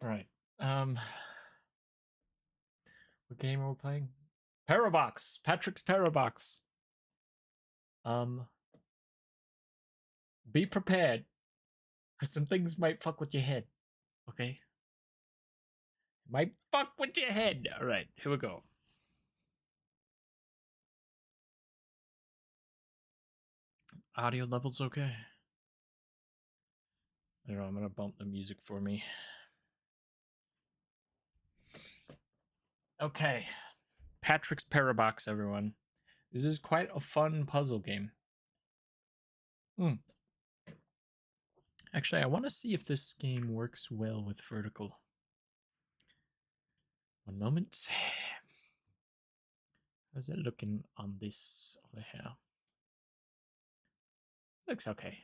All right. What game are we playing? Parabox. Patrick's Parabox. Be prepared, because some things might fuck with your head. Okay. Might fuck with your head. All right, here we go. Audio levels okay? I don't know. I'm gonna bump the music for me. Okay. Patrick's Parabox, everyone. This is quite a fun puzzle game. Actually, I want to see if this game works well with vertical. One moment. How's it looking on this over here? Looks okay.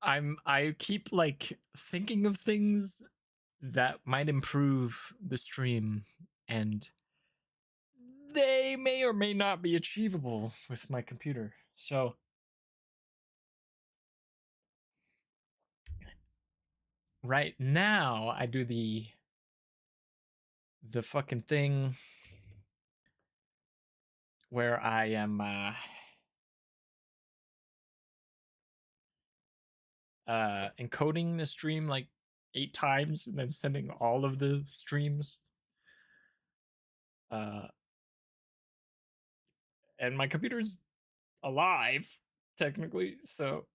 I keep like thinking of things that might improve the stream, and they may or may not be achievable with my computer. So right now I do the fucking thing where I am encoding the stream like 8 times and then sending all of the streams and my computer's alive technically, so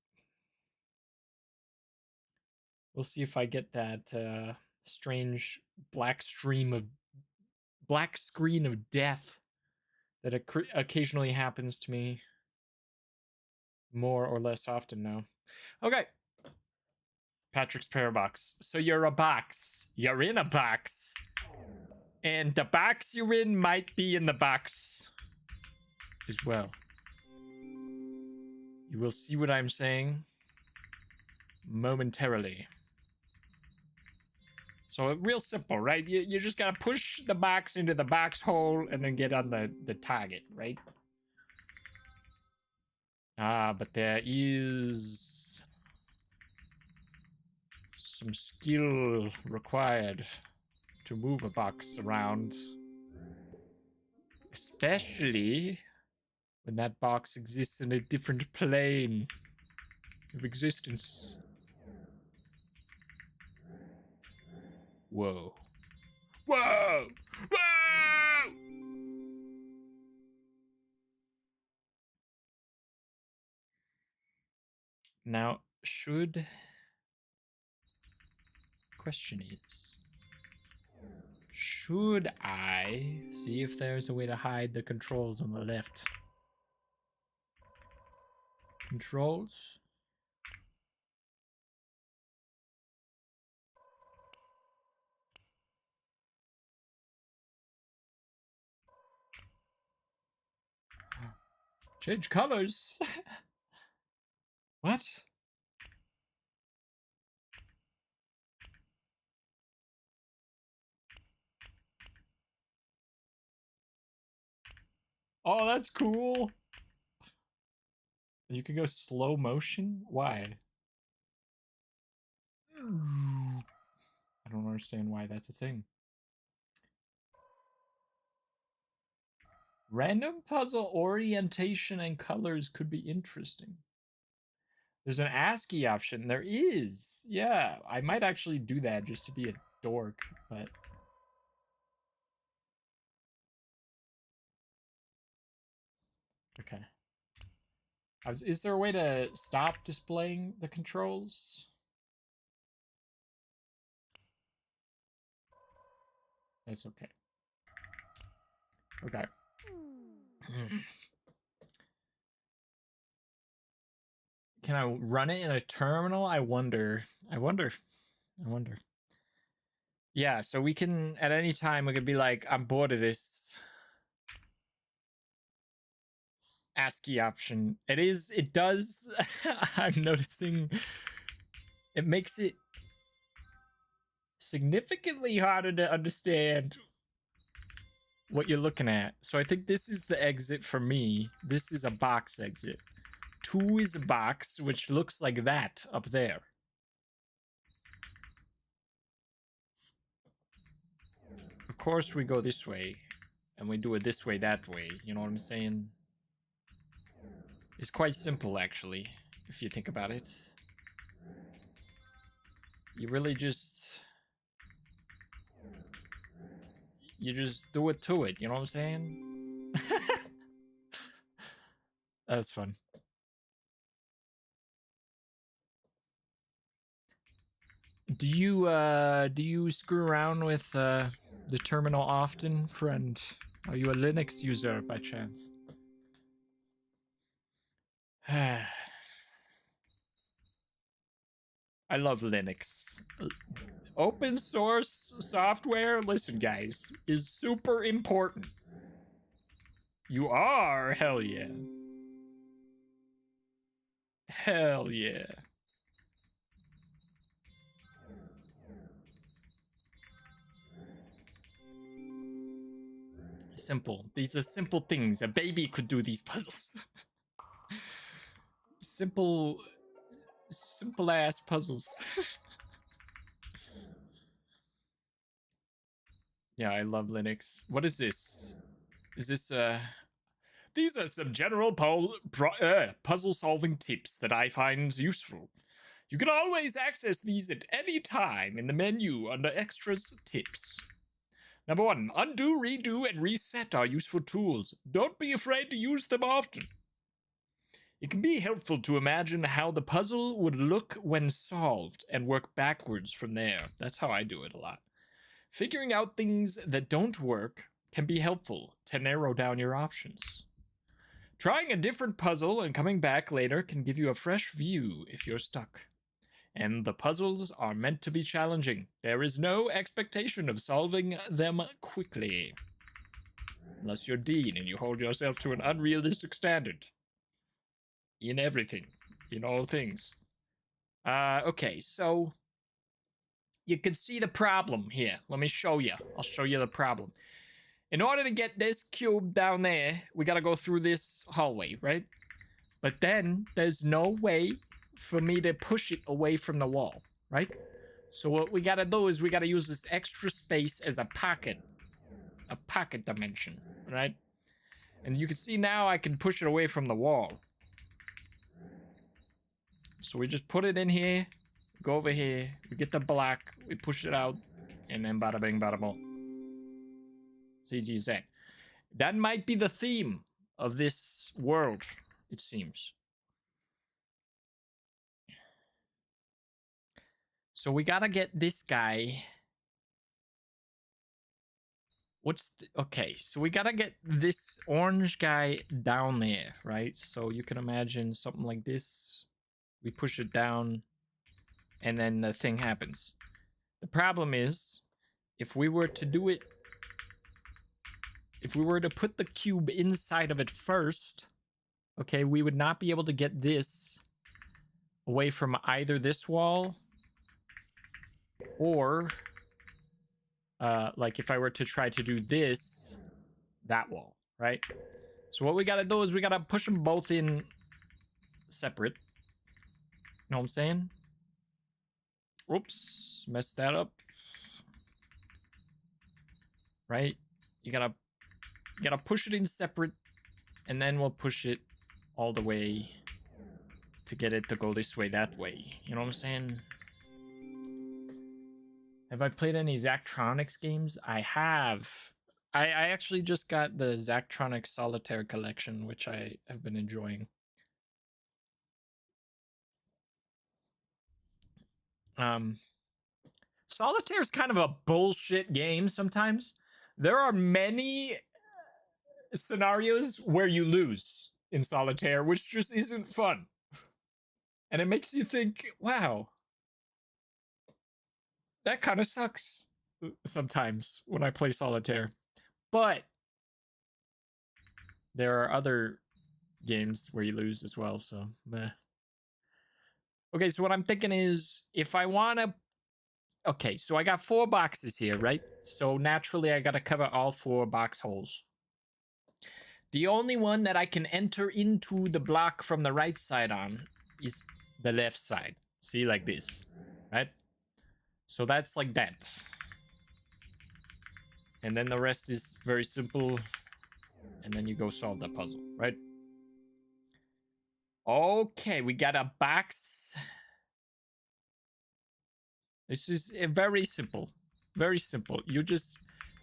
we'll see if I get that strange black screen of death that occasionally happens to me more or less often now. Okay. Patrick's Parabox. So you're a box. You're in a box. And the box you're in might be in the box as well. You will see what I'm saying momentarily. So real simple, right? You just gotta push the box into the box hole and then get on the target, right? But there is some skill required to move a box around. Especially when that box exists in a different plane of existence. Whoa. Whoa! Whoa! Now, question is, should I see if there's a way to hide the controls on the left? Controls? Change colors? What? Oh, that's cool. You can go slow motion? Why? I don't understand why that's a thing. Random puzzle orientation and colors could be interesting. There's an ASCII option. There is. Yeah, I might actually do that just to be a dork, but... Okay. Is there a way to stop displaying the controls? That's okay. Okay. Can I run it in a terminal? I wonder. Yeah, so we can, at any time, we could be like, I'm bored of this ASCII option. It does, I'm noticing, it makes it significantly harder to understand what you're looking at. So I think this is the exit for me. This is a box exit. 2 is a box, which looks like that up there. course we go this way. And we do it this way, that way. You know what I'm saying? It's quite simple, actually, if you think about it. You really just... You just do it to it, you know what I'm saying? That's fun. Do you screw around with the terminal often, friend? Are you a Linux user by chance? I love Linux. Open source software, listen guys, is super important. You are? Hell yeah. Hell yeah. Simple. These are simple things. A baby could do these puzzles. Simple ass puzzles. Yeah, I love Linux. What is this? Is this These are some general puzzle solving tips that I find useful. You can always access these at any time in the menu under Extras Tips. Number 1, undo, redo, and reset are useful tools. Don't be afraid to use them often. It can be helpful to imagine how the puzzle would look when solved and work backwards from there. That's how I do it a lot. Figuring out things that don't work can be helpful to narrow down your options. Trying a different puzzle and coming back later can give you a fresh view if you're stuck. And the puzzles are meant to be challenging. There is no expectation of solving them quickly. Unless you're Dean and you hold yourself to an unrealistic standard. In everything. In all things. Okay, so... You can see the problem here. Let me show you. I'll show you the problem. In order to get this cube down there, we gotta go through this hallway, right? But then, there's no way for me to push it away from the wall, right? So what we gotta do is we gotta use this extra space as a pocket dimension, right? And you can see now I can push it away from the wall. So we just put it in here, go over here, we get the block, we push it out, and then bada bing, bada boom. It's easy as that. That might be the theme of this world, it seems. So we gotta get this guy. Okay, so we gotta get this orange guy down there, right? So you can imagine something like this. We push it down, and then the thing happens. The problem is, if we were to do it, if we were to put the cube inside of it first, okay, we would not be able to get this away from either this wall or like if I were to try to do this, that wall, right? So what we gotta do is we gotta push them both in separate. You know what I'm saying? Oops, messed that up. Right? You gotta push it in separate, and then we'll push it all the way to get it to go this way, that way. You know what I'm saying? Have I played any Zachtronics games? I have. I actually just got the Zachtronics Solitaire collection, which I have been enjoying. Solitaire is kind of a bullshit game sometimes. There are many scenarios where you lose in Solitaire, which just isn't fun. And it makes you think, wow, that kind of sucks sometimes when I play Solitaire. But there are other games where you lose as well, so meh. Okay, so what I'm thinking is, if I want to... Okay, so I got 4 boxes here, right? So naturally, I got to cover all 4 box holes. The only one that I can enter into the block from the right side on is the left side. See, like this, right? So that's like that. And then the rest is very simple. And then you go solve the puzzle, right? Okay, we got a box. This is very simple. Very simple.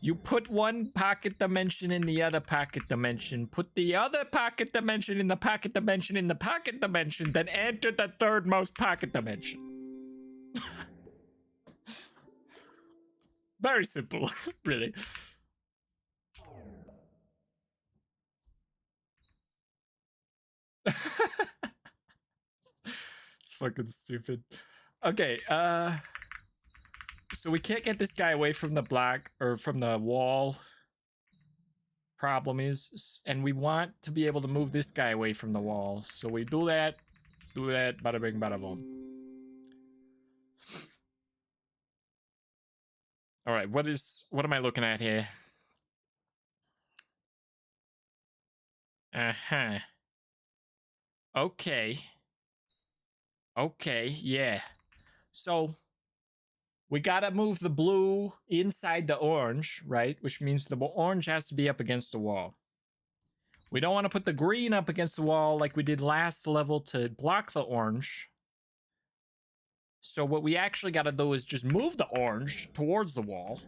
You put one pocket dimension in the other pocket dimension, put the other pocket dimension in the pocket dimension in the pocket dimension, then enter the third most pocket dimension. Very simple, really. It's fucking stupid. Okay, so we can't get this guy away from the block or from the wall. Problem is, and we want to be able to move this guy away from the wall. So we do that, bada bing, bada boom. All right, what am I looking at here? Uh-huh. Okay. Okay, yeah. So we gotta move the blue inside the orange, right? Which means the orange has to be up against the wall. We don't want to put the green up against the wall like we did last level to block the orange. So what we actually gotta do is just move the orange towards the wall.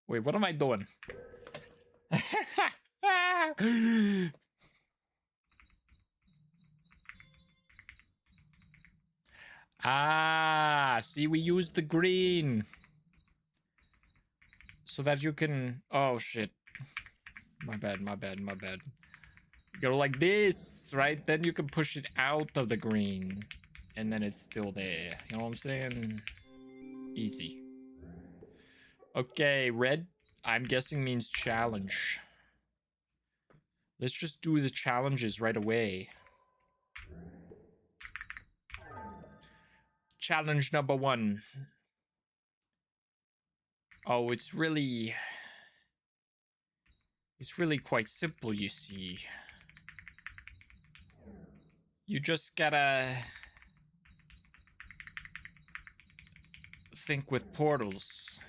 Wait, what am I doing? Ah, see, we use the green so that you can. Oh shit! My bad. Go like this, right? Then you can push it out of the green, and then it's still there. You know what I'm saying? Easy. Okay, red. I'm guessing means challenge. Let's just do the challenges right away. Challenge number 1. Oh, it's really quite simple, you see. You just gotta think with portals.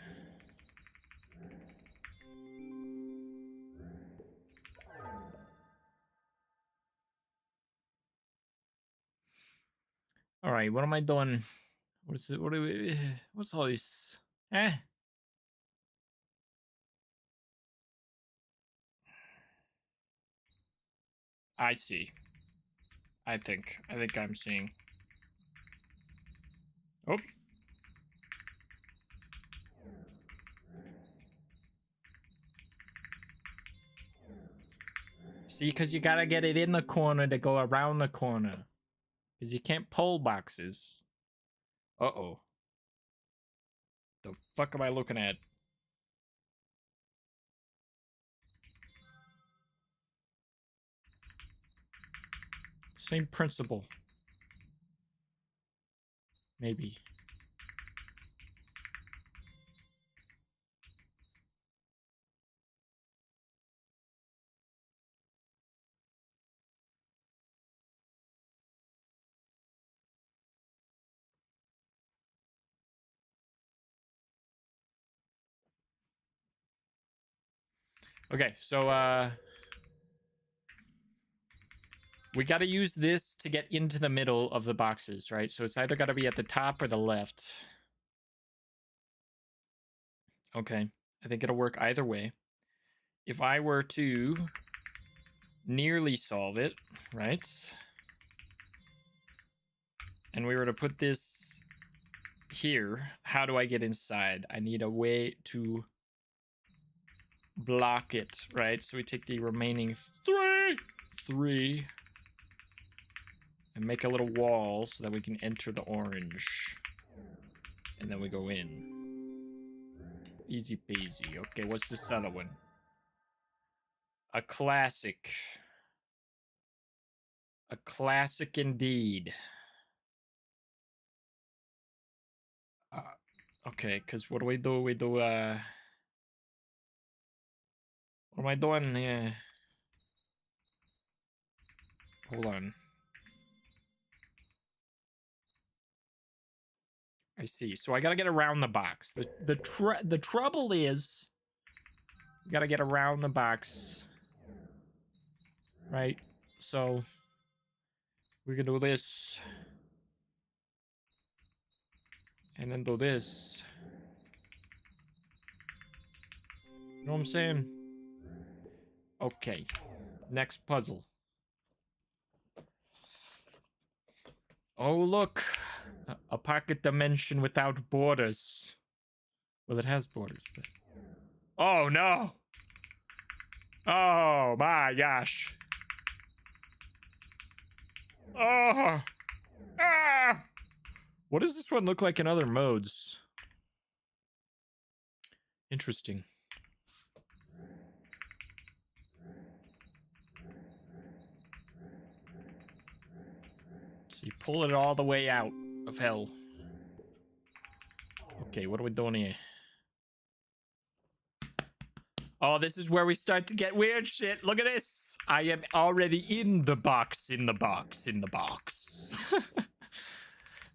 All right, what am I doing? What is it? What's all this? I see. I think I'm seeing. Oh. See, because you gotta get it in the corner to go around the corner. Because you can't pull boxes. Uh-oh. The fuck am I looking at? Same principle. Maybe. Okay, so we got to use this to get into the middle of the boxes, right? So it's either got to be at the top or the left. Okay, I think it'll work either way. If I were to nearly solve it, right? And we were to put this here, how do I get inside? I need a way to block it, right? So we take the remaining three, and make a little wall so that we can enter the orange. And then we go in. Easy peasy. Okay, what's this other one? A classic. A classic indeed. Okay, because what do we do? We do, what am I doing here? Hold on. I see. So I gotta get around the box. The trouble is, you gotta get around the box, right? So we can do this, and then do this. You know what I'm saying? Okay. Next puzzle. Oh, look. A pocket dimension without borders. Well, it has borders, but... Oh, no! Oh, my gosh. Oh! Ah! What does this one look like in other modes? Interesting. So you pull it all the way out of hell. Okay, what are we doing here? Oh, this is where we start to get weird shit. Look at this. I am already in the box, in the box, in the box.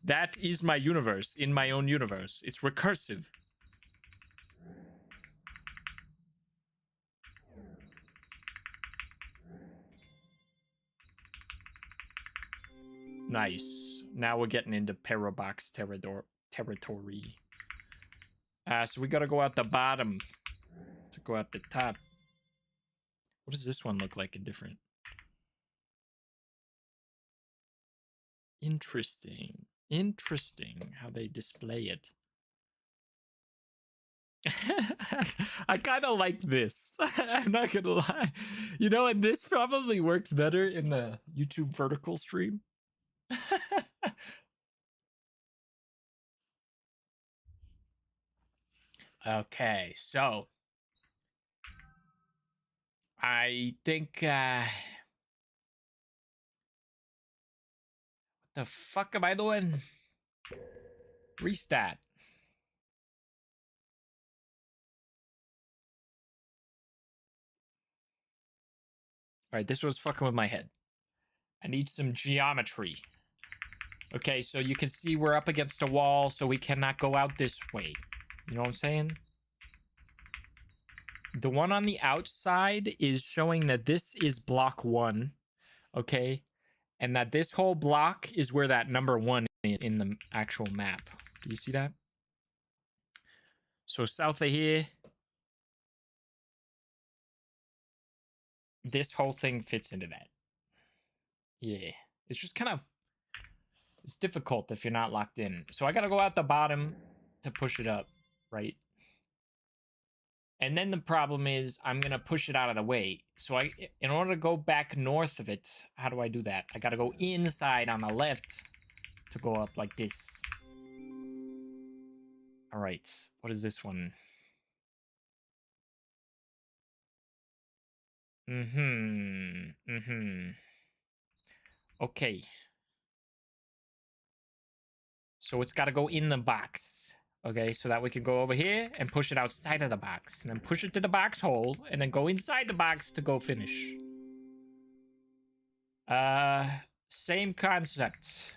That is my universe, in my own universe. It's recursive. Nice. Now we're getting into Parabox territory. So we gotta go out the bottom to go out the top. What does this one look like different? Interesting. Interesting how they display it. I kind of like this. I'm not gonna lie. You know, and this probably works better in the YouTube vertical stream. Okay, so I think what the fuck am I doing? Restart. All right, this was fucking with my head. I need some geometry. Okay, so you can see we're up against a wall, so we cannot go out this way. You know what I'm saying? The one on the outside is showing that this is block 1, okay? And that this whole block is where that number 1 is in the actual map. Do you see that? So south of here, this whole thing fits into that. Yeah, it's just kind of, it's difficult if you're not locked in. So I gotta go out the bottom to push it up, right? And then the problem is I'm going to push it out of the way. So in order to go back north of it, how do I do that? I got to go inside on the left to go up like this. All right. What is this one? Okay. So it's got to go in the box. Okay, so that we can go over here and push it outside of the box. And then push it to the box hole. And then go inside the box to go finish. Same concept.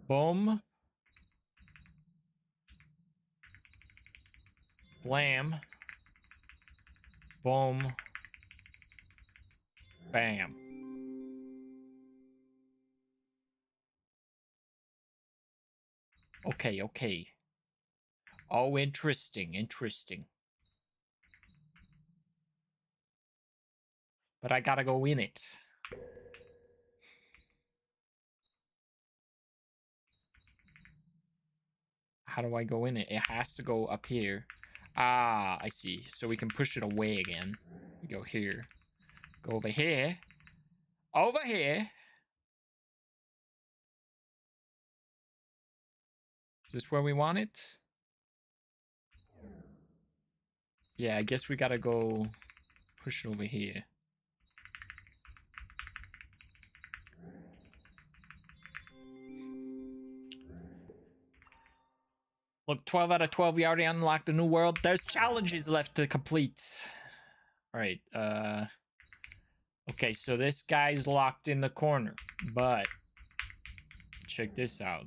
Boom. Blam. Boom. Bam. Okay, okay. Oh, interesting, interesting. But I gotta go in it. How do I go in it? It has to go up here. Ah, I see. So we can push it away again. We go here. Go over here. Over here. Is this where we want it? Yeah, I guess we gotta go push it over here. Look, 12 out of 12, we already unlocked a new world. There's challenges left to complete. All right, Okay, so this guy's locked in the corner, but check this out.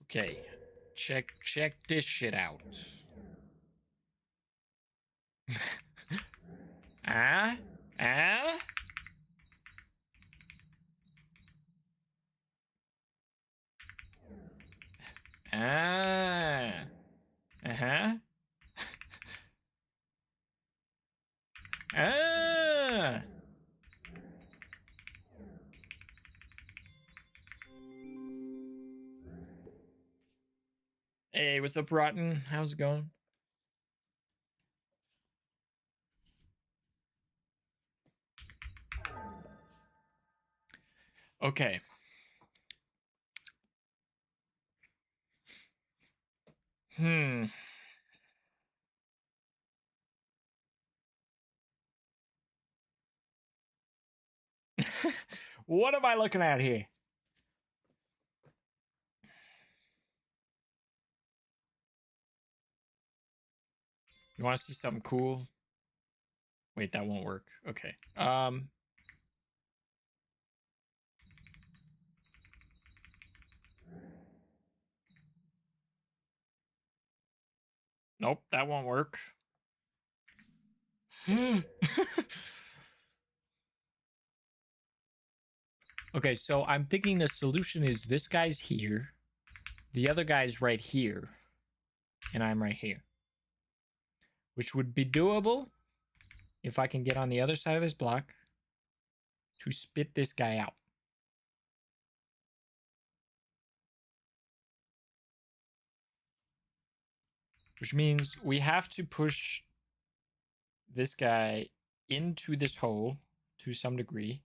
Okay, check this shit out. Ah? Ah? Ah. Uh-huh. Ah. Hey, what's up, Rotten? How's it going? Okay. Hmm. What am I looking at here? You want to see something cool? Wait, that won't work. Okay. Nope, that won't work. Okay, so I'm thinking the solution is this guy's here, the other guy's right here, and I'm right here. Which would be doable if I can get on the other side of this block to spit this guy out. Which means we have to push this guy into this hole to some degree.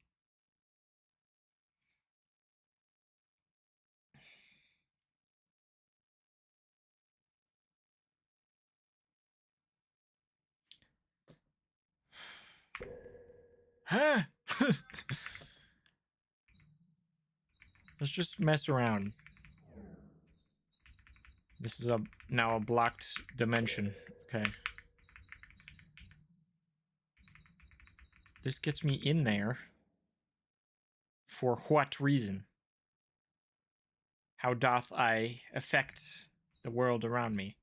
Huh? Let's just mess around. This is now a blocked dimension. Okay. This gets me in there. For what reason? How doth I affect the world around me?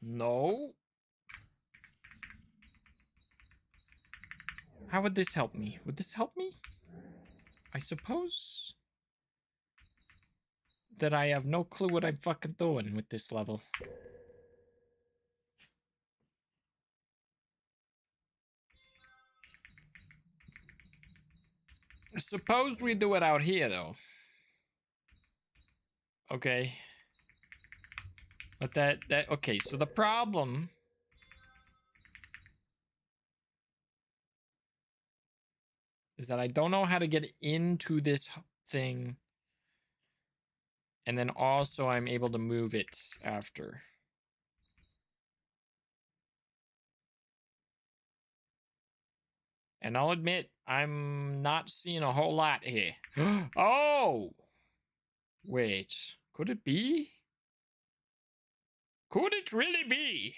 No. How would this help me? Would this help me? I suppose that I have no clue what I'm fucking doing with this level. Suppose we do it out here, though. Okay. But okay, so the problem is that I don't know how to get into this thing. And then also I'm able to move it after. And I'll admit, I'm not seeing a whole lot here. Oh! Wait, could it be? Could it really be?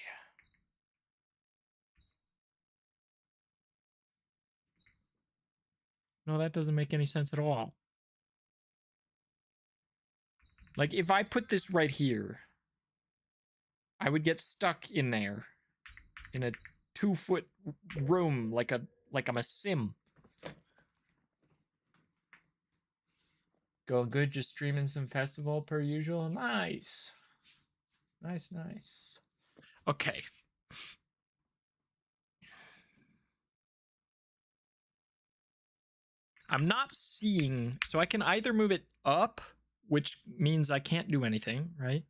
No, that doesn't make any sense at all. Like, if I put this right here, I would get stuck in there in a 2-foot room like I'm a sim. Going good, just streaming some festival per usual. Nice. Nice. Okay. I'm not seeing, so I can either move it up, which means I can't do anything, right?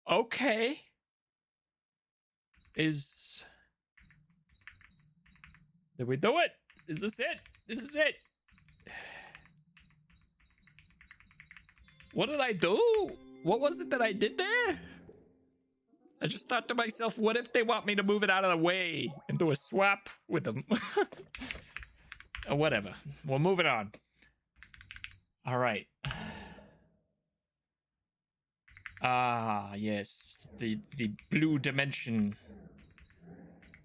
Okay. Did we do it? Is this it? This is it. What did I do? What was it that I did there? I just thought to myself, what if they want me to move it out of the way and do a swap with them? Whatever. We'll move it on. All right. Ah, yes. The blue dimension.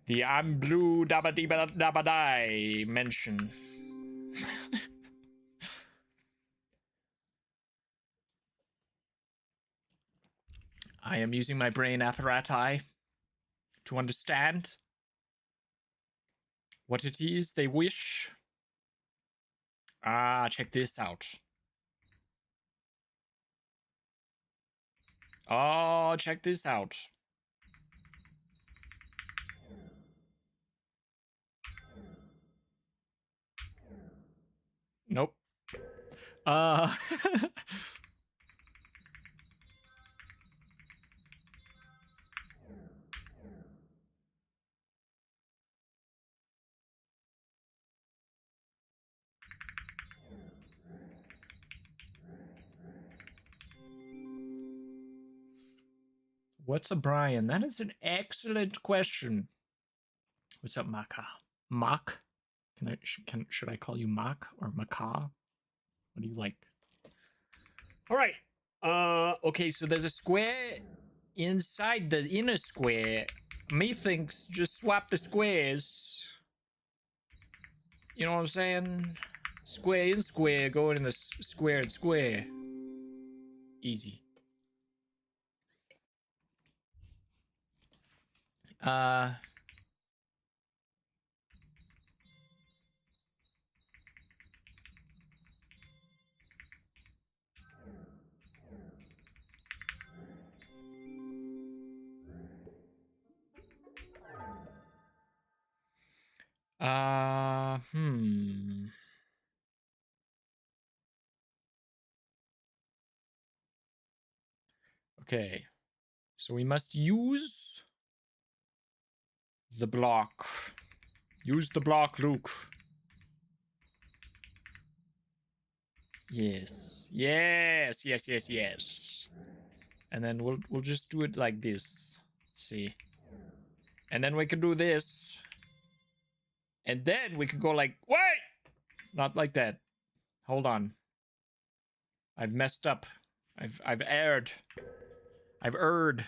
The I'm blue dabba dabba dabba die mention. I am using my brain apparatus to understand what it is they wish. Ah, check this out. Oh, check this out. Nope. What's a Brian? That is an excellent question. What's up, Maka? Mak? Should I call you Mak or Maka? What do you like? All right. Okay, so there's a square inside the inner square. Methinks just swap the squares. You know what I'm saying? Square in square, going in the square and square. Easy. Okay. So we must use the block. Use the block, Luke. Yes. Yes, yes, yes, yes. And then we'll just do it like this. See? And then we can do this. And then we can go like, wait! Not like that. Hold on. I've messed up. I've erred. I've erred.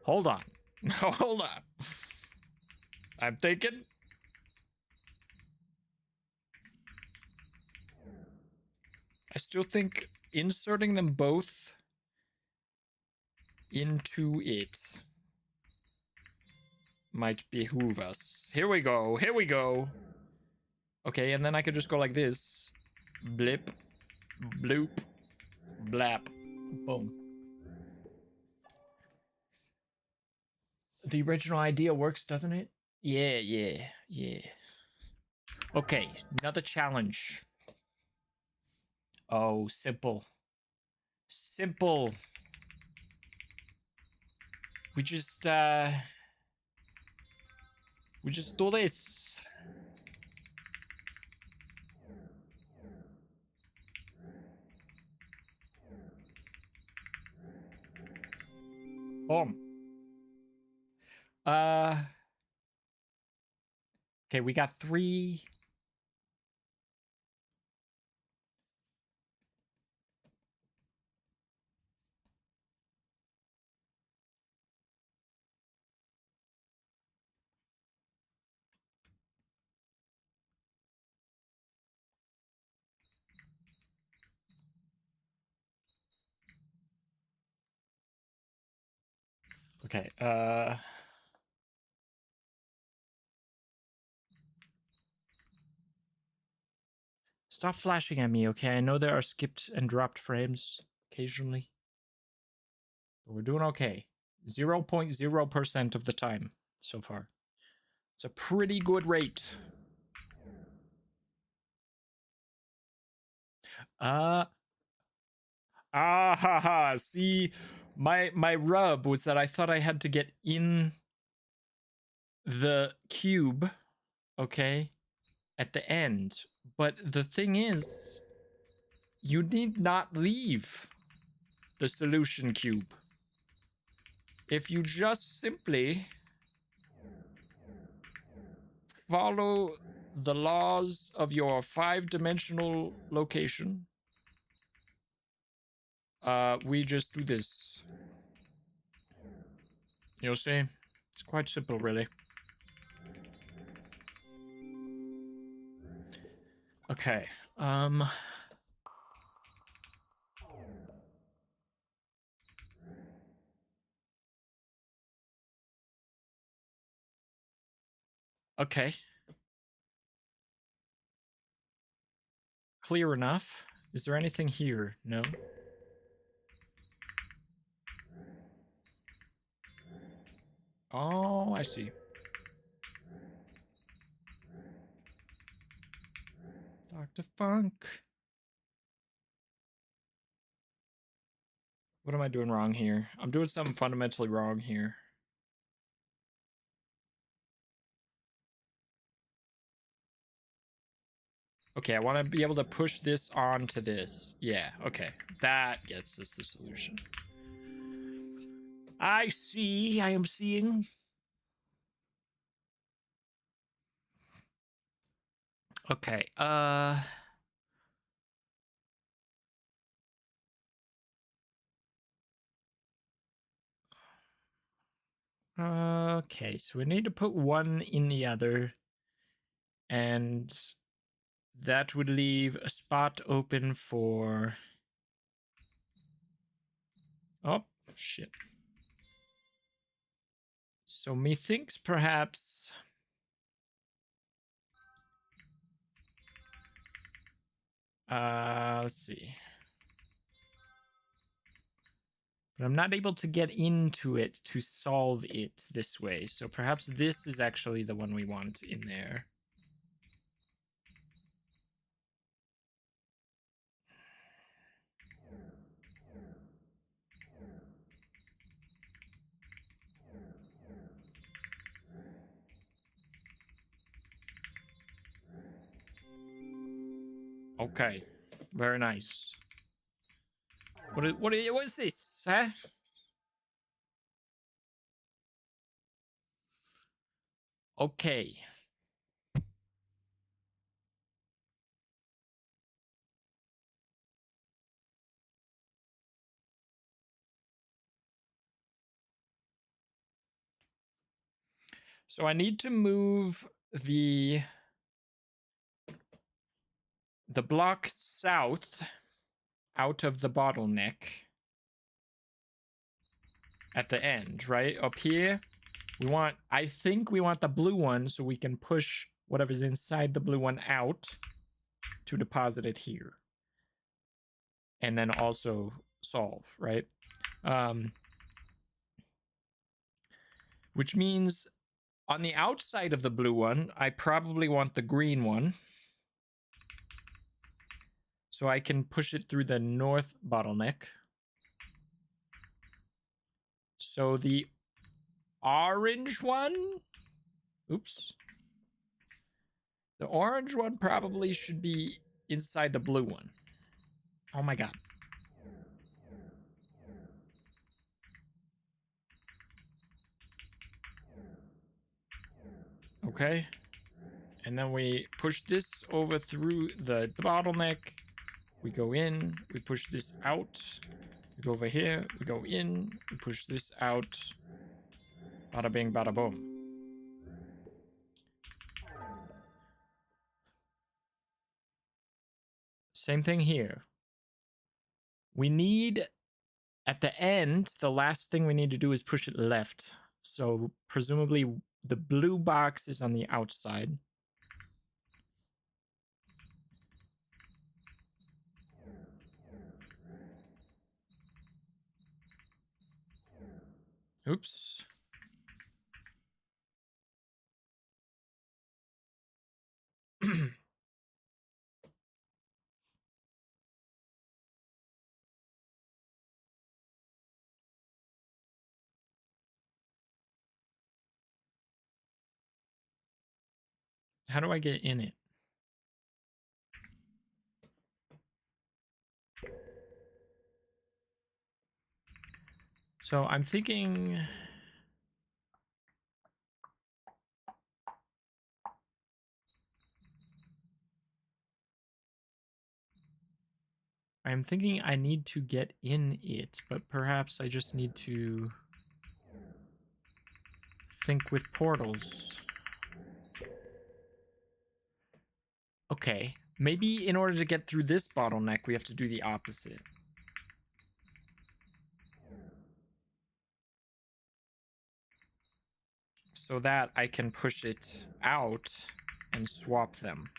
Hold on. Hold on. I'm thinking. I still think inserting them both into it might behoove us. Here we go. Here we go. Okay, and then I could just go like this. Blip. Bloop. Blap. Boom. The original idea works, doesn't it? Yeah, yeah, yeah. Okay, another challenge. Oh, simple. Simple. We just do this. Boom. Okay, we got 3. Okay, stop flashing at me, okay? I know there are skipped and dropped frames occasionally. But we're doing okay. 0.0% of the time so far. It's a pretty good rate. See, my rub was that I thought I had to get in the cube, okay, at the end. But the thing is, you need not leave the solution cube. If you just simply follow the laws of your 5-dimensional location, we just do this. You'll see. It's quite simple, really. Okay. Okay. Clear enough. Is there anything here? No. Oh, I see. Dr. Funk. What am I doing wrong here? I'm doing something fundamentally wrong here. Okay, I want to be able to push this onto this. Yeah, okay. That gets us the solution. I see. I am seeing. Okay, okay, so we need to put one in the other. And that would leave a spot open for... Oh, shit. So methinks perhaps... let's see. But I'm not able to get into it to solve it this way. So perhaps this is actually the one we want in there. Okay, very nice. What is this, huh? Okay. So I need to move the block south out of the bottleneck at the end, right? Up here, I think we want the blue one so we can push whatever's inside the blue one out to deposit it here. And then also solve, right? Which means on the outside of the blue one, I probably want the green one. So I can push it through the north bottleneck. So the orange one... Oops. The orange one probably should be inside the blue one. Oh my god. Okay. And then we push this over through the bottleneck. We go in, we push this out. We go over here, we go in, we push this out. Bada bing, bada boom. Same thing here. We need, at the end, the last thing we need to do is push it left. So presumably the blue box is on the outside. Oops. How do I get in it? So I'm thinking... I'm thinking I need to get in it, but perhaps I just need to think with portals. Okay, maybe in order to get through this bottleneck, we have to do the opposite. So that I can push it out and swap them.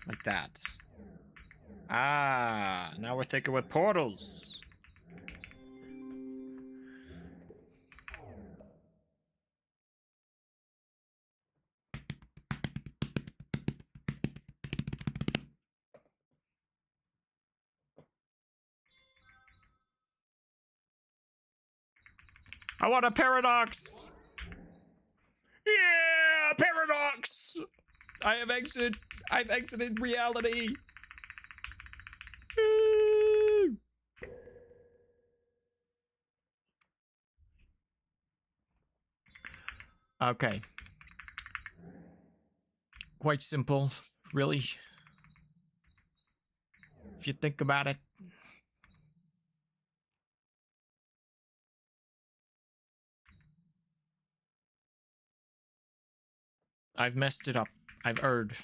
Like that. Ah, now we're thinking with portals. I want a paradox. Yeah, paradox. I've exited reality. Okay. Quite simple, really. If you think about it. I've messed it up. I've erred.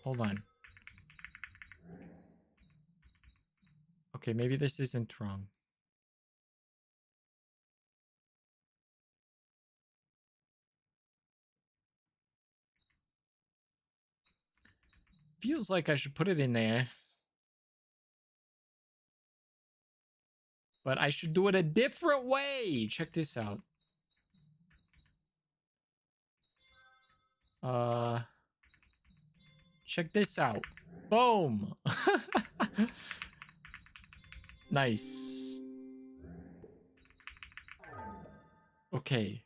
Hold on. Okay, maybe this isn't wrong. Feels like I should put it in there. But I should do it a different way. Check this out. Check this out. Boom. Nice. Okay.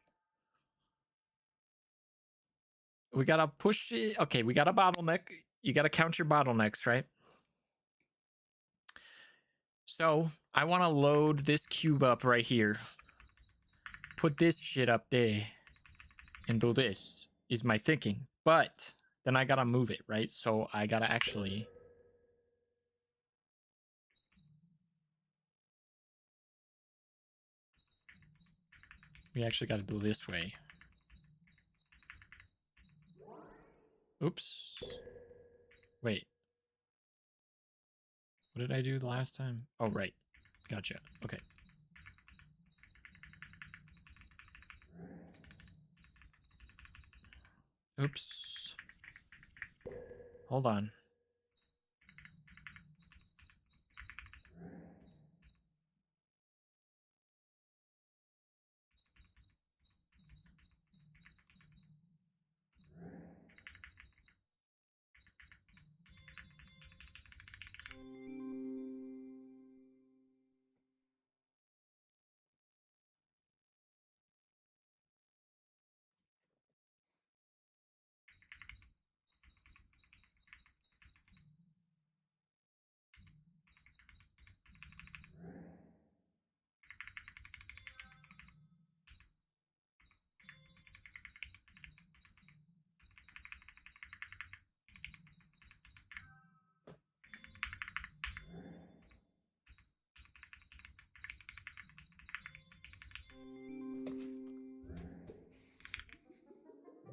We gotta push it. Okay, we got a bottleneck. You gotta count your bottlenecks, right? So I want to load this cube up right here. Put this shit up there. And do this is my thinking. But then I gotta move it, right? So I gotta actually... We actually gotta do it this way. Oops. Wait. What did I do the last time? Oh, right. Gotcha. Okay. Oops. Hold on.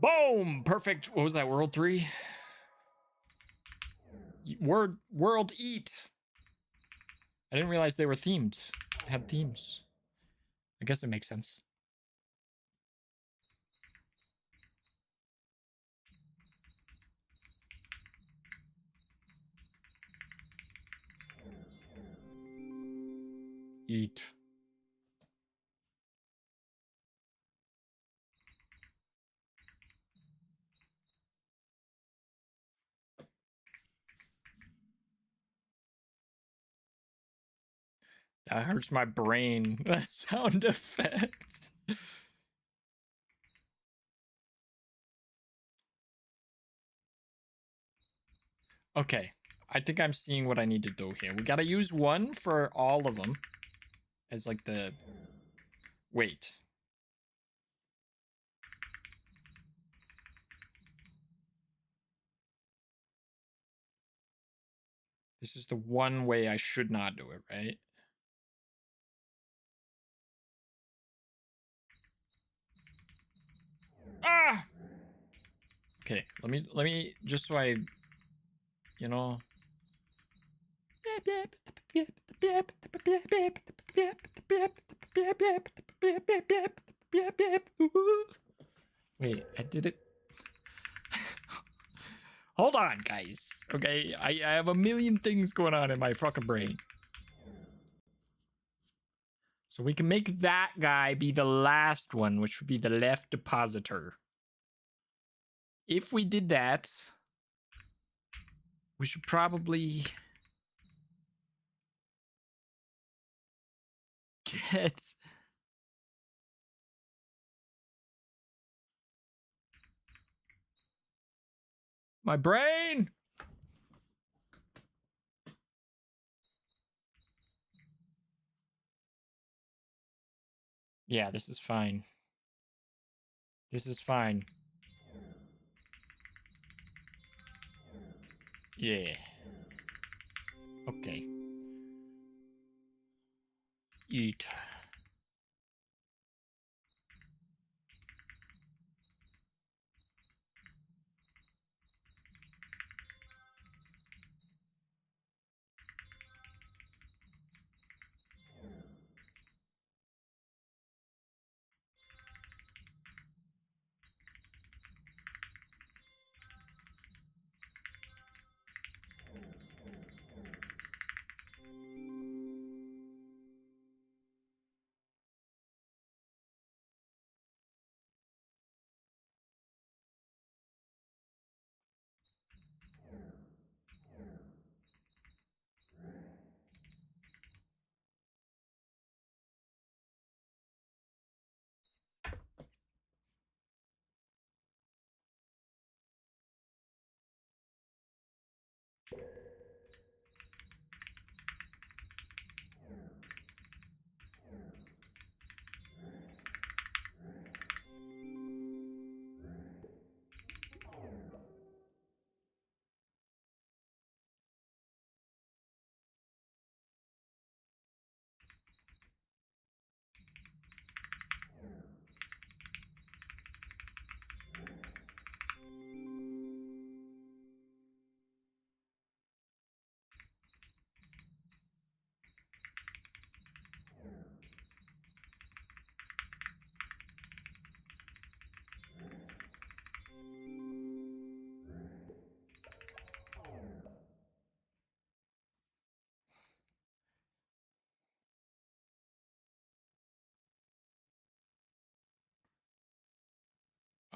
Boom! Perfect. What was that? World 3? World Eat. I didn't realize they were themed. Had themes. I guess it makes sense. Eat. That hurts my brain. That sound effect. Okay. I think I'm seeing what I need to do here. We gotta use one for all of them. As like the... Wait. This is the one way I should not do it, right? Ah! Okay, let me just so I, you know. Wait, I did it. Hold on, guys. Okay, I have a million things going on in my fucking brain. So we can make that guy be the last one, which would be the left depositor. If we did that, we should probably get... My brain! Yeah, this is fine. This is fine. Yeah. Okay. Eat.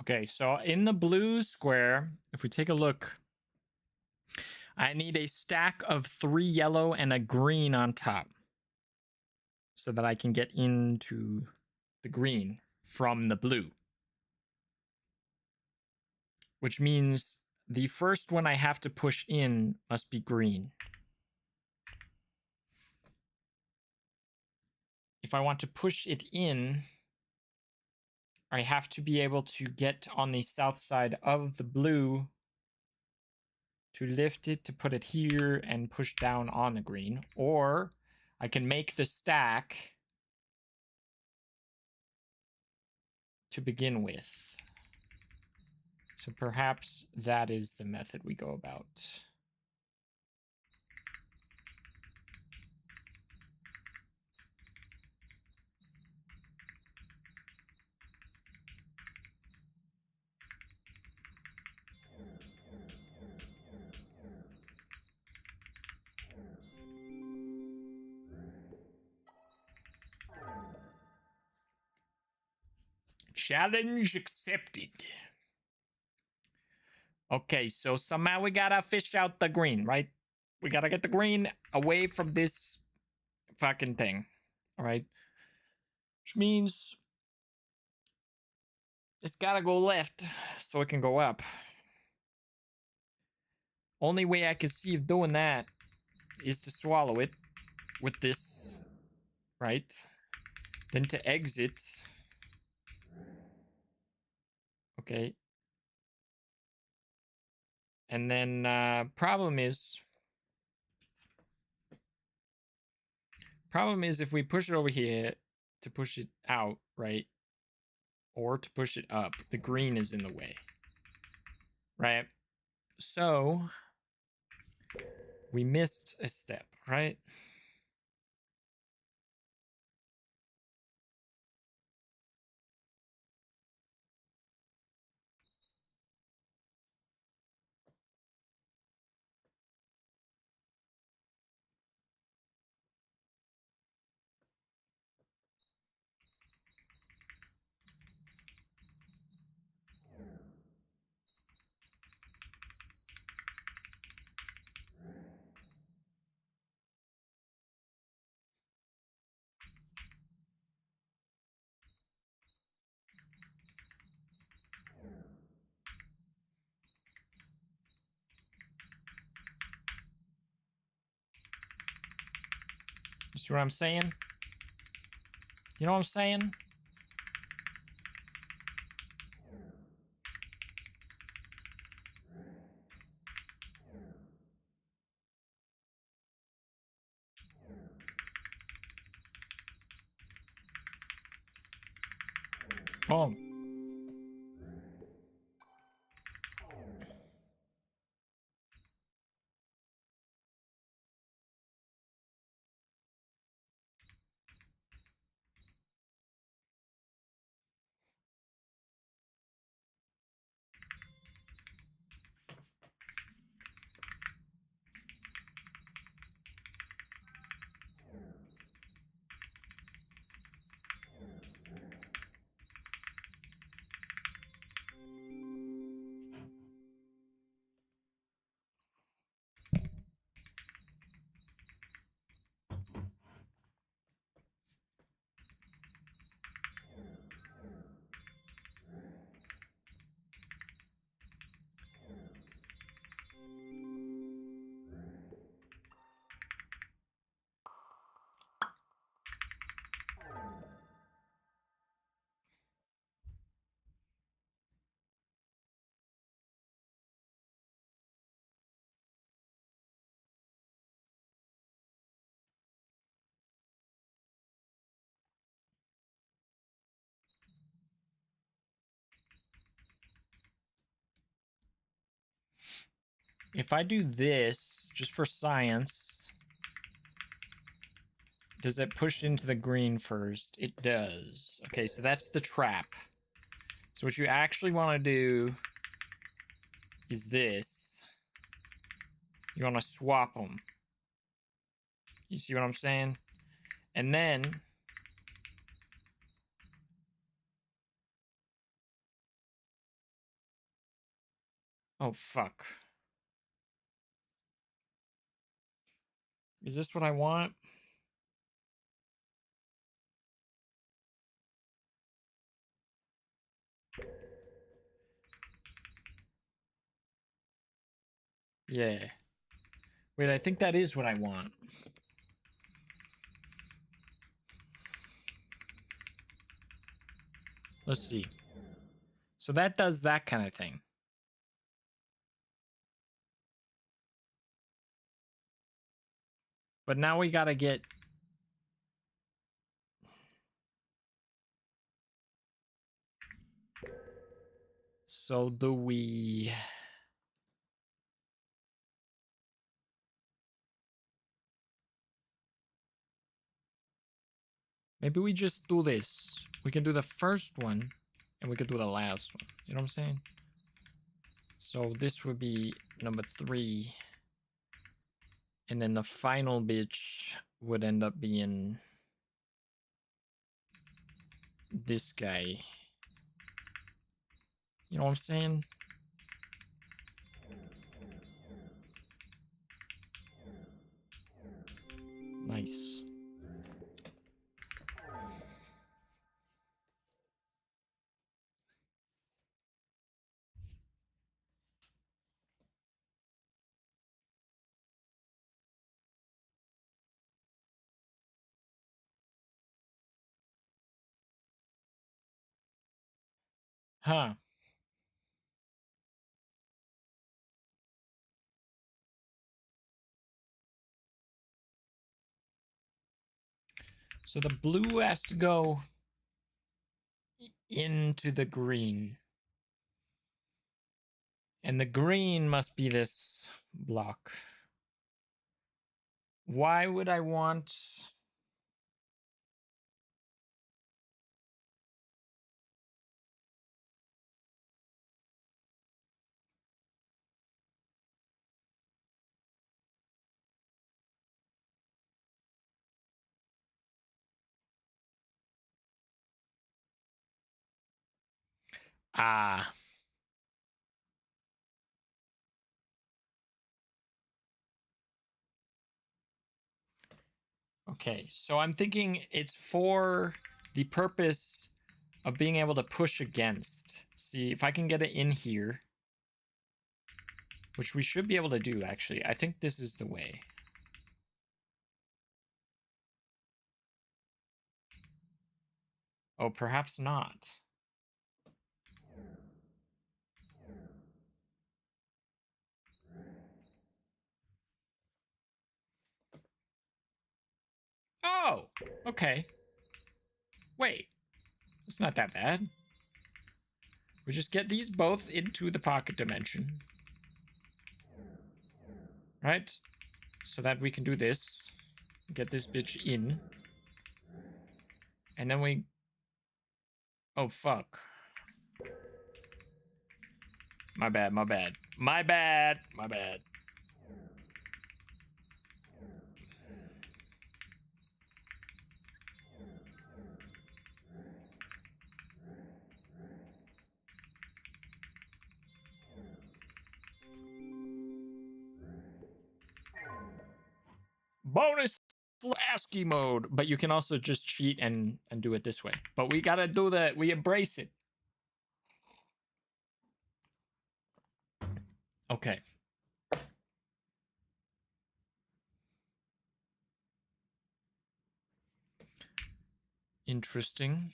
Okay, so in the blue square, if we take a look, I need a stack of 3 yellow and a green on top so that I can get into the green from the blue. Which means the first one I have to push in must be green. If I want to push it in, I have to be able to get on the south side of the blue to lift it, to put it here and push down on the green. Or I can make the stack to begin with. So perhaps that is the method we go about. Challenge accepted. Okay, so somehow we gotta fish out the green, right? We gotta get the green away from this fucking thing. All right. Which means it's gotta go left so it can go up. Only way I can see of doing that is to swallow it with this, right? Then to exit. Okay. And then problem is if we push it over here to push it out, right? Or to push it up, the green is in the way. Right? So we missed a step, right? You see what I'm saying? You know what I'm saying? Boom. If I do this, just for science, does it push into the green first? It does. Okay, so that's the trap. So what you actually want to do is this. You want to swap them. You see what I'm saying? And then oh, fuck. Is this what I want? Yeah. Wait, I think that is what I want. Let's see. So that does that kind of thing. But now we gotta get... So do we... Maybe we just do this. We can do the first one, and we could do the last one. You know what I'm saying? So this would be number 3. And then the final bitch would end up being this guy. You know what I'm saying? Nice. Huh. So the blue has to go into the green. And the green must be this block. Why would I want... Ah. Okay, so I'm thinking it's for the purpose of being able to push against. See, if I can get it in here, which we should be able to do, actually. I think this is the way. Oh, perhaps not. Oh, okay. Wait, it's not that bad. We just get these both into the pocket dimension. Right? So that we can do this. Get this bitch in. And then we... Oh, fuck. My bad, my bad. My bad, my bad. Bonus ASCII mode, but you can also just cheat and do it this way. But we gotta do that. We embrace it. Okay. Interesting.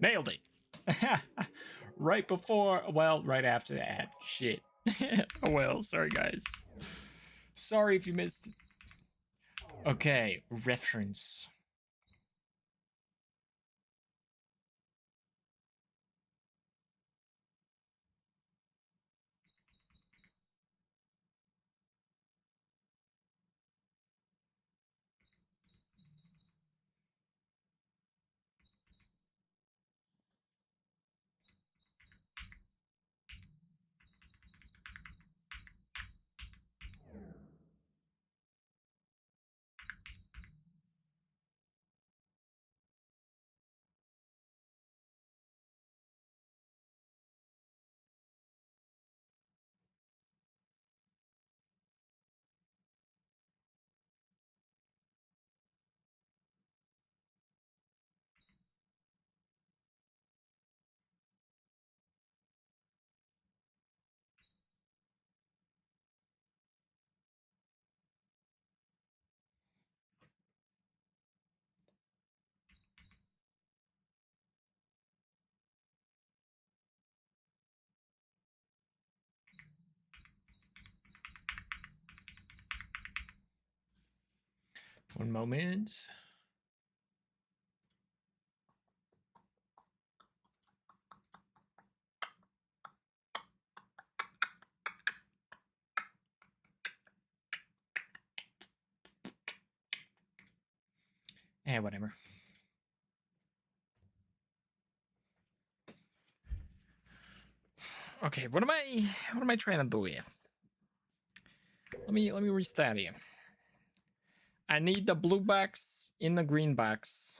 Nailed it. Right before, well, right after that. Shit. Oh well, sorry guys. Sorry if you missed it. Okay, reference. One moment. Eh, whatever. Okay, what am I trying to do here? Let me restart here. I need the blue box in the green box.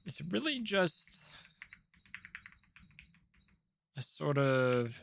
It's really just a sort of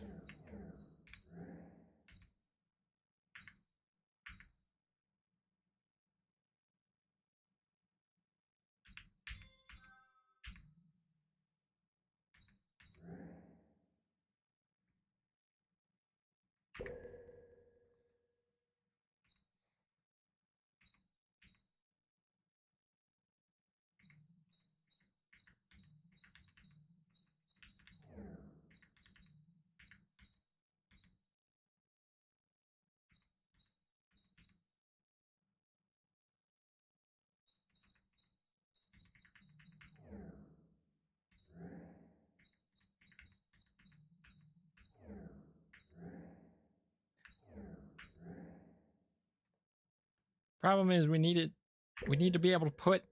problem is we need to be able to put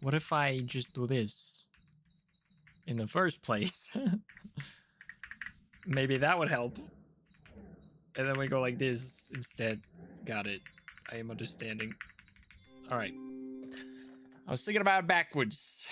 What if I just do this in the first place? Maybe that would help. And then we go like this instead. Got it. I am understanding. All right. I was thinking about it backwards.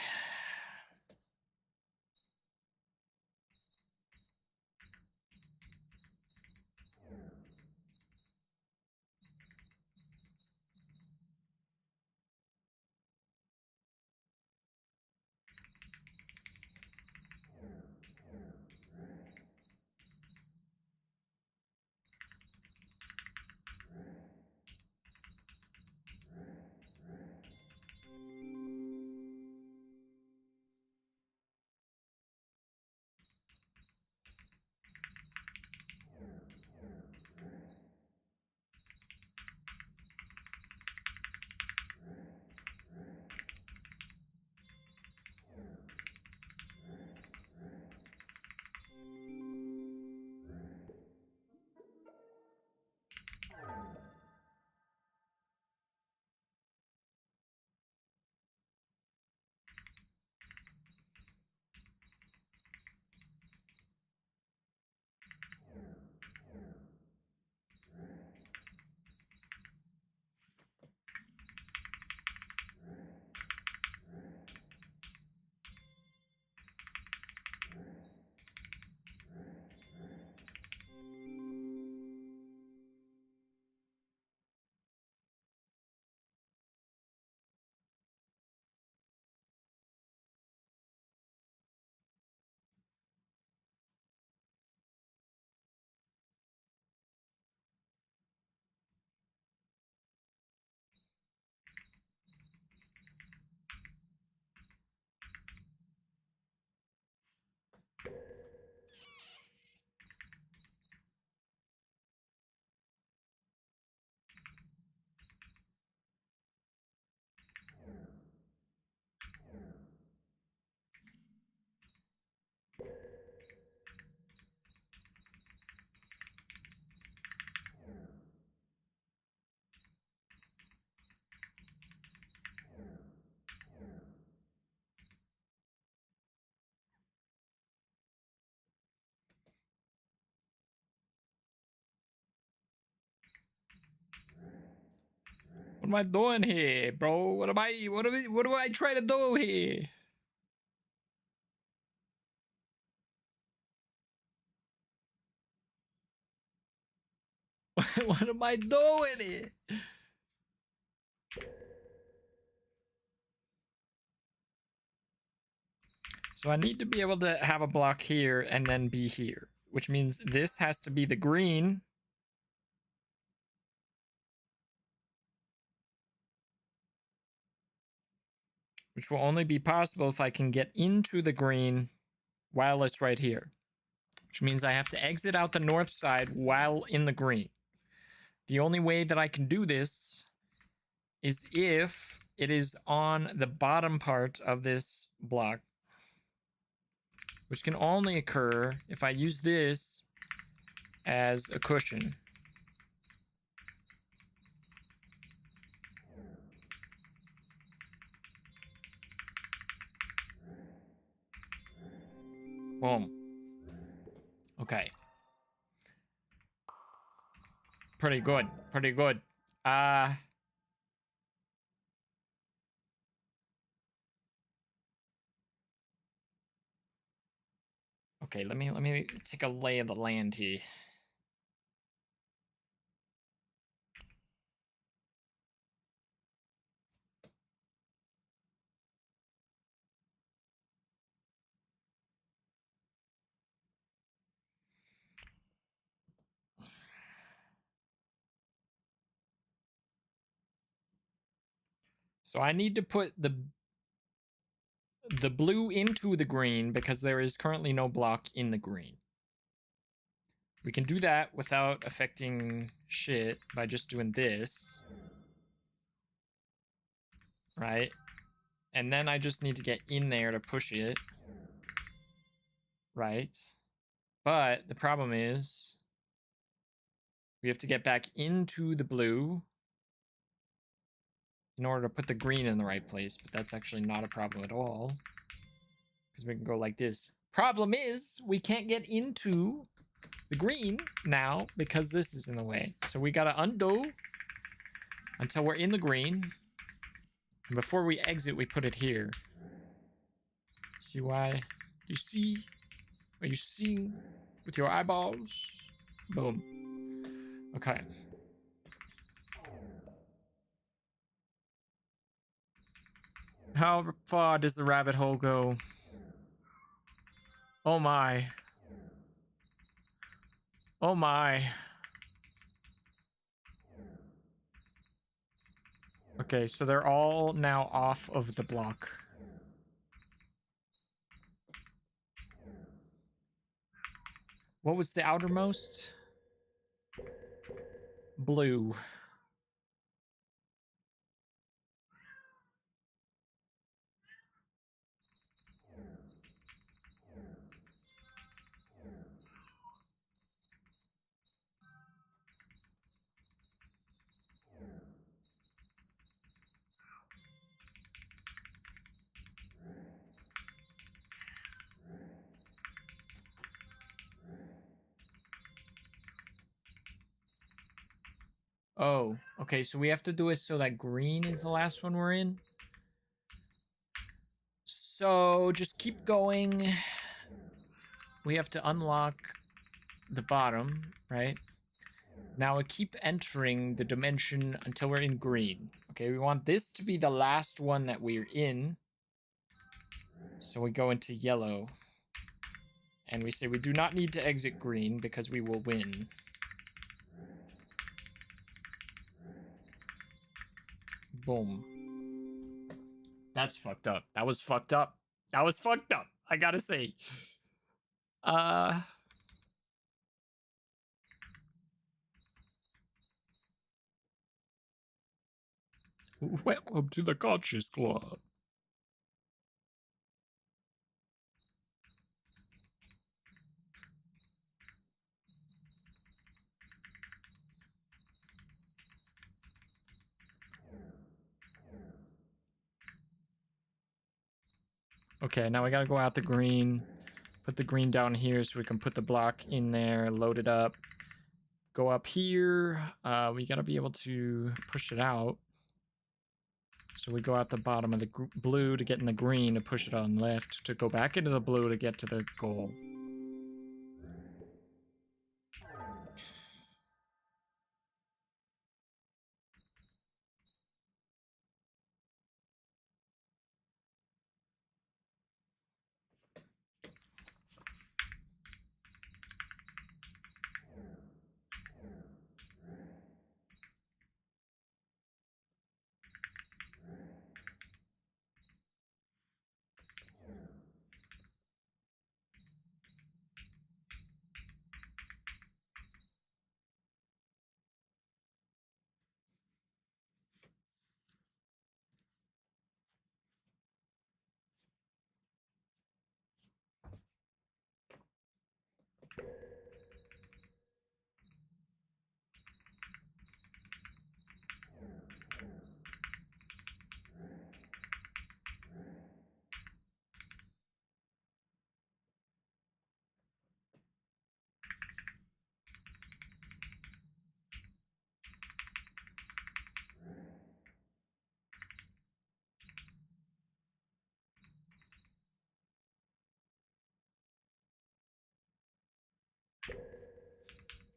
What am I doing here, bro? What do I try to do here? What am I doing here? So I need to be able to have a block here and then be here, which means this has to be the green. Which will only be possible if I can get into the green while it's right here. Which means I have to exit out the north side while in the green. The only way that I can do this is if it is on the bottom part of this block, which can only occur if I use this as a cushion. Boom. Okay. Pretty good. Pretty good. Okay, let me take a lay of the land here. So I need to put the blue into the green because there is currently no block in the green. We can do that without affecting shit by just doing this. Right? And then I just need to get in there to push it. Right? But the problem is we have to get back into the blue in order to put the green in the right place. But that's actually not a problem at all, because we can go like this. Problem is we can't get into the green now because this is in the way. So we gotta undo until we're in the green. And before we exit, we put it here. See why? You see? Are you seeing with your eyeballs? Boom. Okay. How far does the rabbit hole go? Oh my. Oh my. Okay, so they're all now off of the block. What was the outermost? Blue. Oh, okay, so we have to do it so that green is the last one we're in. So just keep going. We have to unlock the bottom, right? Now we keep entering the dimension until we're in green. Okay, we want this to be the last one that we're in. So we go into yellow. And we say we do not need to exit green because we will win. Boom. That's fucked up. That was fucked up. That was fucked up. I gotta say. Welcome to the Conscious Club. Okay, now we gotta go out the green. Put the green down here so we can put the block in there, load it up. Go up here. We gotta be able to push it out. So we go out the bottom of the blue to get in the green, to push it on left, to go back into the blue to get to the goal.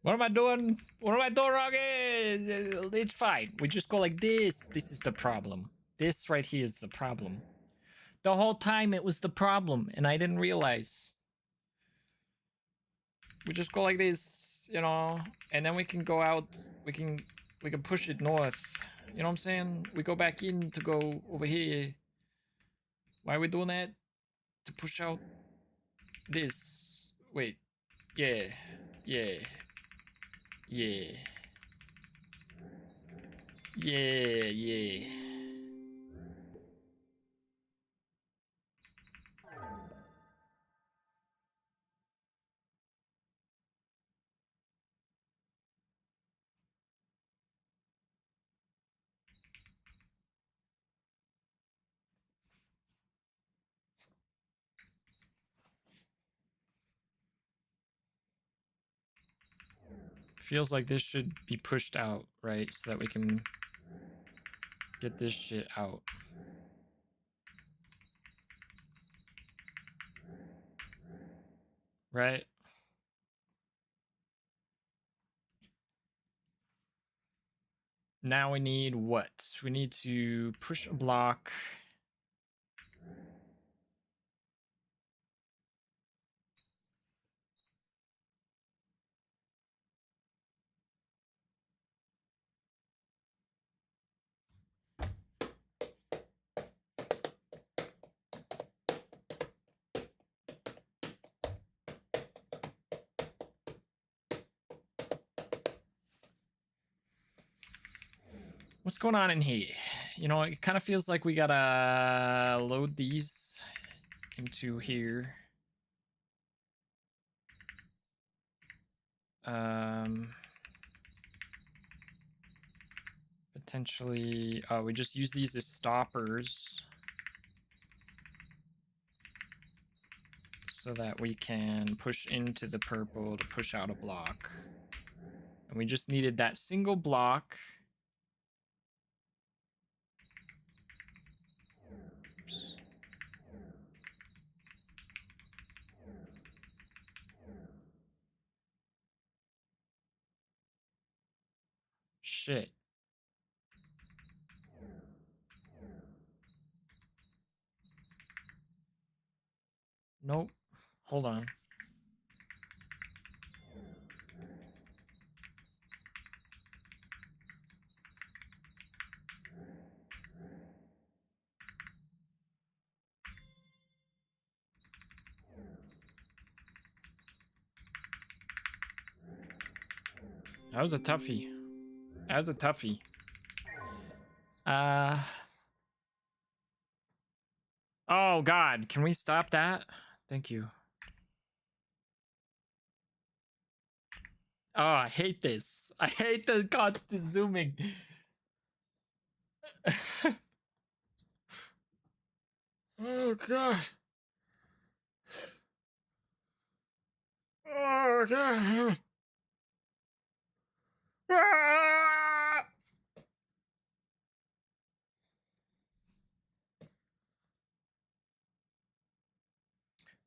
What am I doing? What am I doing wrong? It's fine. We just go like this. This is the problem. This right here is the problem. The whole time it was the problem, and I didn't realize. We just go like this, you know, and then we can go out. We can push it north. You know what I'm saying? We go back in to go over here. Why are we doing that? To push out this. Wait. Yeah. Yeah. Yeah. Yeah, yeah. Feels like this should be pushed out, right? So that we can get this shit out. Right? Now we need what? We need to push a block. What's going on in here? You know, it kind of feels like we gotta load these into here. Potentially, we just use these as stoppers so that we can push into the purple to push out a block. And we just needed that single block. Oops. Shit. Nope. Hold on. That was a toughie. That was a toughie. Oh God, can we stop that? Thank you. Oh, I hate this. I hate the constant zooming. Oh God. Oh God. Ah!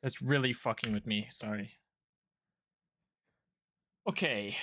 That's really fucking with me. Sorry. Okay.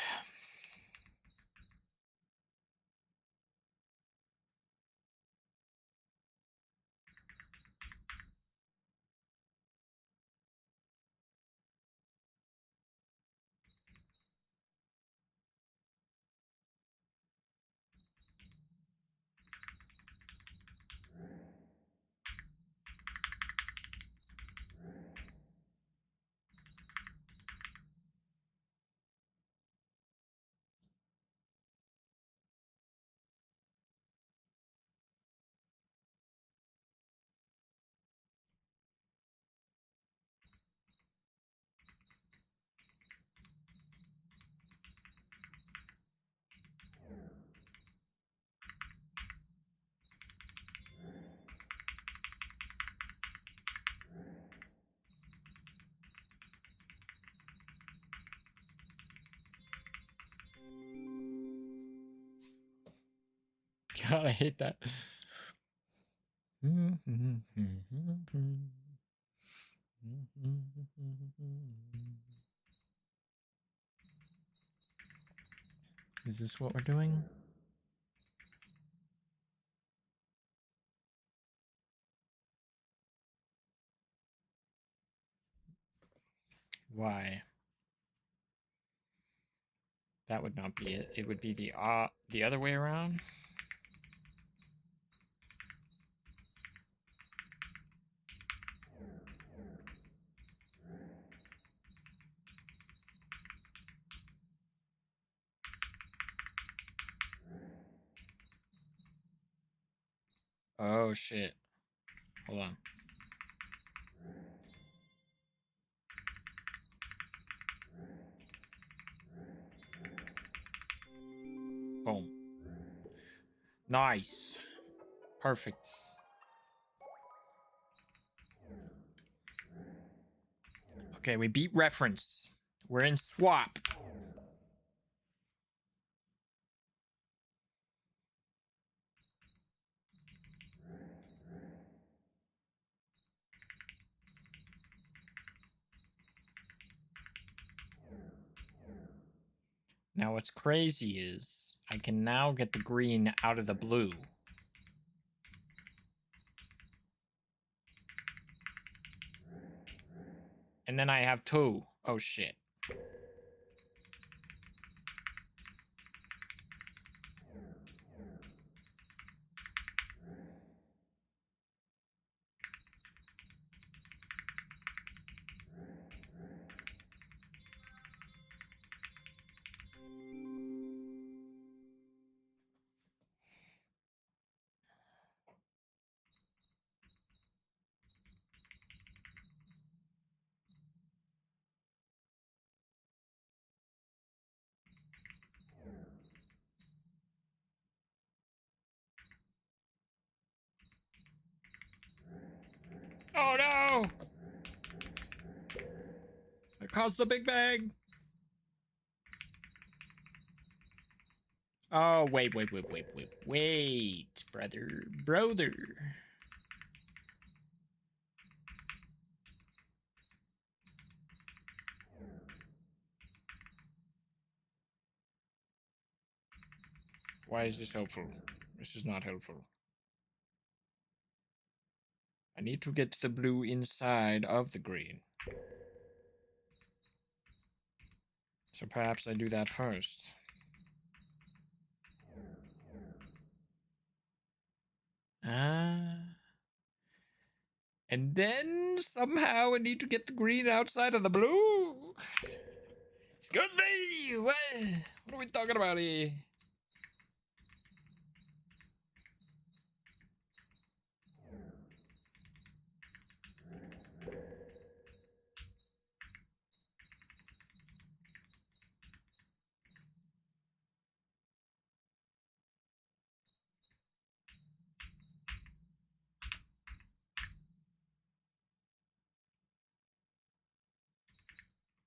God, I hate that. Is this what we're doing? Why? That would not be it. It would be the other way around. Oh shit. Hold on. Boom. Nice. Perfect. Okay, we beat reference. We're in swap. Now what's crazy is I can now get the green out of the blue. And then I have 2. Oh shit. Oh no! It caused the big bang! Oh, wait, brother. Why is this helpful? This is not helpful. I need to get the blue inside of the green. So perhaps I do that first. And then somehow I need to get the green outside of the blue. Excuse me! What are we talking about here?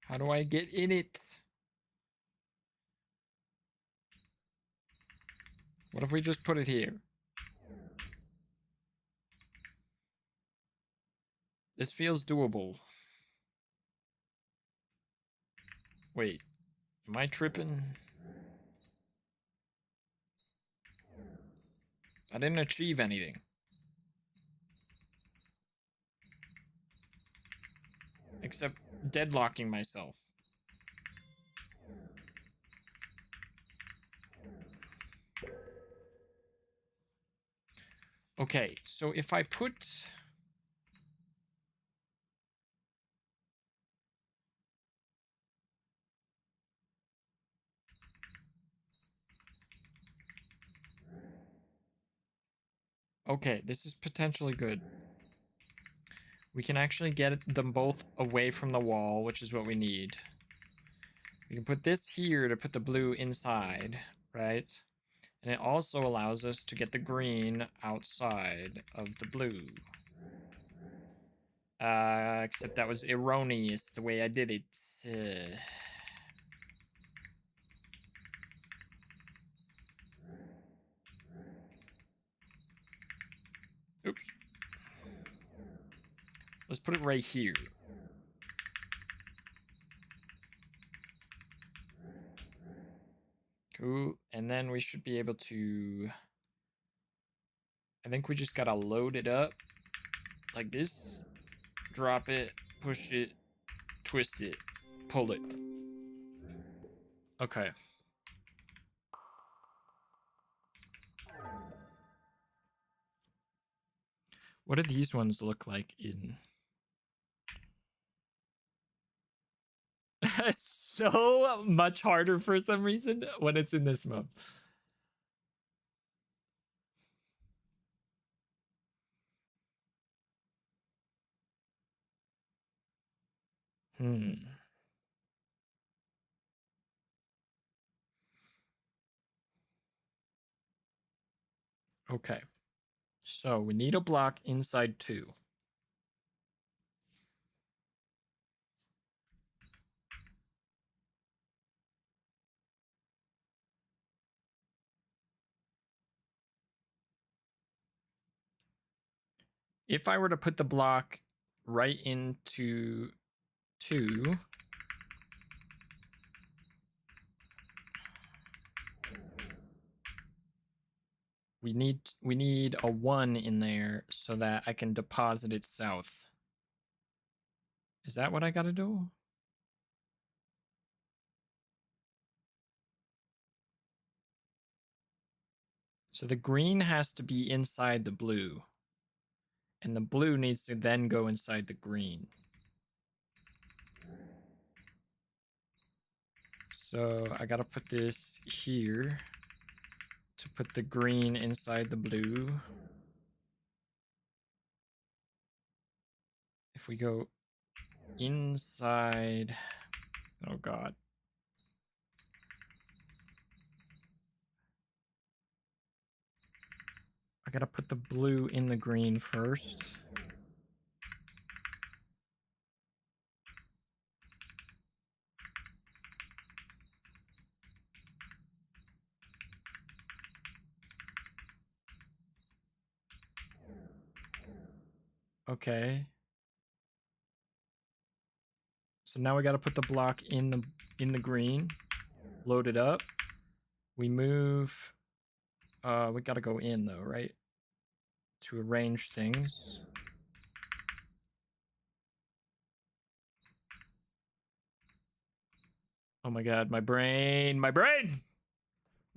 How do I get in it? What if we just put it here? This feels doable. Wait, am I tripping? I didn't achieve anything. Except deadlocking myself. Okay, so if I put... Okay, this is potentially good. We can actually get them both away from the wall, which is what we need. We can put this here to put the blue inside, right? And it also allows us to get the green outside of the blue. Except that was erroneous the way I did it. Let's put it right here. Cool. And then we should be able to... I think we just gotta load it up like this. Drop it, push it, twist it, pull it. Okay. What do these ones look like in... It's so much harder for some reason when it's in this mode. Okay. So we need a block inside 2. If I were to put the block right into 2, we need a 1 in there so that I can deposit it south. Is that what I gotta do? So the green has to be inside the blue. And the blue needs to then go inside the green. So I gotta put this here to put the green inside the blue. If we go inside, oh God. I gotta put the blue in the green first. Okay. So now we got to put the block in the green, load it up. We move. We got to go in though, right? To arrange things. Oh my God, my brain, my brain.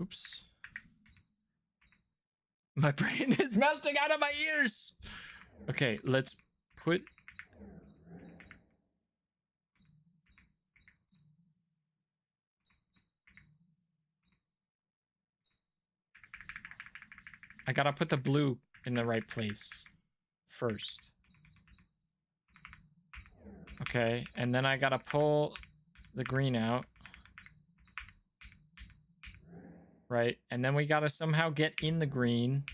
Oops. My brain is melting out of my ears. Okay, let's put. I gotta put the blue in the right place first. Okay, and then I gotta pull the green out. Right, and then we gotta somehow get in the green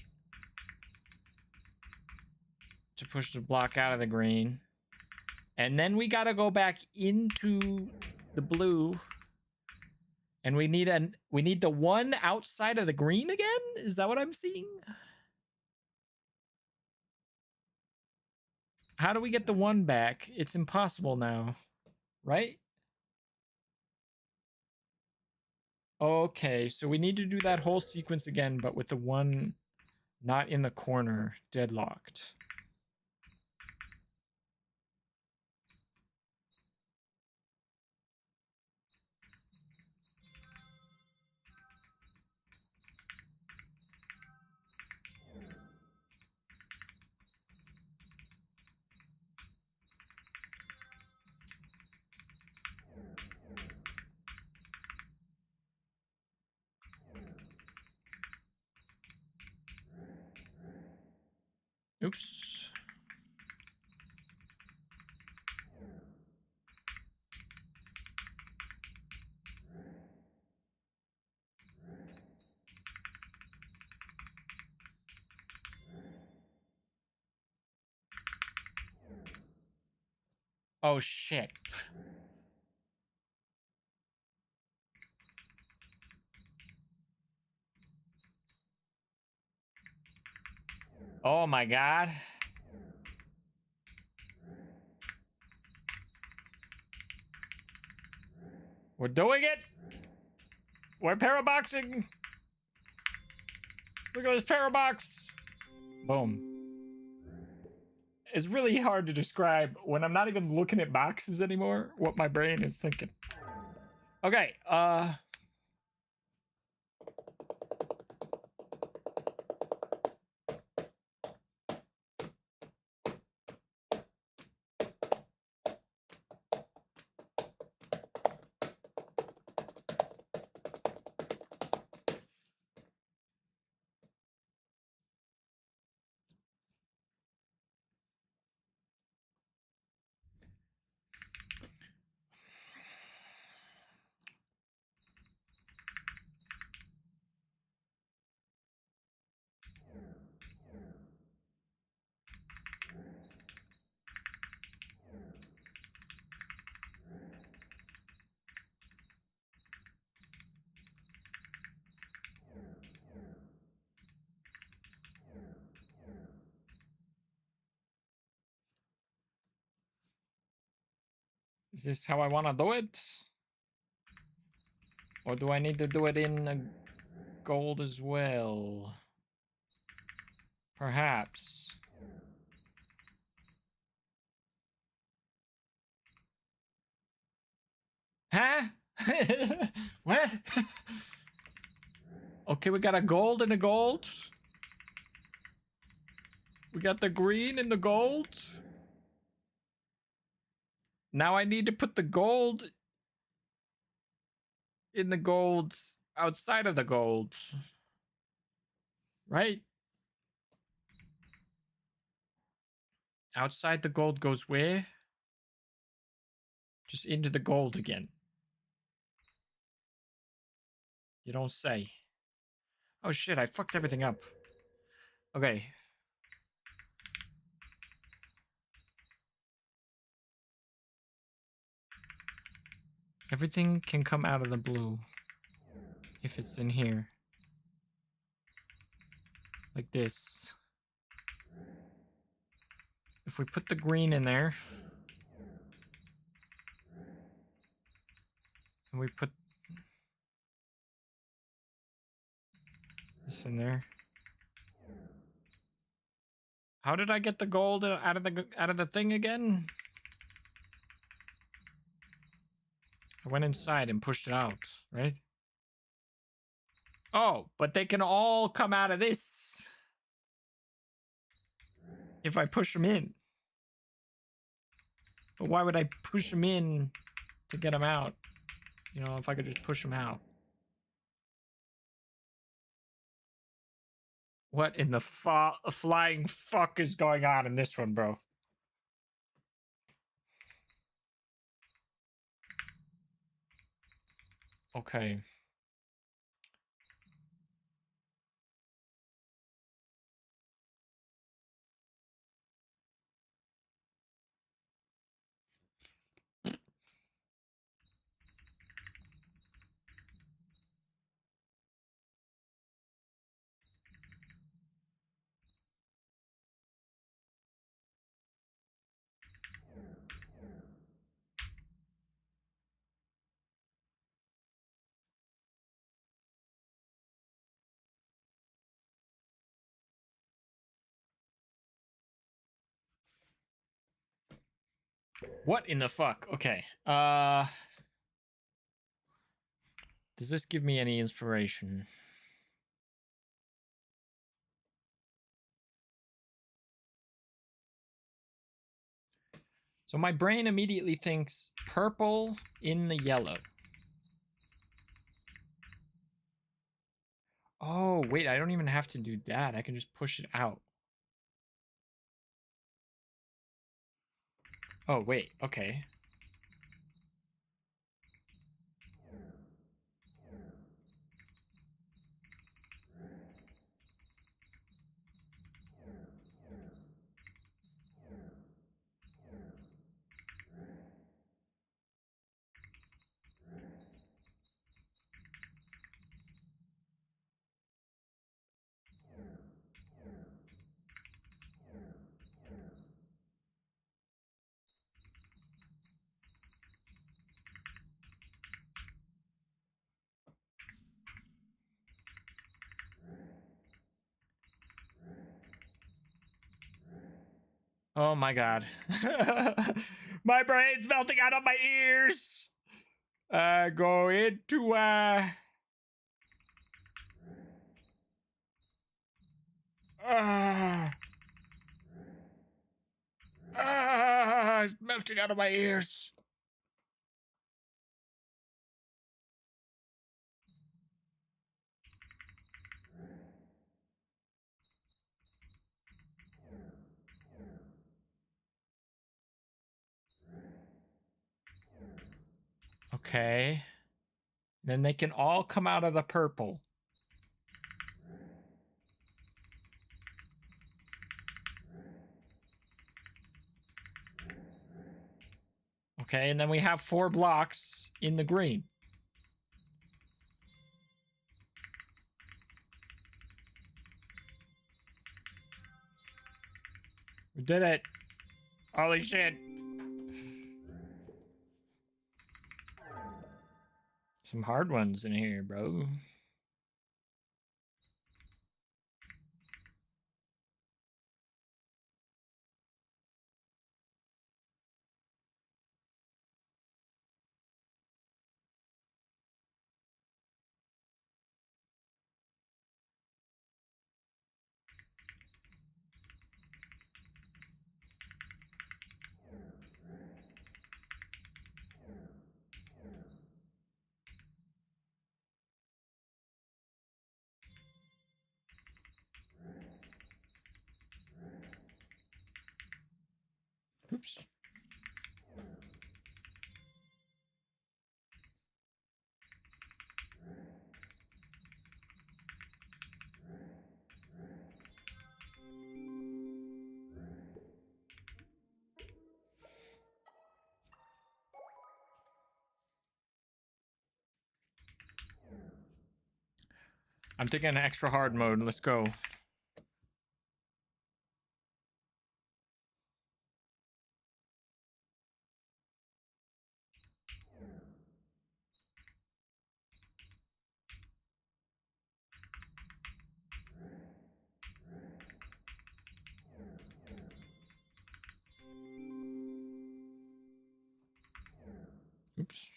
to push the block out of the green. And then we gotta go back into the blue. And we need the 1 outside of the green again? Is that what I'm seeing? How do we get the 1 back? It's impossible now, right? Okay, so we need to do that whole sequence again, but with the 1 not in the corner, deadlocked. Oops. Oh, shit. Oh my God. We're doing it. We're paraboxing. Look at this parabox. Boom. It's really hard to describe when I'm not even looking at boxes anymore what my brain is thinking. Okay, is this how I want to do it? Or do I need to do it in gold as well? Perhaps. Huh? What? Okay, we got a gold and a gold. We got the green and the gold. Now I need to put the gold in the gold outside of the gold. Right? Outside the gold goes where? Just into the gold again. You don't say. Oh shit, I fucked everything up. Okay. Everything can come out of the blue. If it's in here. Like this. If we put the green in there. And we put this in there. How did I get the gold out of the thing again? I went inside and pushed it out, right? Oh, but they can all come out of this. If I push them in. But why would I push them in to get them out? You know, if I could just push them out. What in the flying fuck is going on in this one, bro? Okay. What in the fuck? Okay. Does this give me any inspiration? So my brain immediately thinks purple in the yellow. Oh, wait, I don't even have to do that. I can just push it out. Oh, wait, okay. Oh my god. My brain's melting out of my ears. Go into it's melting out of my ears. Okay. Then they can all come out of the purple. Okay, and then we have 4 blocks in the green. We did it. Holy shit. Some hard ones in here, bro. Oops. I'm taking extra hard mode. Let's go. Oops.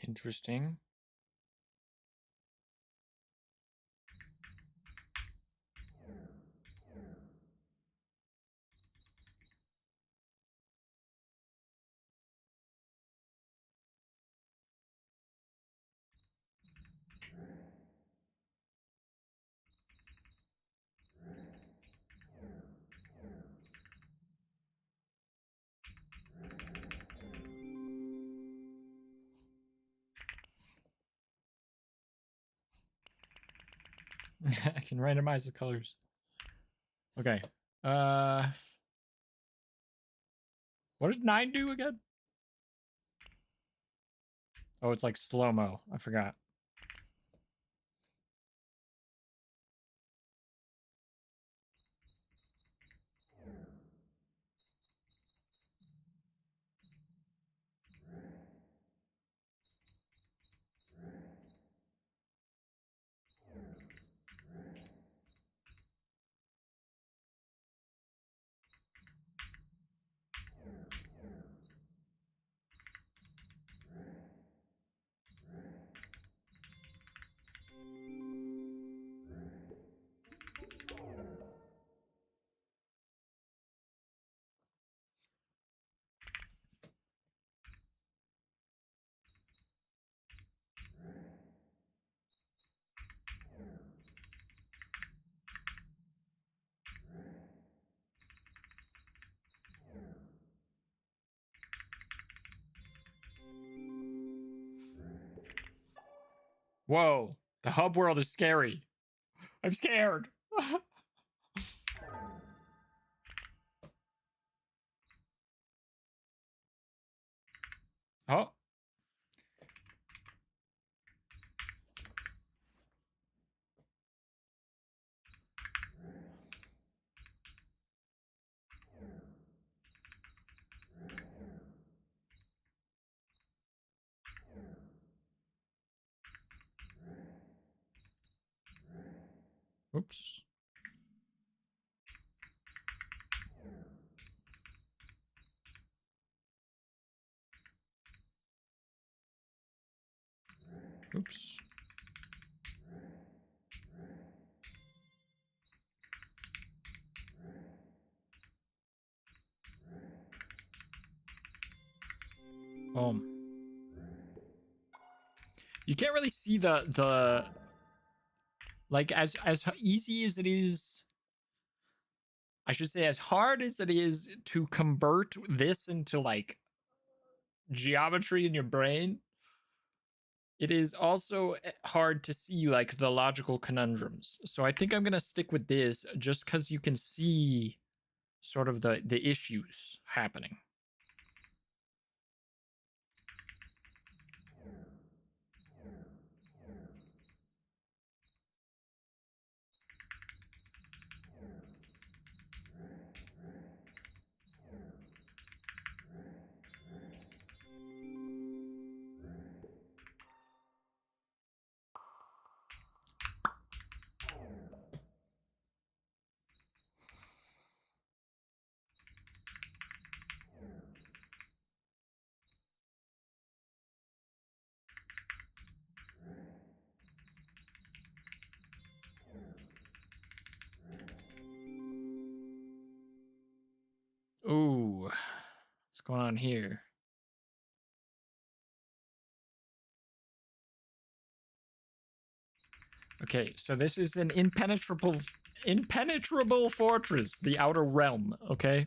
Interesting. I can randomize the colors. Okay. What did 9 do again? Oh, it's like slow-mo. I forgot. Whoa. The hub world is scary. I'm scared. Oh. Oops. Oops. You can't really see the like as easy as it is. I should say as hard as it is to convert this into like geometry in your brain. It is also hard to see like the logical conundrums. So I think I'm gonna stick with this just because you can see sort of the issues happening. Ooh, what's going on here? Okay, so this is an impenetrable fortress, the Outer Realm, okay?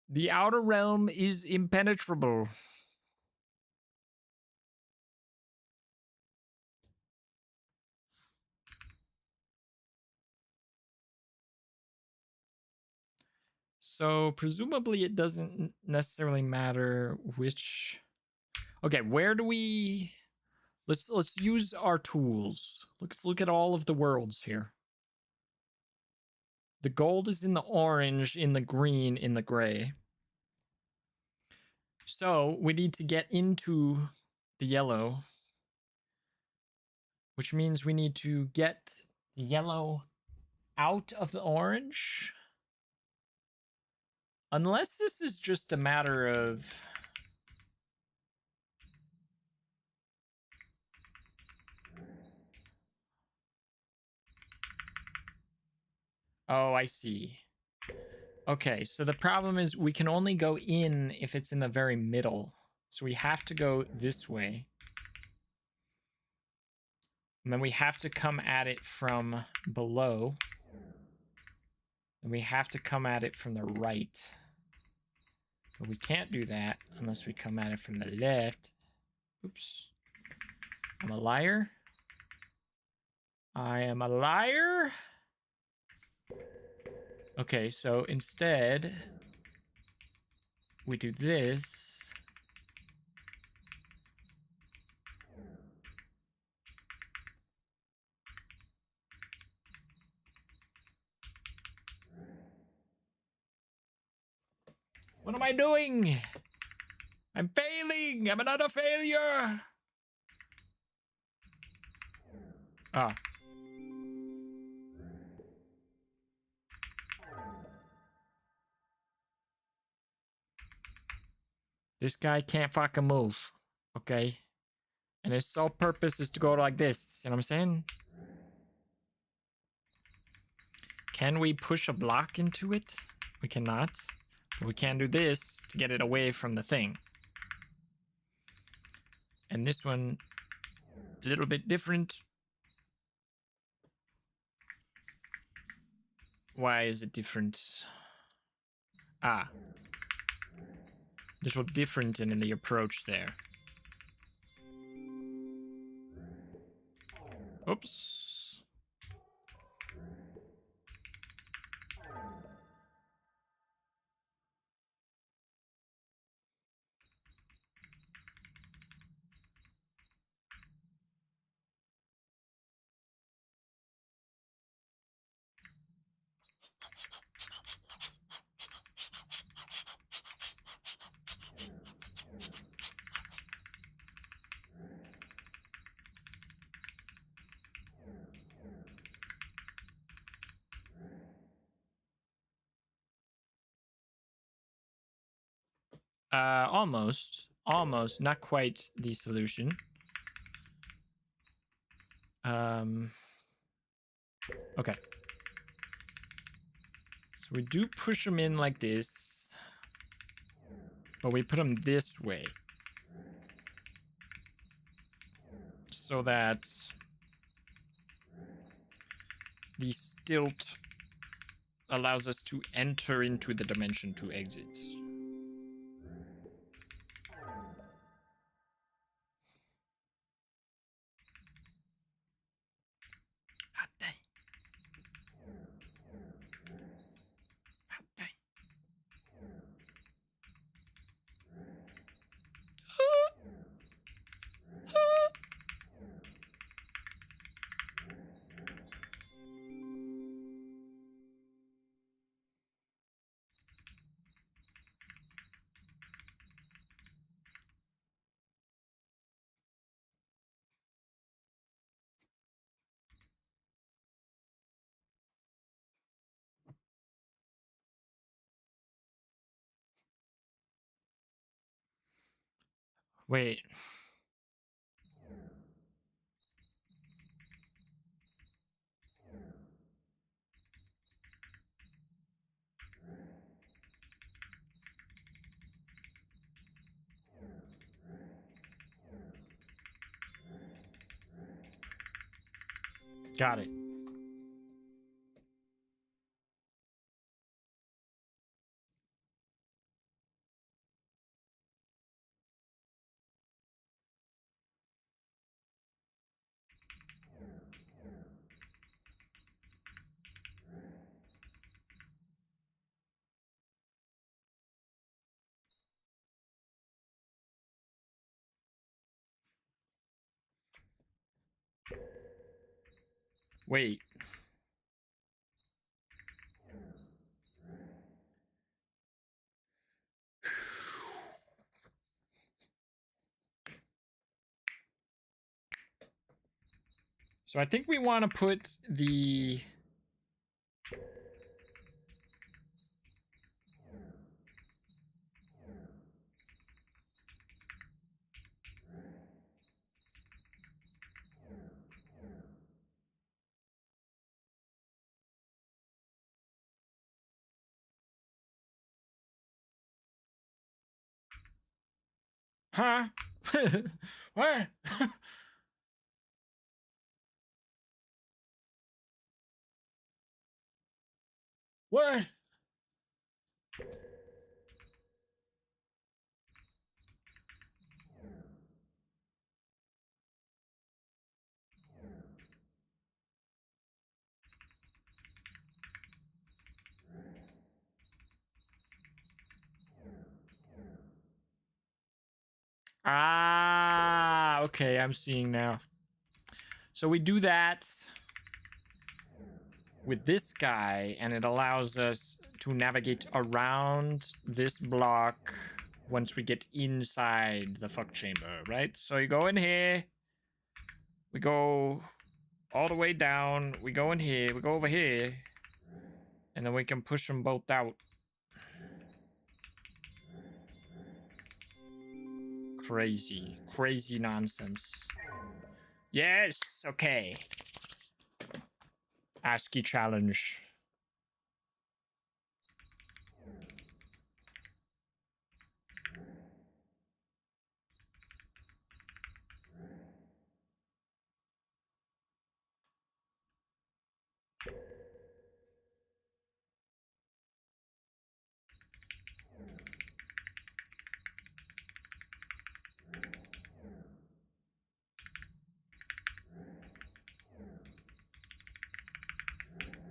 The Outer Realm is impenetrable. So presumably it doesn't necessarily matter which. Okay, where do we? Let's use our tools. Let's look at all of the worlds here. The gold is in the orange, in the green, in the gray. So we need to get into the yellow, which means we need to get the yellow out of the orange. Unless this is just a matter of. Oh, I see. Okay, so the problem is we can only go in if it's in the very middle. So we have to go this way. And then we have to come at it from below. And we have to come at it from the right. But we can't do that unless we come at it from the left. Oops. I'm a liar. I am a liar. Okay, so instead, we do this. What am I doing? I'm failing. I'm another failure. Ah. This guy can't fucking move. Okay. And his sole purpose is to go like this. You know what I'm saying? Can we push a block into it? We cannot. But we can do this to get it away from the thing. And this one, a little bit different. Why is it different? Ah. Little different in the approach there. Oops. Almost. Almost. Not quite the solution. Okay. So we do push them in like this. But we put them this way. So that the stilt allows us to enter into the dimension to exit. Wait. Got it. Wait. So I think we want to put the... Huh? What? What? Ah, okay, I'm seeing now. So we do that with this guy, and it allows us to navigate around this block once we get inside the fuck chamber, right? So you go in here, we go all the way down, we go in here, we go over here, and then we can push them both out. Crazy, crazy nonsense. Yes, okay. ASCII challenge.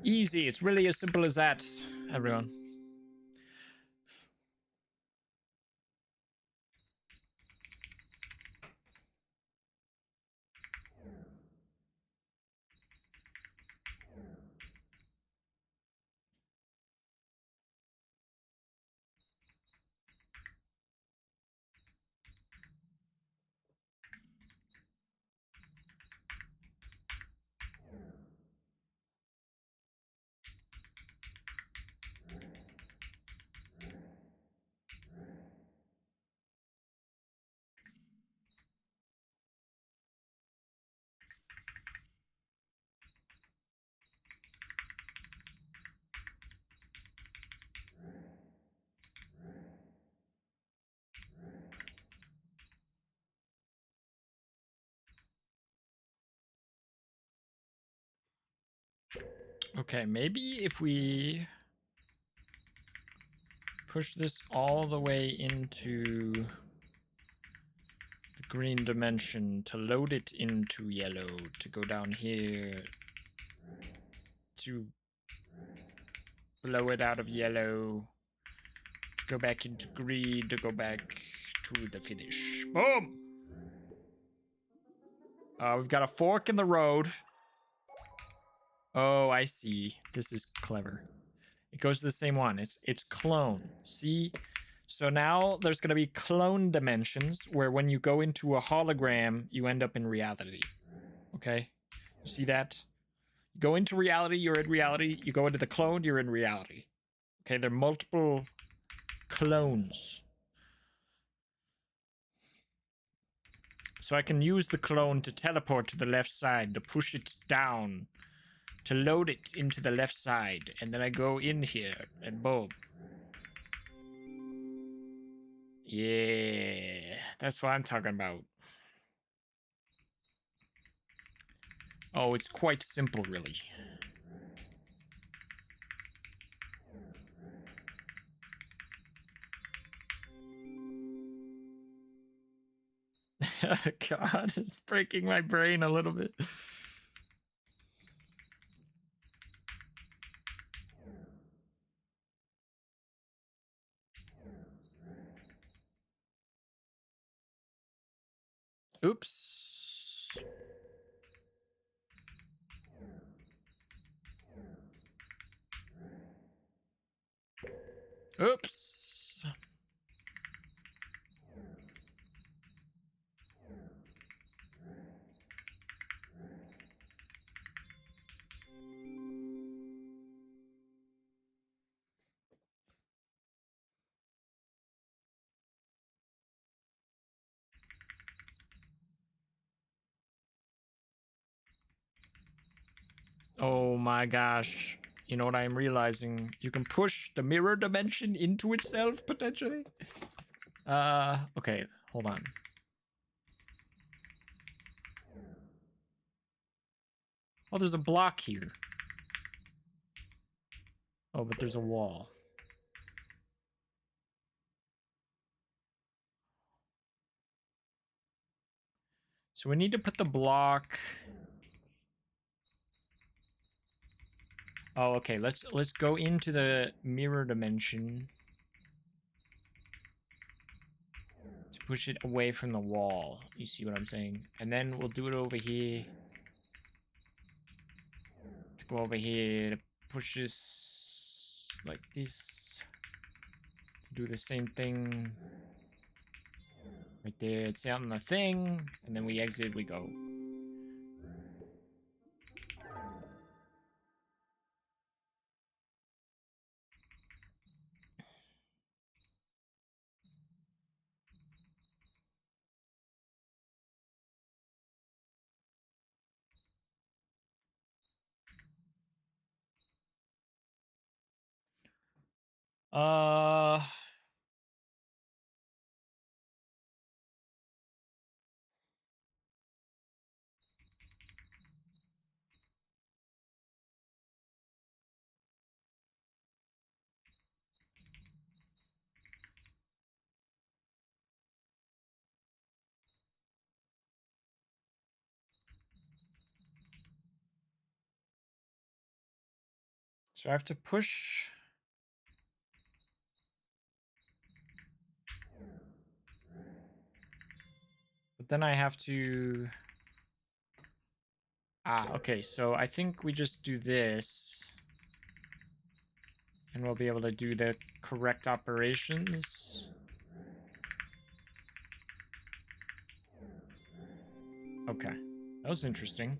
Easy, it's really as simple as that, everyone. Okay, maybe if we push this all the way into the green dimension to load it into yellow, to go down here, to blow it out of yellow, to go back into green, to go back to the finish. Boom! We've got a fork in the road. Oh, I see. This is clever. It goes to the same one. It's clone. See? So now there's going to be clone dimensions where when you go into a hologram, you end up in reality. Okay? You see that? You go into reality, you're in reality. You go into the clone, you're in reality. Okay, there are multiple clones. So I can use the clone to teleport to the left side, to push it down, to load it into the left side, and then I go in here, and boom. Yeah, that's what I'm talking about. Oh, it's quite simple, really. God, it's breaking my brain a little bit. Oops. Oops. Oh my gosh. You know what I'm realizing? You can push the mirror dimension into itself, potentially. Okay, hold on. Oh, there's a block here. Oh, but there's a wall. So we need to put the block. Oh, okay. Let's go into the mirror dimension to push it away from the wall. You see what I'm saying? And then we'll do it over here. To go over here to push this like this. Do the same thing right there. It's out on the thing, and then we exit. We go. Uh. So I have to push. But then I have to. Ah, okay. So I think we just do this. And we'll be able to do the correct operations. Okay. That was interesting.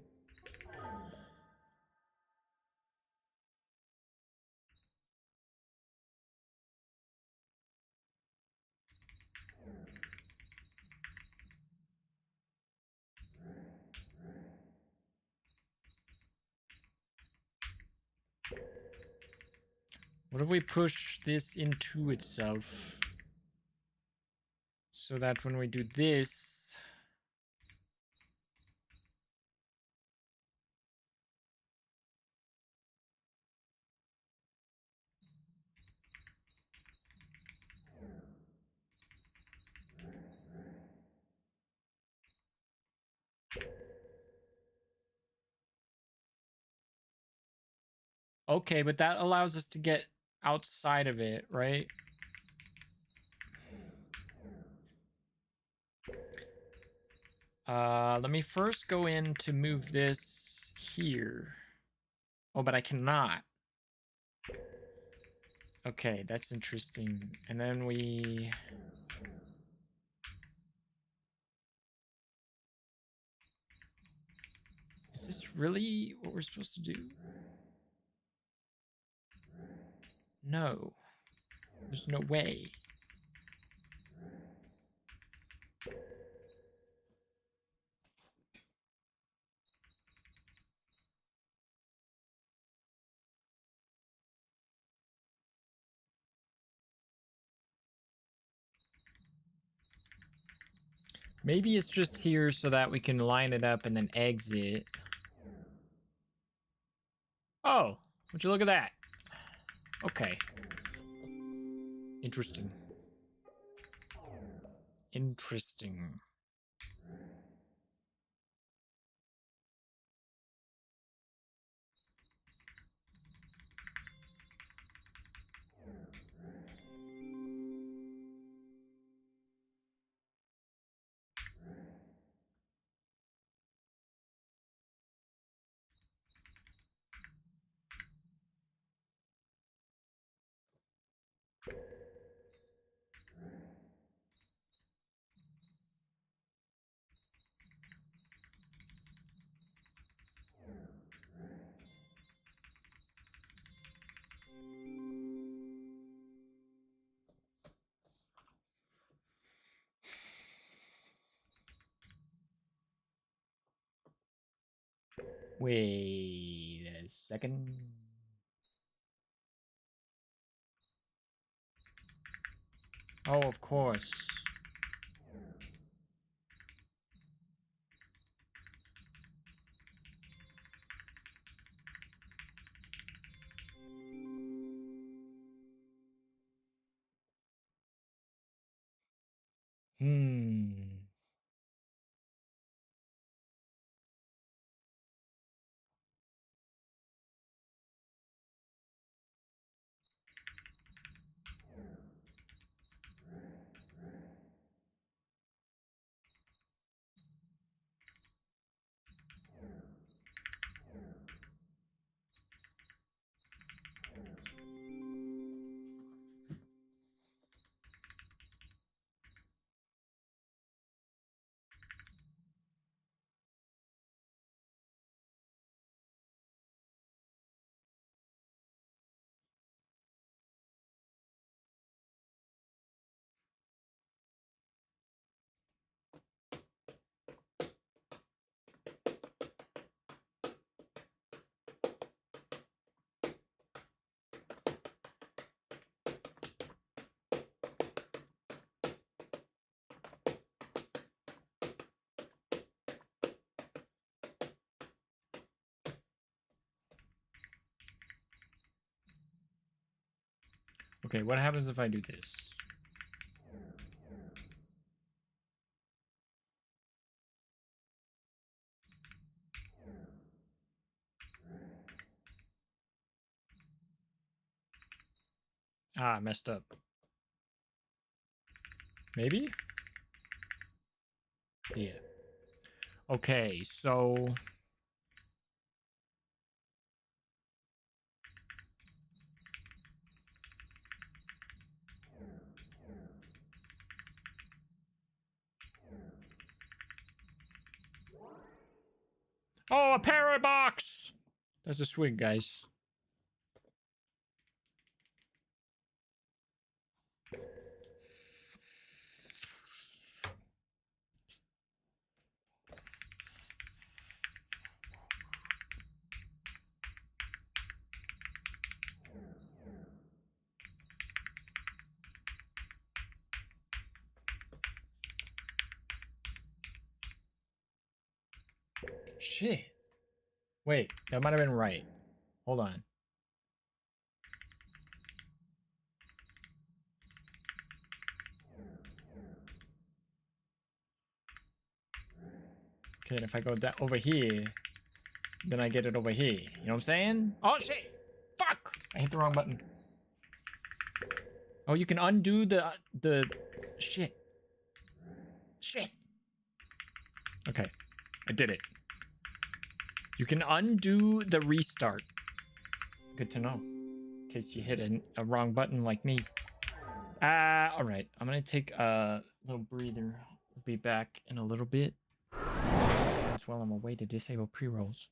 What if we push this into itself? So that when we do this... Okay, but that allows us to get outside of it, right? Let me first go in to move this here. Oh, but I cannot. Okay, that's interesting. And then we... Is this really what we're supposed to do? No. There's no way. Maybe it's just here so that we can line it up and then exit. Oh, would you look at that? Okay. Interesting. Interesting. Wait a second. Oh, of course. Hmm. Okay, what happens if I do this? Ah, messed up. Maybe? Yeah. Okay, so... Oh, a parrot box! That's a swing, guys. Shit. Wait, that might have been right. Hold on. Okay, and if I go that over here, then I get it over here. You know what I'm saying? Oh shit! Fuck! I hit the wrong button. Oh, you can undo the shit. Shit. Okay, I did it. You can undo the restart. Good to know. In case you hit a wrong button like me. All right. I'm gonna take a little breather. I'll be back in a little bit. As well, I'm away to disable pre-rolls.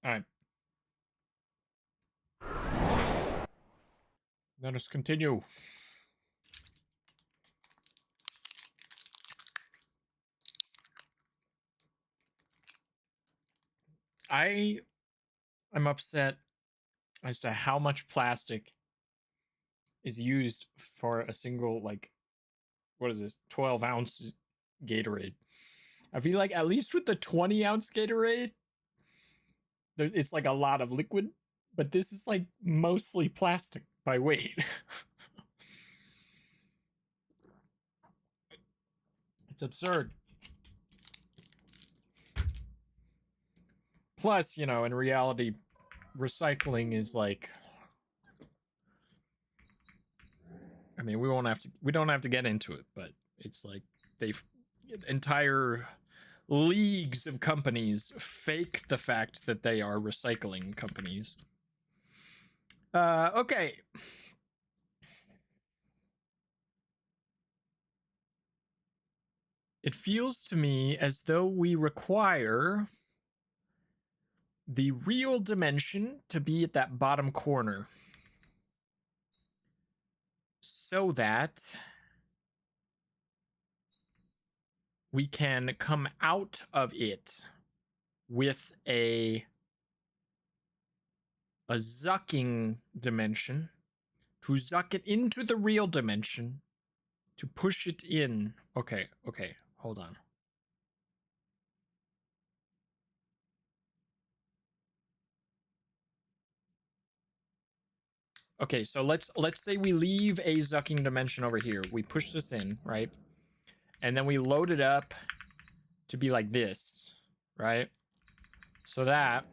All right. Let us continue. I am upset as to how much plastic is used for a single, like, what is this, 12-ounce Gatorade. I feel like at least with the 20-ounce Gatorade, it's like a lot of liquid, but this is like mostly plastic by weight. It's absurd. Plus, you know, in reality, recycling is like, I mean, we don't have to get into it, but it's like they've entire leagues of companies fake the fact that they are recycling companies. Okay. It feels to me as though we require the real dimension to be at that bottom corner so that we can come out of it with a zucking dimension to zuck it into the real dimension to push it in. Okay, hold on. Okay, so let's say we leave a zucking dimension over here. We push this in, right? And then we load it up to be like this, right? So that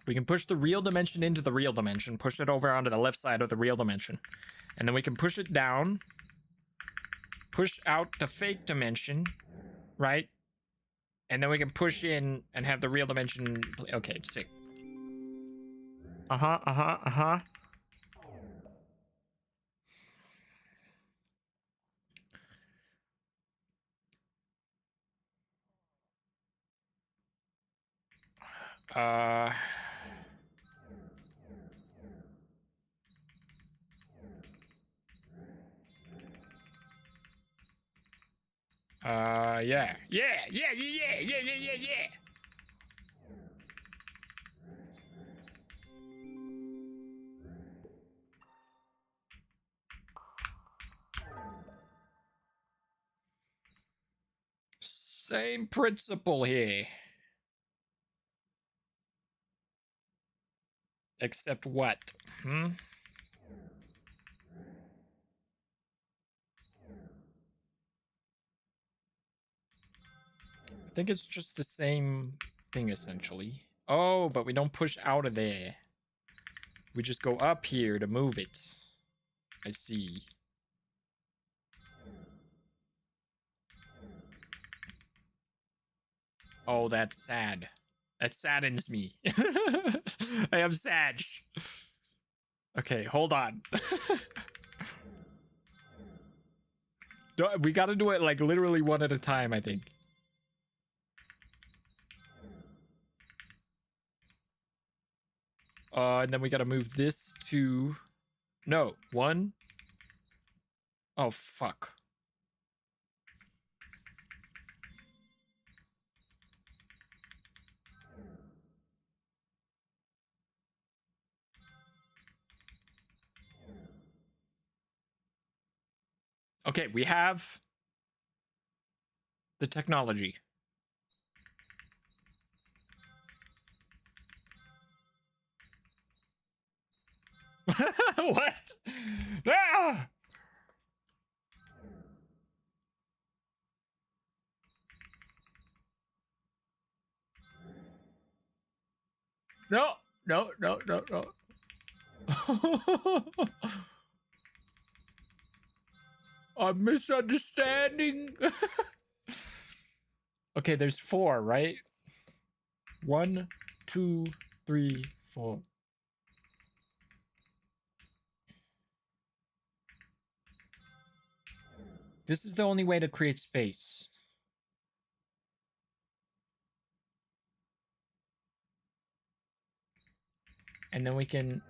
we can push the real dimension into the real dimension, push it over onto the left side of the real dimension. And then we can push it down, push out the fake dimension, right? And then we can push in and have the real dimension. Okay, sick. Uh-huh. Yeah. Same principle here. Except what? I think it's just the same thing, essentially. Oh, but we don't push out of there. We just go up here to move it. I see. Oh, that's sad. That saddens me. I am sad. Okay, hold on. We gotta do it like literally one at a time, I think. And then we gotta move this to... No, one. Oh, fuck. Okay, we have the technology. What? Ah! No. I'm misunderstanding. Okay, there's 4, right? 1, 2, 3, 4. This is the only way to create space. And then we can...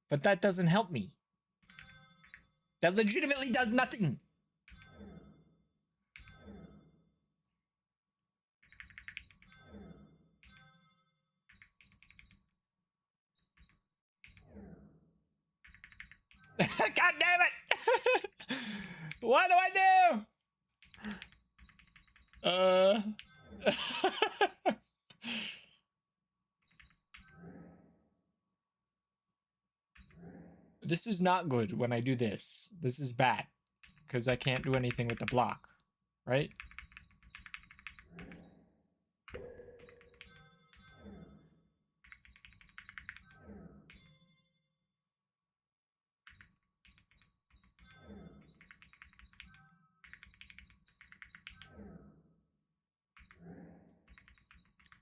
But that doesn't help me. That legitimately does nothing. God damn it! What do I do? This is not good when I do this. This is bad. Because I can't do anything with the block. Right?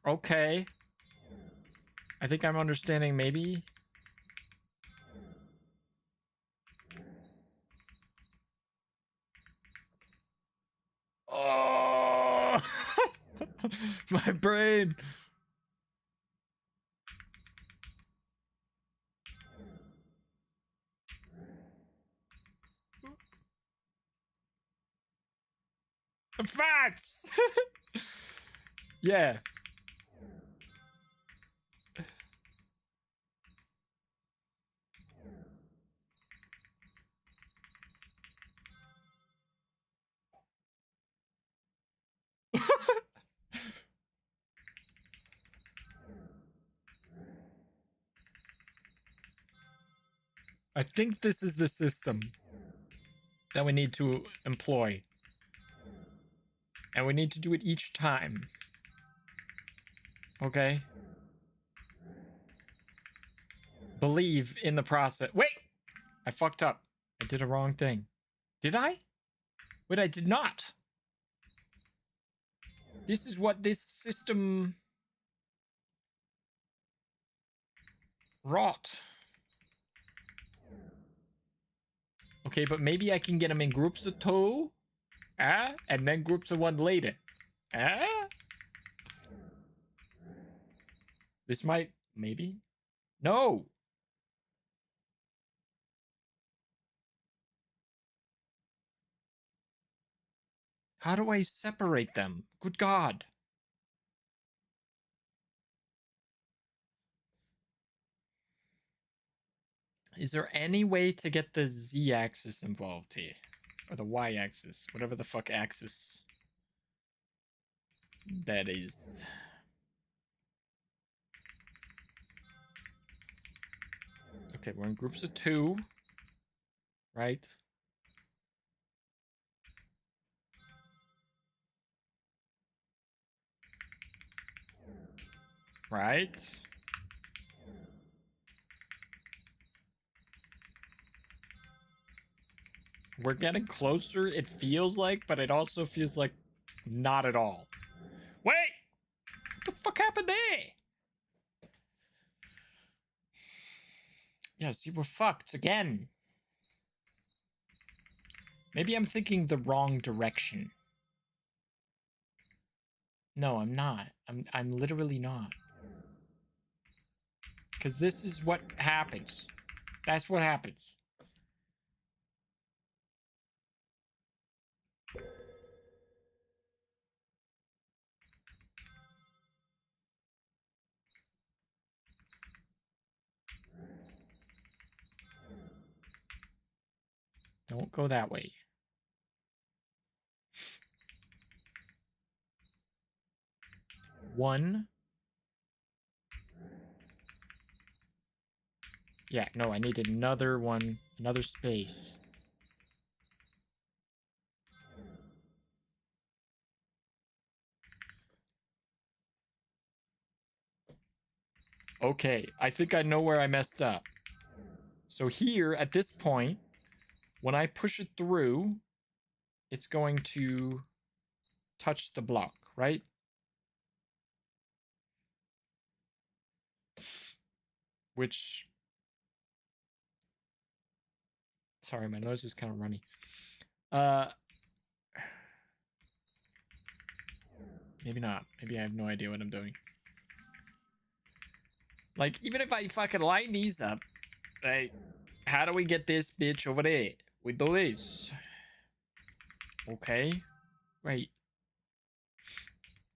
Okay. I think I'm understanding maybe. Oh! My brain. Fats! Yeah. I think this is the system that we need to employ. And we need to do it each time. Okay? Believe in the process. Wait! I fucked up. I did a wrong thing. Did I? Wait, I did not. This is what this system wrought. Okay, but maybe I can get them in groups of two. And then groups of one later. This might, maybe. No. How do I separate them? Good God. Is there any way to get the z-axis involved here? Or the y-axis, whatever the fuck axis that is. Okay, we're in groups of two, right? Right? We're getting closer, it feels like, but it also feels like not at all. Wait! What the fuck happened there? Yeah, see, we're fucked again. Maybe I'm thinking the wrong direction. No, I'm not. I'm literally not. Because this is what happens. That's what happens. Don't go that way. One. Yeah, no, I need another one, another space. Okay, I think I know where I messed up. So here, at this point, when I push it through, it's going to touch the block, right? Which... Sorry, my nose is kind of runny. Maybe not. Maybe I have no idea what I'm doing. Like, even if I fucking line these up, right? How do we get this bitch over there? We do this. Okay. Right.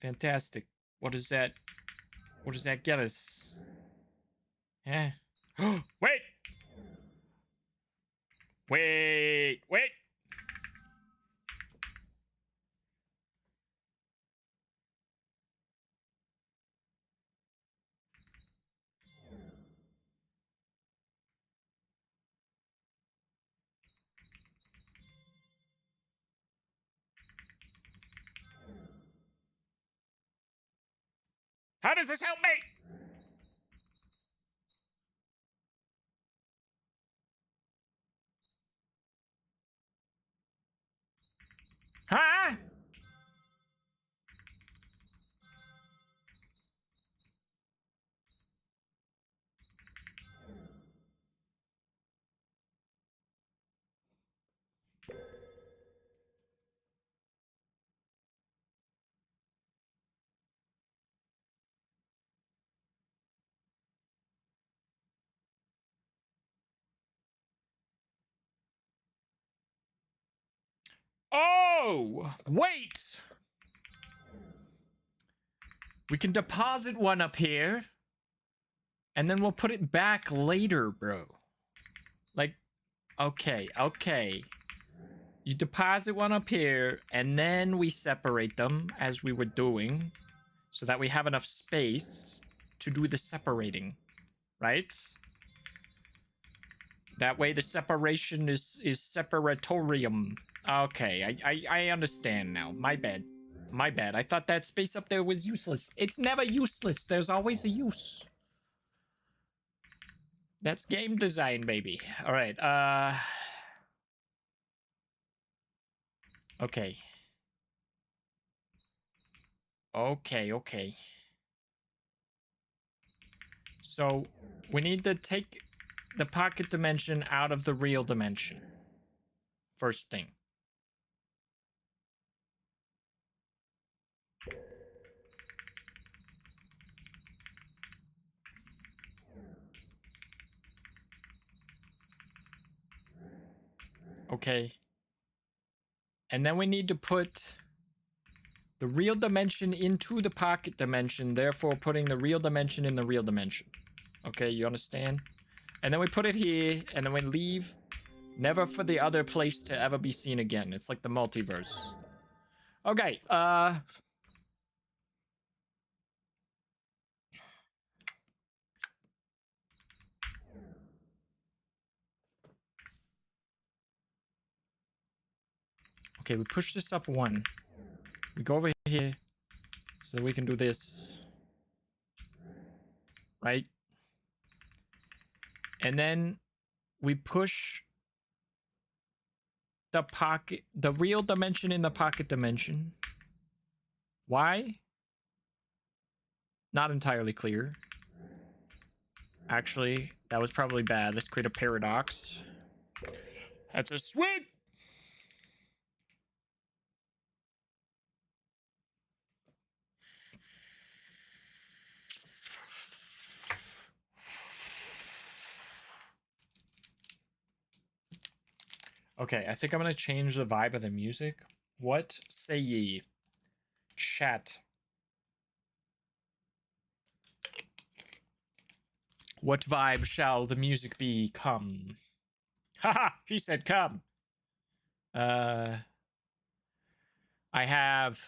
Fantastic. What does that get us? Yeah. Wait! Wait! How does this help me? Huh? Oh, wait. We can deposit one up here. And then we'll put it back later, bro. Like, okay. You deposit one up here, and then we separate them as we were doing, so that we have enough space to do the separating, right? That way the separation is separatorium. Okay, I understand now. My bad. I thought that space up there was useless. It's never useless. There's always a use. That's game design, baby. All right. Okay. Okay. So we need to take the pocket dimension out of the real dimension. First thing. Okay. And then we need to put the real dimension into the pocket dimension, therefore putting the real dimension in the real dimension. Okay, you understand? And then we put it here, and then we leave, never for the other place to ever be seen again. It's like the multiverse. Okay, okay, we push this up one. We go over here so that we can do this. Right? And then we push the pocket, the real dimension in the pocket dimension. Why? Not entirely clear. Actually, that was probably bad. Let's create a paradox. That's a sweet. Okay, I think I'm gonna change the vibe of the music. What say ye? Chat. What vibe shall the music become? Haha, he said come. I have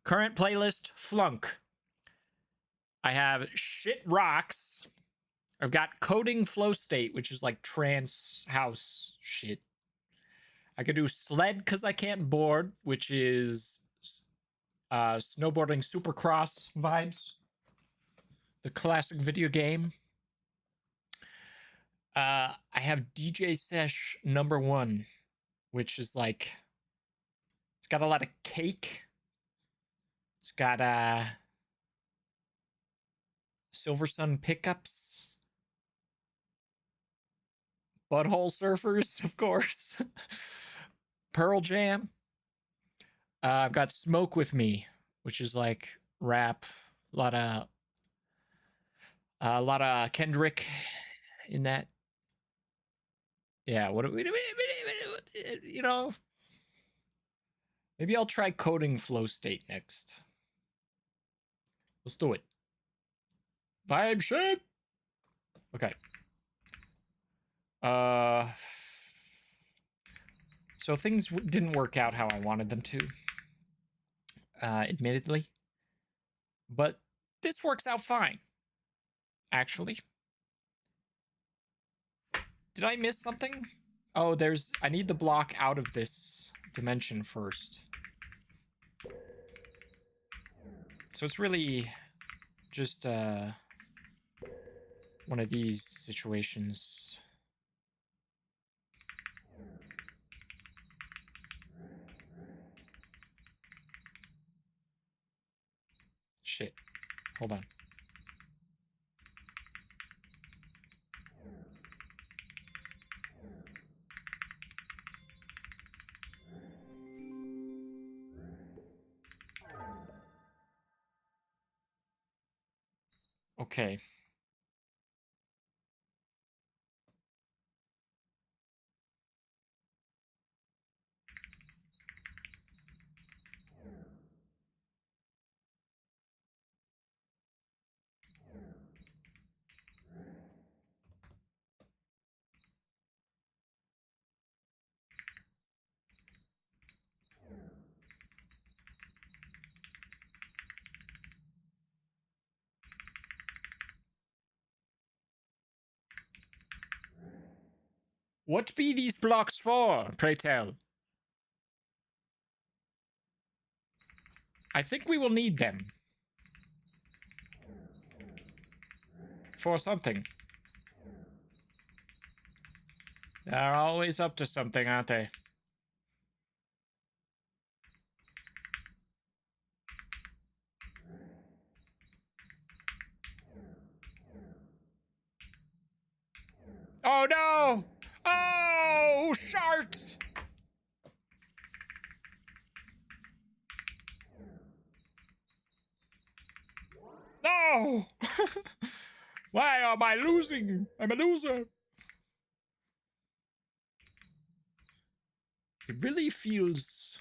current playlist Flunk. I have Shit Rocks. I've got Coding Flow State, which is like trance house shit. I could do Sled because I can't board, which is snowboarding supercross vibes. The classic video game. I have DJ Sesh #1, which is like, it's got a lot of cake. It's got Silver Sun pickups. Butthole Surfers, of course. Pearl Jam. I've got Smoke With Me, which is like rap. A lot of Kendrick in that. Yeah, what you know, maybe I'll try Coding Flow State next. Let's do it. Vibe shit. Okay. So things didn't work out how I wanted them to, admittedly. But this works out fine, actually. Did I miss something? Oh, I need the block out of this dimension first. So it's really just one of these situations. Shit. Hold on. Okay. What be these blocks for, pray tell? I think we will need them. For something. They're always up to something, aren't they? Oh no! Oh, shart! No! Why am I losing? I'm a loser. It really feels...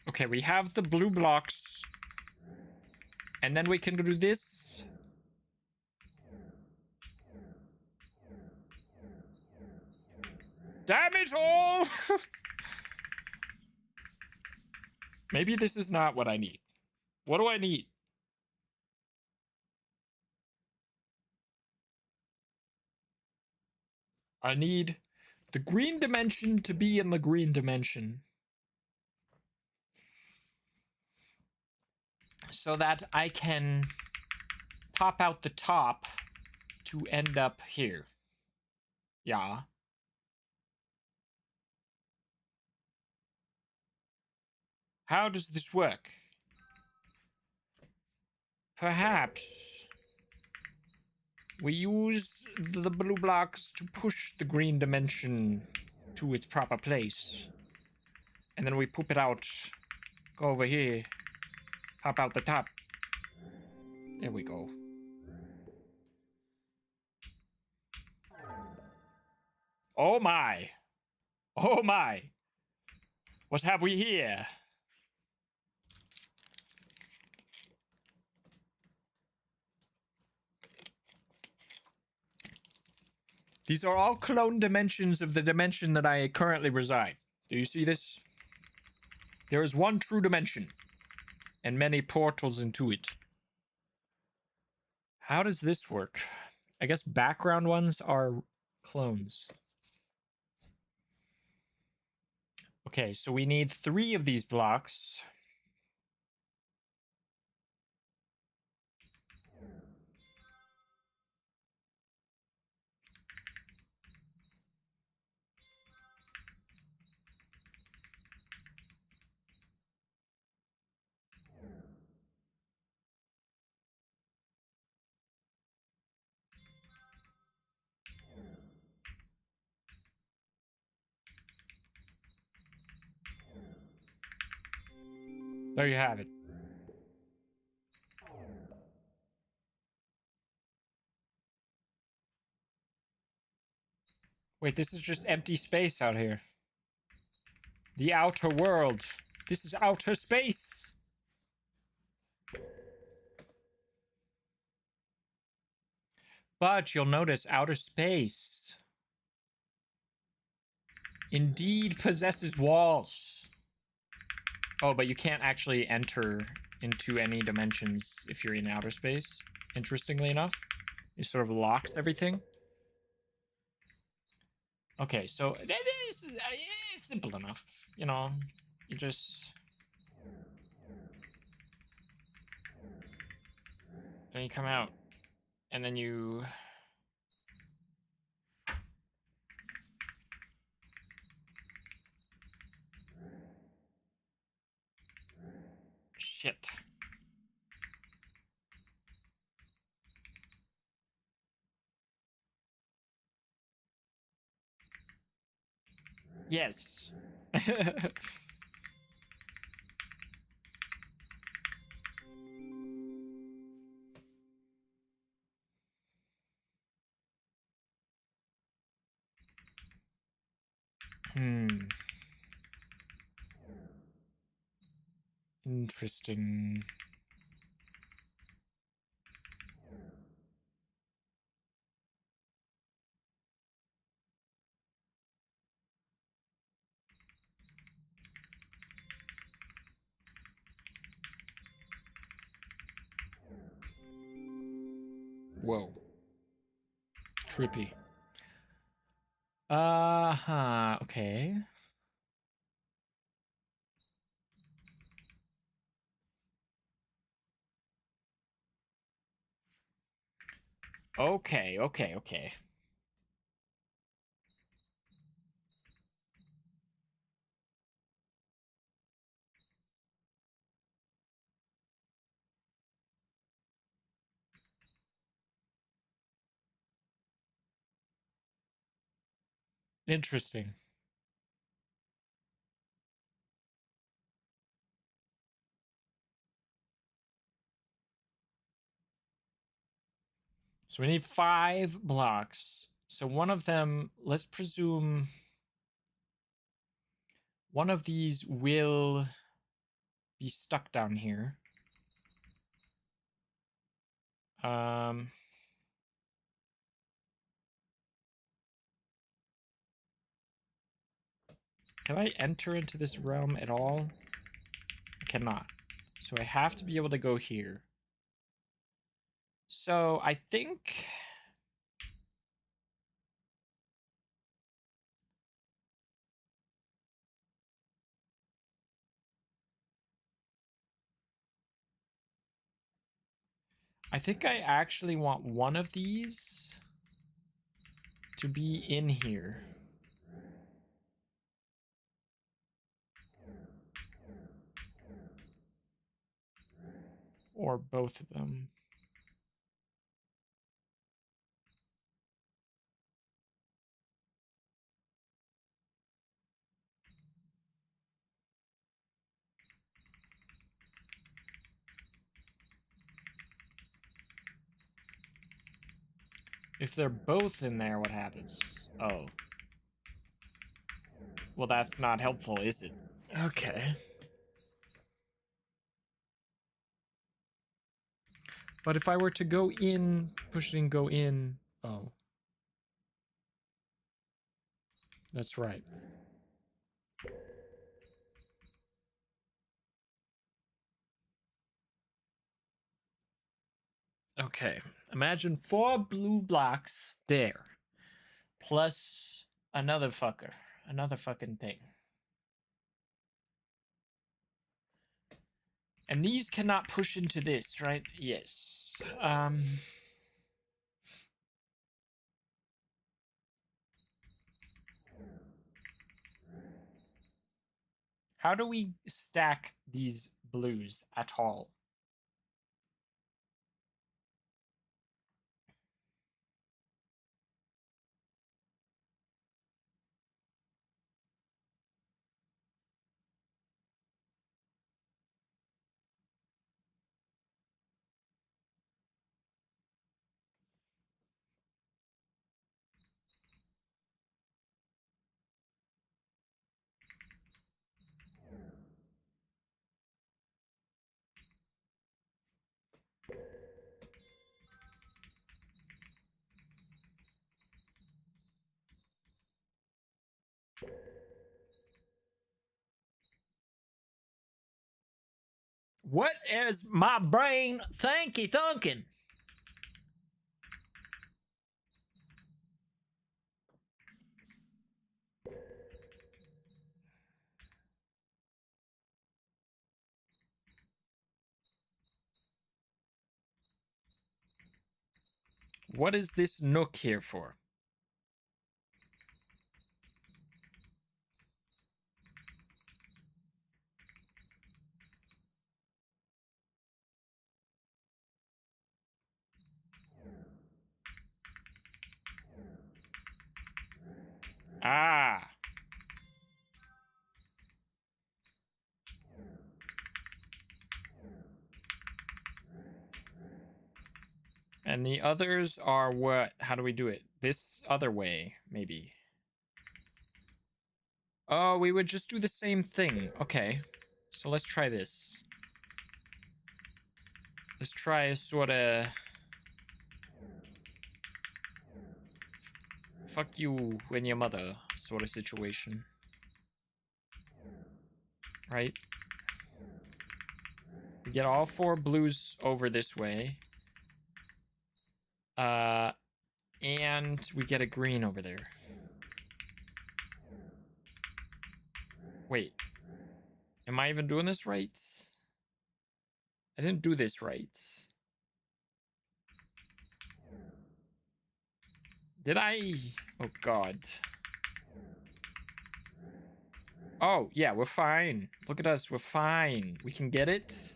Okay, we have the blue blocks. And then we can do this. Damn it all! Maybe this is not what I need. What do I need? I need the green dimension to be in the green dimension. So that I can pop out the top to end up here. Yeah. How does this work? Perhaps we use the blue blocks to push the green dimension to its proper place. And then we poop it out. Go over here. Pop out the top. There we go. Oh my. Oh my. What have we here? These are all clone dimensions of the dimension that I currently reside. Do you see this? There is one true dimension, and many portals into it. How does this work? I guess background ones are clones. Okay, so we need 3 of these blocks. There you have it. Wait, this is just empty space out here. The outer world. This is outer space. But you'll notice outer space indeed possesses walls. Oh, but you can't actually enter into any dimensions if you're in outer space, interestingly enough. It sort of locks everything. Okay, so this is simple enough. You know, you just... Then you come out, and then you... Shit. Yes. Interesting. Whoa. Trippy. Uh-huh. Okay. Okay, okay, okay. Interesting. So we need 5 blocks. So one of them, let's presume one of these will be stuck down here. Can I enter into this realm at all? I cannot. So I have to be able to go here. So I think... I actually want one of these to be in here. Or both of them. If they're both in there, what happens? Oh. Well, that's not helpful, is it? Okay. But if I were to go in, push it and go in... Oh. That's right. Okay. Imagine 4 blue blocks there. Plus another fucker. Another fucking thing. And these cannot push into this, right? Yes. How do we stack these blues at all? What is my brain thinking? What is this nook here for? Ah. And the others are what? How do we do it? This other way, maybe. Oh, we would just do the same thing. Okay. So let's try this. Let's try a sort of fuck you and your mother sort of situation. Right? We get all 4 blues over this way. And we get a green over there. Wait. Am I even doing this right? I didn't do this right. Did I? Oh, God. Oh, yeah, we're fine. Look at us. We're fine. We can get it.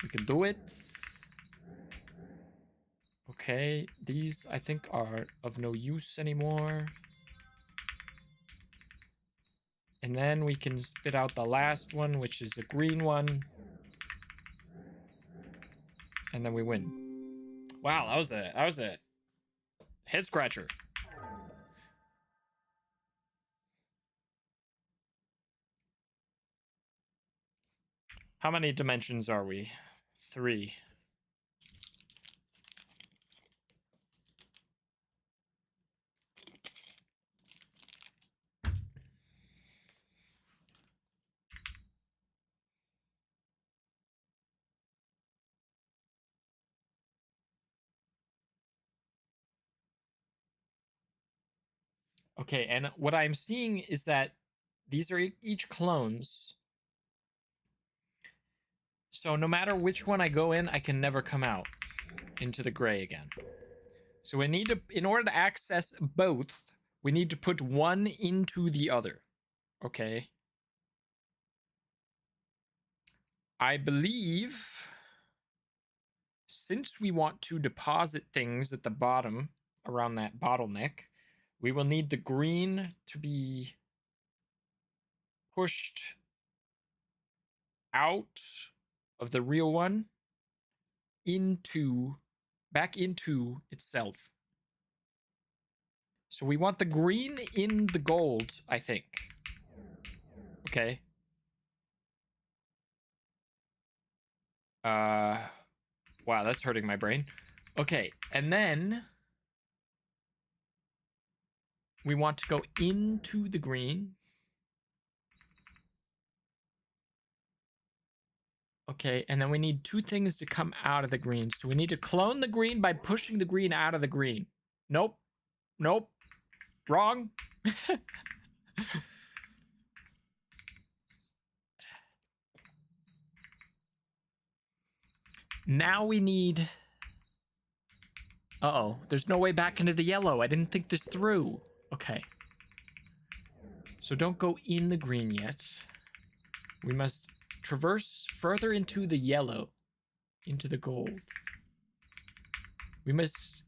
We can do it. Okay. These, I think, are of no use anymore. And then we can spit out the last one, which is a green one. And then we win. Wow, that was a head scratcher. How many dimensions are we? 3. Okay, and what I'm seeing is that these are each clones. So no matter which one I go in, I can never come out into the gray again. So we need to, in order to access both, we need to put one into the other. Okay. I believe since we want to deposit things at the bottom around that bottleneck, we will need the green to be pushed out of the real one back into itself. So we want the green in the gold, I think. Okay. Wow, that's hurting my brain. Okay, and then we want to go into the green. Okay, and then we need 2 things to come out of the green. So we need to clone the green by pushing the green out of the green. Nope. Nope. Wrong. Now we need... Uh-oh. There's no way back into the yellow. I didn't think this through. Okay. So don't go in the green yet. We must traverse further into the yellow. Into the gold. We must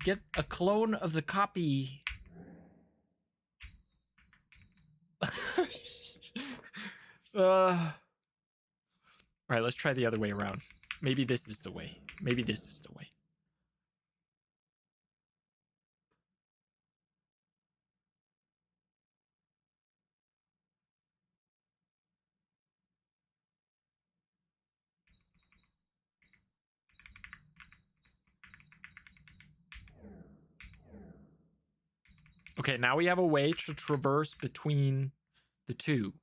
get a clone of the copy. All right, let's try the other way around. Maybe this is the way. Maybe this is the way. Okay, now we have a way to traverse between the 2.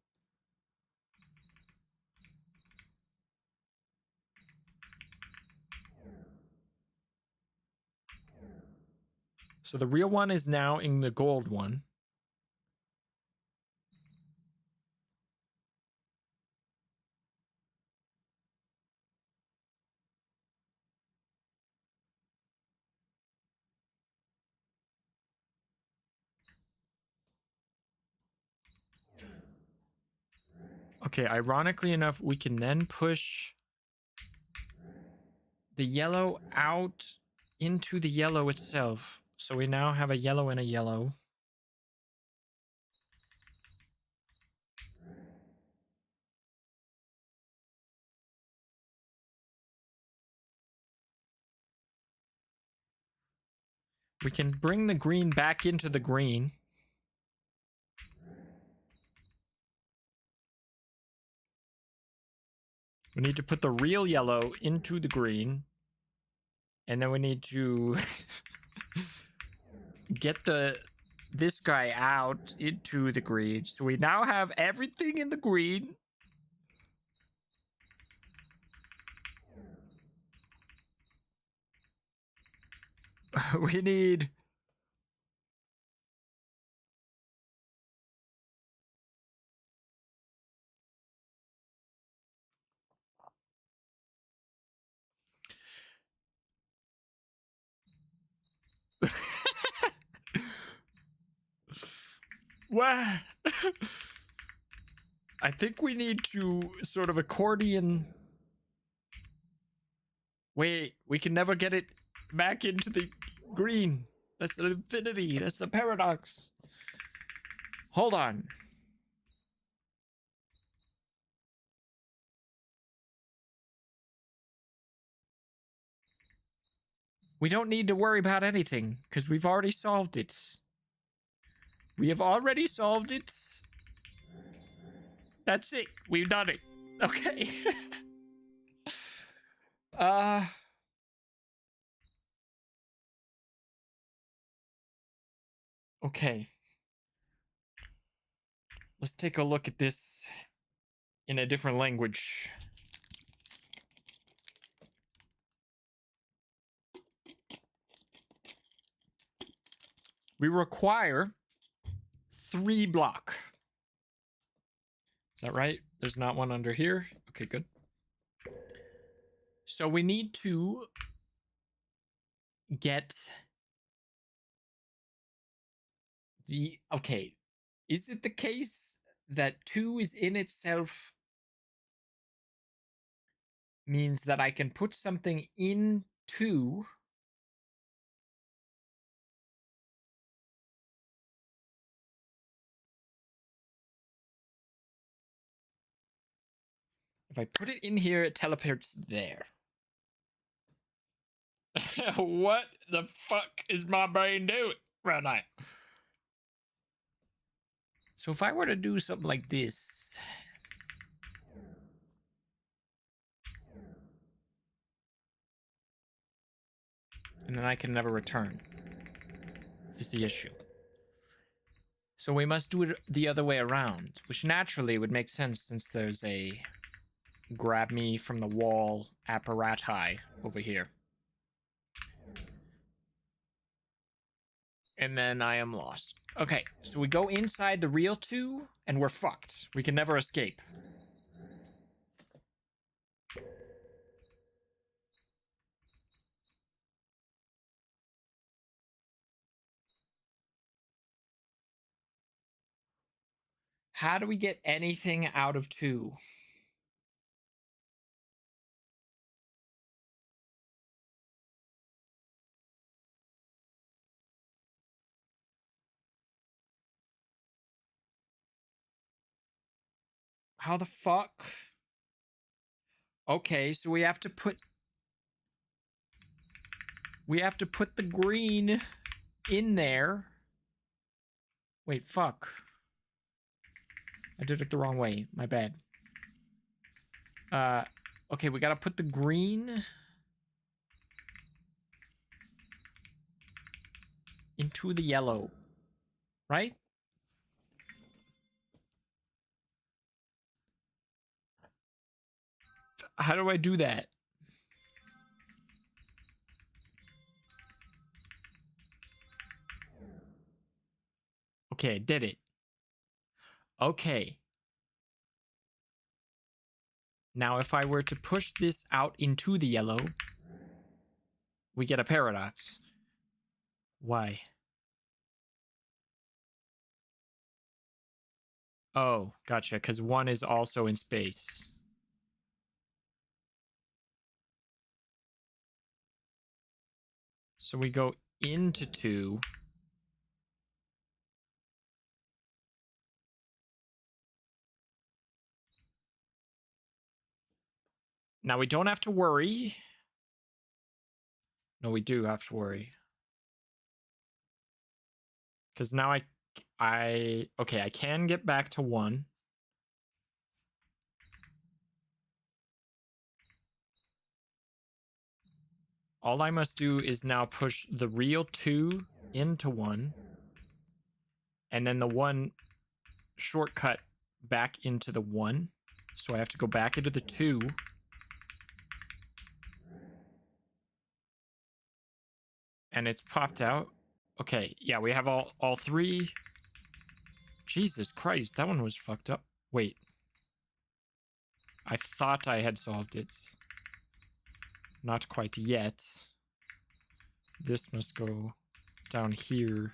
So the real one is now in the gold one. Okay, ironically enough, we can then push the yellow out into the yellow itself. So we now have a yellow and a yellow. We can bring the green back into the green. We need to put the real yellow into the green. And then we need to get this guy out into the green. So we now have everything in the green. We need... What? I think we need to sort of accordion. Wait, we can never get it back into the green. That's an infinity. That's a paradox. Hold on. We don't need to worry about anything because we've already solved it. We have already solved it. That's it. We've done it. Okay. Okay. Let's take a look at this in a different language. We require 3 block. Is that right? There's not one under here. Okay, good. So we need to get the... Okay. Is it the case that 2 is in itself means that I can put something in 2 if I put it in here, it teleports there. What the fuck is my brain doing right now? So if I were to do something like this, and then I can never return, is the issue. So we must do it the other way around, which naturally would make sense since there's a grab me from the wall apparati over here. And then I am lost. Okay, so we go inside the real 2, and we're fucked. We can never escape. How do we get anything out of 2? How the fuck? Okay, so we have to put the green in there. Wait, fuck. I did it the wrong way. My bad. Okay, we gotta put the green into the yellow, right? How do I do that? Okay, I did it. Okay. Now, if I were to push this out into the yellow, we get a paradox. Why? Oh, gotcha, because 1 is also in space. So we go into 2. Now we don't have to worry. No, we do have to worry. Because now okay, I can get back to 1. All I must do is now push the real 2 into 1, and then the 1 shortcut back into the 1. So I have to go back into the 2. And it's popped out. Okay, yeah, we have all 3. Jesus Christ, that one was fucked up. Wait. I thought I had solved it. Not quite yet. This must go down here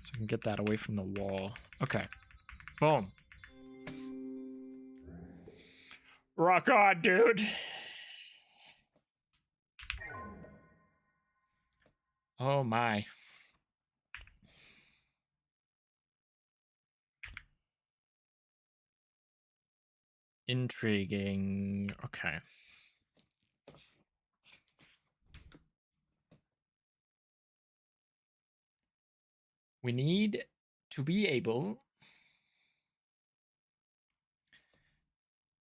so I can get that away from the wall. Okay. Boom. Rock on, dude. Oh my. Intriguing. Okay. We need to be able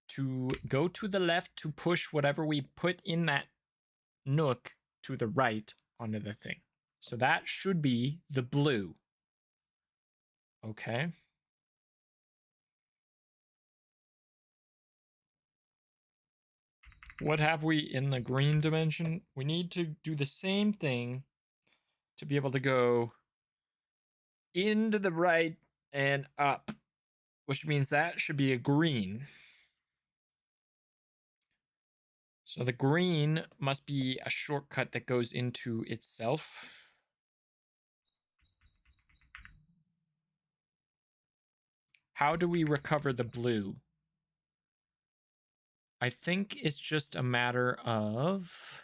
to go to the left to push whatever we put in that nook to the right onto the thing. So that should be the blue. Okay. What have we in the green dimension? We need to do the same thing to be able to go into the right and up, which means that should be a green. So the green must be a shortcut that goes into itself. How do we recover the blue? I think it's just a matter of...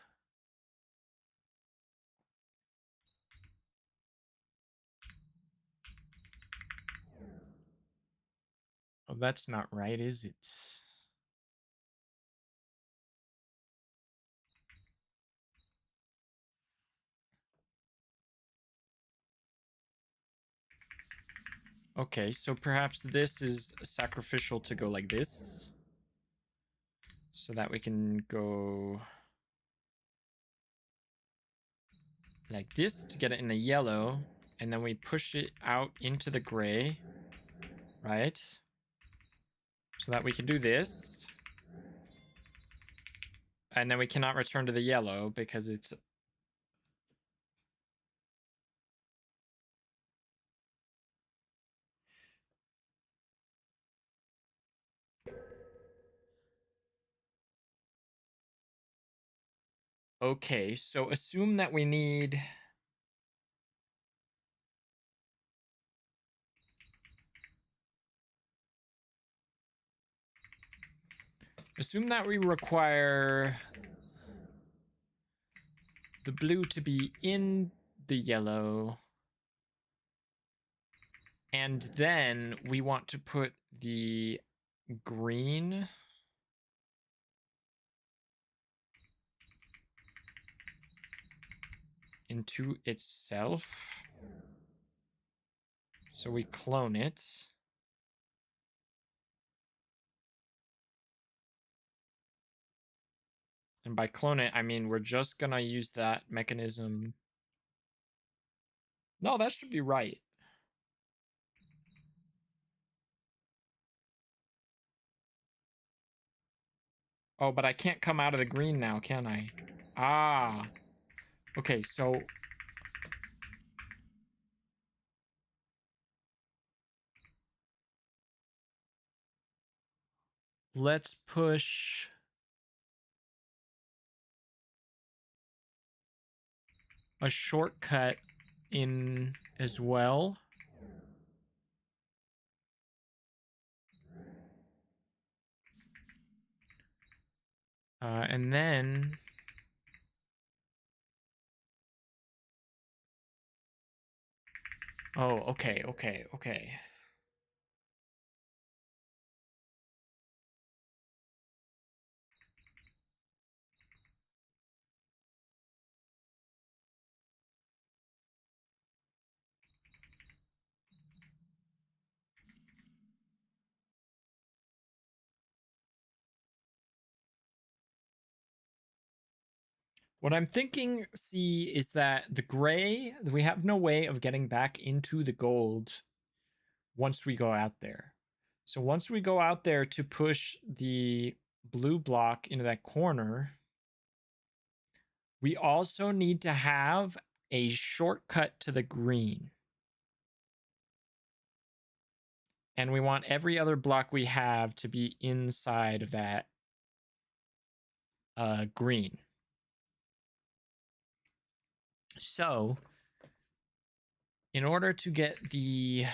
Oh, that's not right, is it? Okay, so perhaps this is sacrificial to go like this. So that we can go like this to get it in the yellow. And then we push it out into the gray. Right? So that we can do this. And then we cannot return to the yellow because it's... Okay, so assume that we need... Assume that we require the blue to be in the yellow. And then we want to put the green into itself. So we clone it. And by clone it, I mean we're just gonna use that mechanism. No, that should be right. Oh, but I can't come out of the green now, can I? Ah. Okay, so... let's push... a shortcut in as well. And then... oh, okay. What I'm thinking, see, is that the gray, we have no way of getting back into the gold once we go out there. So once we go out there to push the blue block into that corner, we also need to have a shortcut to the green. And we want every other block we have to be inside of that green. So, in order to get the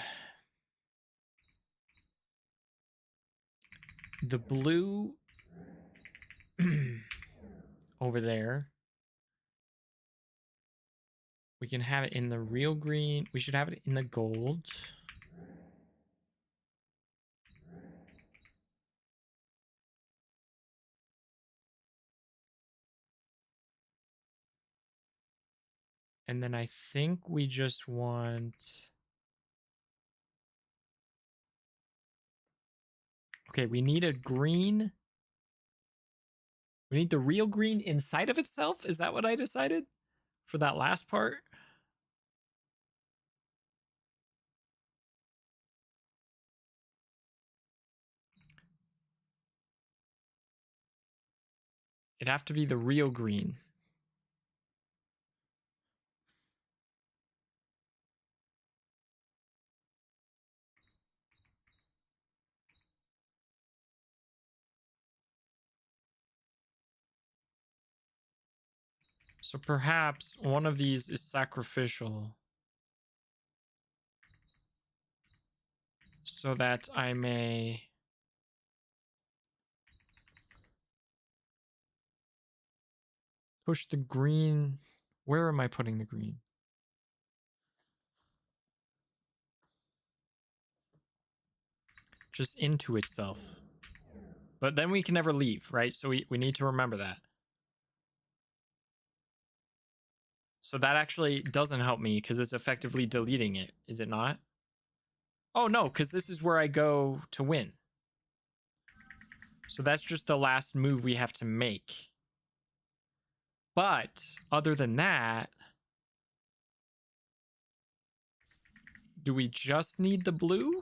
blue over there, we can have it in the real green. We should have it in the gold. And then I think we just want... Okay, we need a green. We need the real green inside of itself? Is that what I decided for that last part? It'd have to be the real green. So perhaps one of these is sacrificial, so that I may push the green. Where am I putting the green? Just into itself. But then we can never leave, right? So we need to remember that. So that actually doesn't help me because it's effectively deleting it, is it not? Oh no, because this is where I go to win. So that's just the last move we have to make. But other than that, do we just need the blue?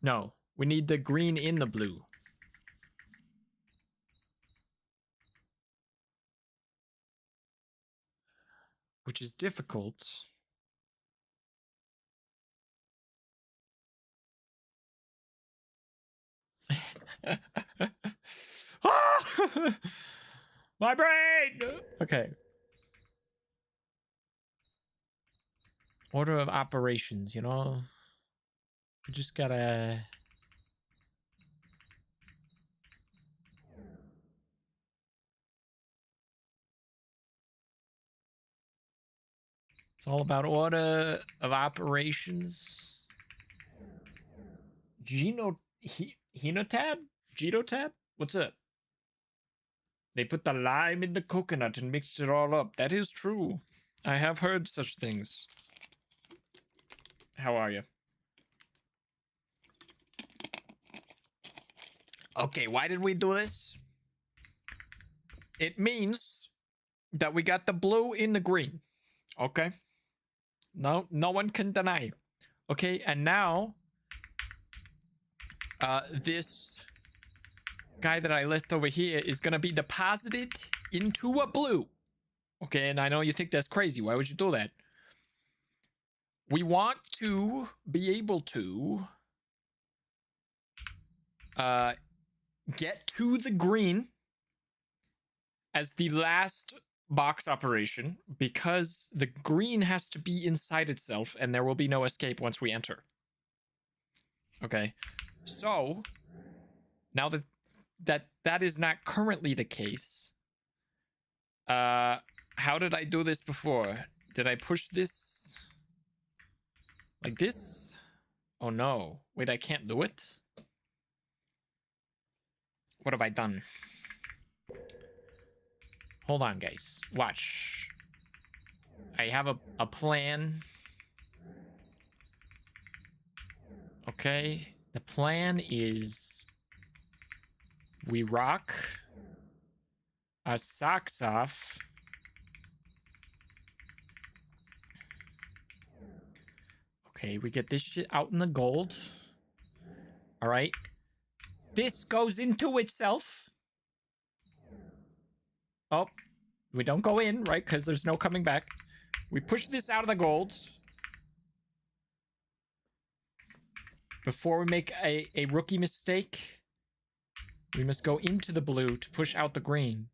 No, we need the green in the blue. Which is difficult. My brain! Okay. Order of operations, you know? We just gotta... It's all about order of operations. Genotab? Genotab? What's up? They put the lime in the coconut and mixed it all up. That is true. I have heard such things. How are you? Okay, why did we do this? It means that we got the blue in the green. Okay. No one can deny. Okay, and now this guy that I left over here is gonna be deposited into a blue. Okay, and I know you think that's crazy. Why would you do that? We want to be able to get to the green as the last box operation, because the green has to be inside itself and there will be no escape once we enter. Okay, so now that is not currently the case, how did I do this before? Did I push this like this? Oh no, wait, I can't do it. What have I done? Hold on, guys. Watch. I have a plan. Okay. The plan is we rock. our socks off. Okay, we get this shit out in the gold. All right. This goes into itself. Oh, we don't go in, right? Because there's no coming back. We push this out of the gold. Before we make a rookie mistake, we must go into the blue to push out the green.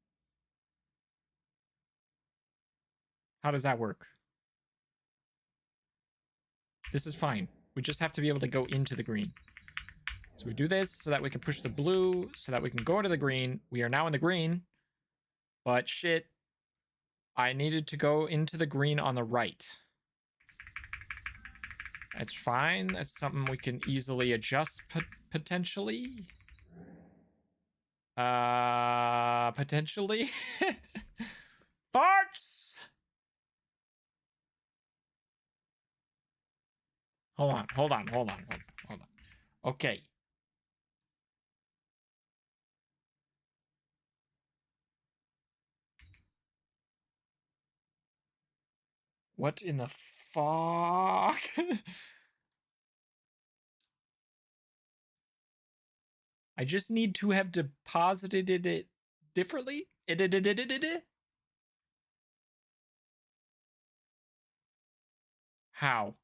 How does that work? This is fine. We just have to be able to go into the green. So we do this so that we can push the blue, so that we can go into the green. We are now in the green. But shit, I needed to go into the green on the right. That's fine. That's something we can easily adjust potentially. Potentially. Farts! Hold on. Okay. What in the fuck? I just need to have deposited it differently. How?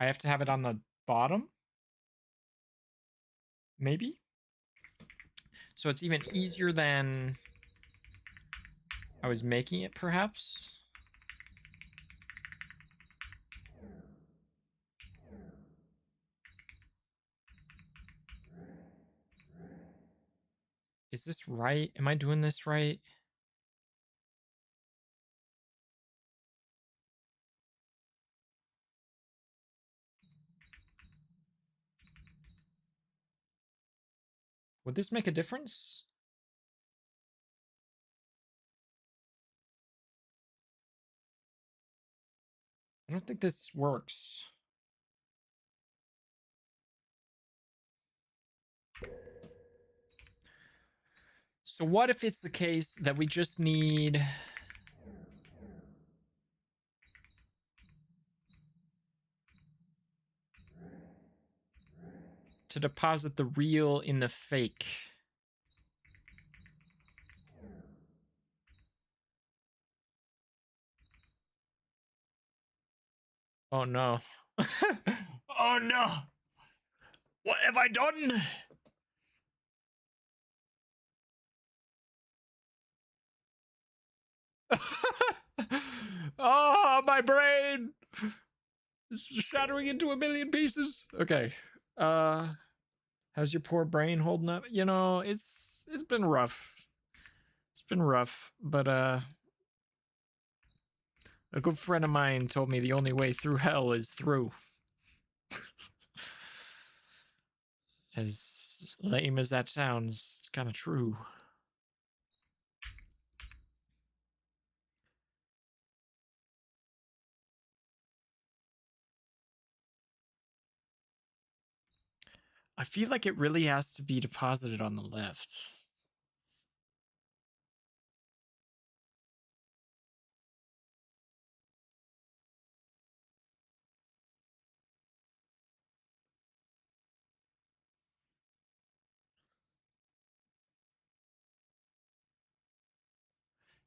I have to have it on the bottom? Maybe? So it's even easier than I was making it, perhaps? Is this right? Am I doing this right? Would this make a difference? I don't think this works. So what if it's the case that we just need to deposit the real in the fake? Oh no. Oh no. What have I done? Oh, my brain is shattering into a million pieces. Okay. How's your poor brain holding up? You know, it's been rough. It's been rough, but a good friend of mine told me the only way through hell is through. As lame as that sounds, it's kind of true. I feel like it really has to be deposited on the left.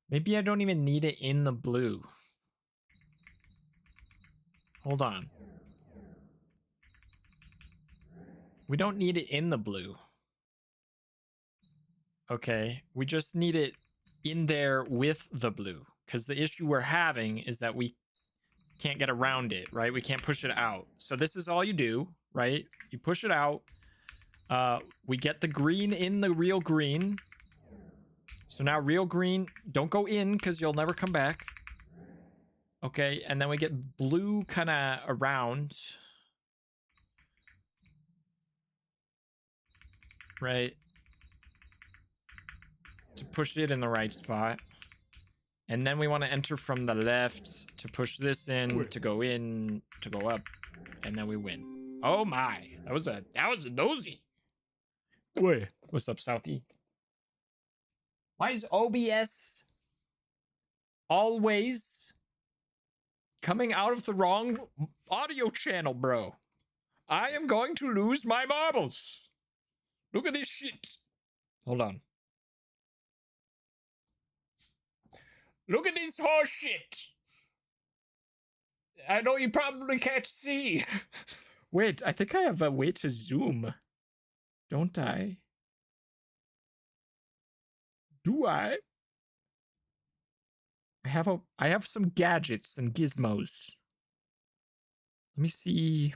Maybe I don't even need it in the blue. Hold on. We don't need it in the blue. Okay, we just need it in there with the blue. Because the issue we're having is that we can't get around it, right? We can't push it out. So this is all you do, right? You push it out. We get the green in the real green. So now real green, don't go in because you'll never come back. Okay, and then we get blue kind of around. Right? To push it in the right spot. And then we want to enter from the left to push this in, to go up, and then we win. Oh my, that was a nosy. Wait, what's up, Southie? Why is OBS always coming out of the wrong audio channel, bro? I am going to lose my marbles. Look at this shit. Hold on. Look at this horse shit. I know you probably can't see. Wait, I think I have a way to zoom. Don't I? Do I? I have some gadgets and gizmos. Let me see.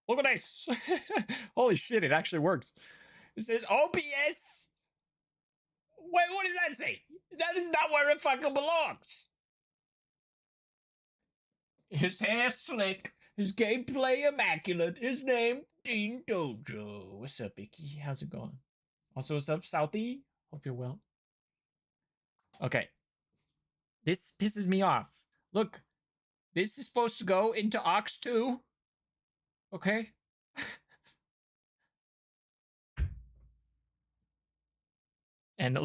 Look at this. Holy shit, it actually works. It says OBS. Wait, what does that say? That is not where it fucking belongs. His hair slick, his gameplay immaculate, his name Dean Dojo. What's up, Icky? How's it going? Also, what's up, Southie? Hope you're well. Okay. This pisses me off. Look, this is supposed to go into aux 2. Okay? And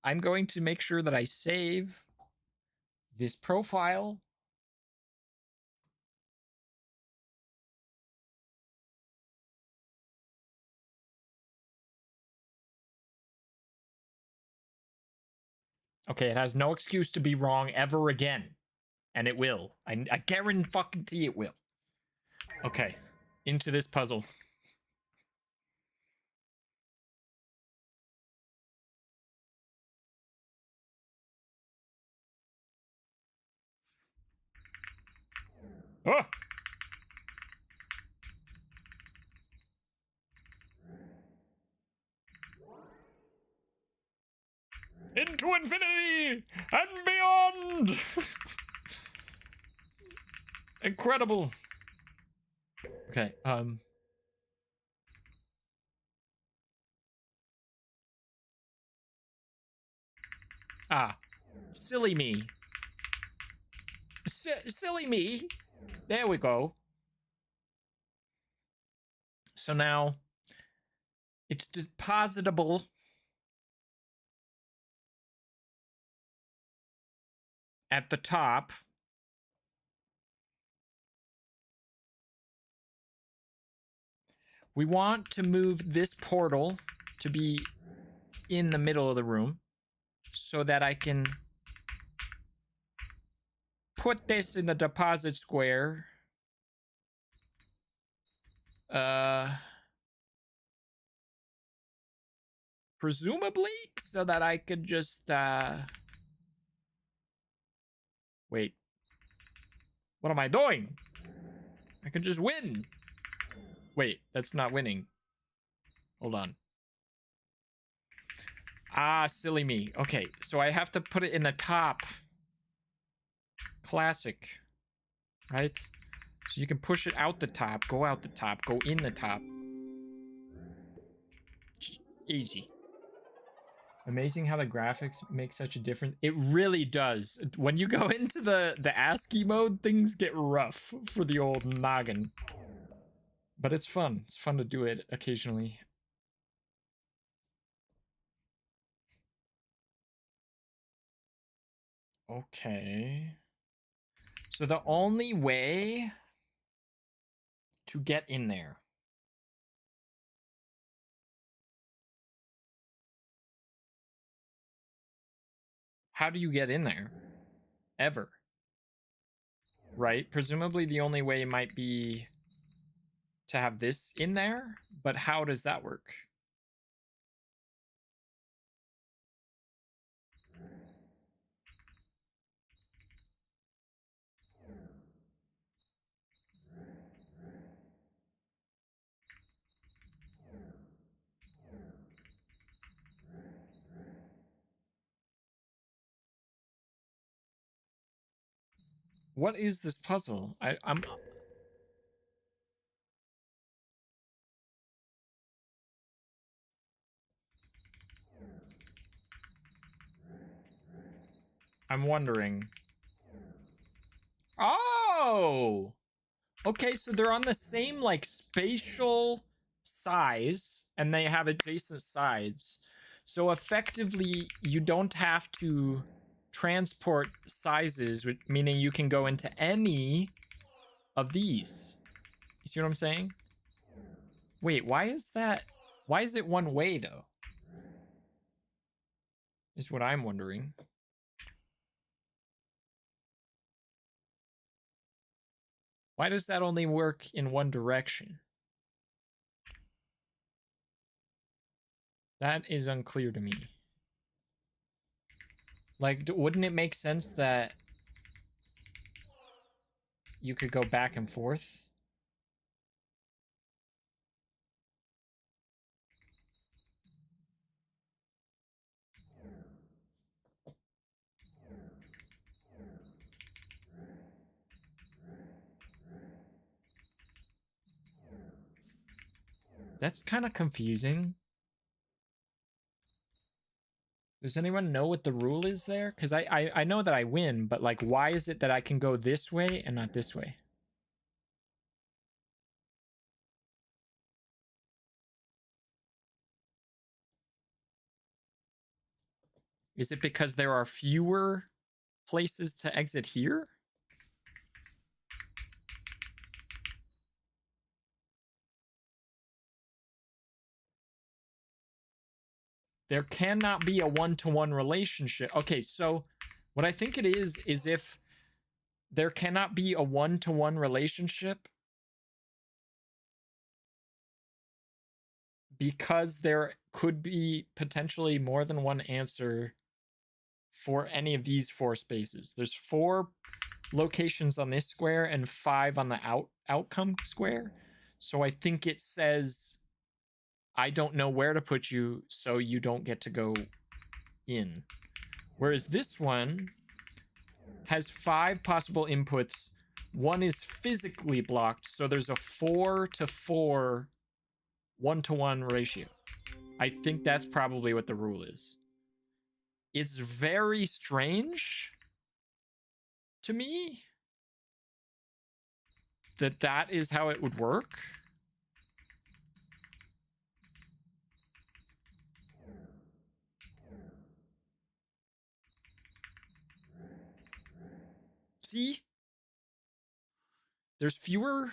I'm going to make sure that I save this profile. Okay, it has no excuse to be wrong ever again. And it will. I guarantee it will. Okay, into this puzzle. Oh! Into infinity and beyond! Incredible. Okay, silly me. Silly me. There we go. So now it's depositable at the top. We want to move this portal to be in the middle of the room so that I can put this in the deposit square. Presumably so that I could just wait. What am I doing? I could just win. Wait, that's not winning. Hold on. Silly me. Okay, so I have to put it in the top. Classic. Right? So you can push it out the top, go out the top, go in the top. Easy. Amazing how the graphics make such a difference. It really does. When you go into the ASCII mode, things get rough for the old noggin. But it's fun. It's fun to do it occasionally. Okay. So the only way to get in there. How do you get in there? Ever. Right? Presumably the only way might be to have this in there, but how does that work? What is this puzzle? I'm I'm wondering. Oh! Okay, so they're on the same, like, spatial size, and they have adjacent sides. So effectively, you don't have to transport sizes, meaning you can go into any of these. You see what I'm saying? Wait, why is that? Why is it one way, though? Is what I'm wondering. Why does that only work in one direction? That is unclear to me. Like, wouldn't it make sense that you could go back and forth? That's kind of confusing. Does anyone know what the rule is there? Because I know that I win, but like, why is it that I can go this way and not this way? Is it because there are fewer places to exit here? There cannot be a one-to-one relationship. Okay, so what I think it is if there cannot be a one-to-one relationship because there could be potentially more than one answer for any of these 4 spaces. There's 4 locations on this square and 5 on the outcome square. So I think it says, I don't know where to put you, so you don't get to go in. Whereas this one has 5 possible inputs. 1 is physically blocked, so there's a 4-to-4 1-to-1 ratio. I think that's probably what the rule is. It's very strange to me that that is how it would work. See? There's fewer.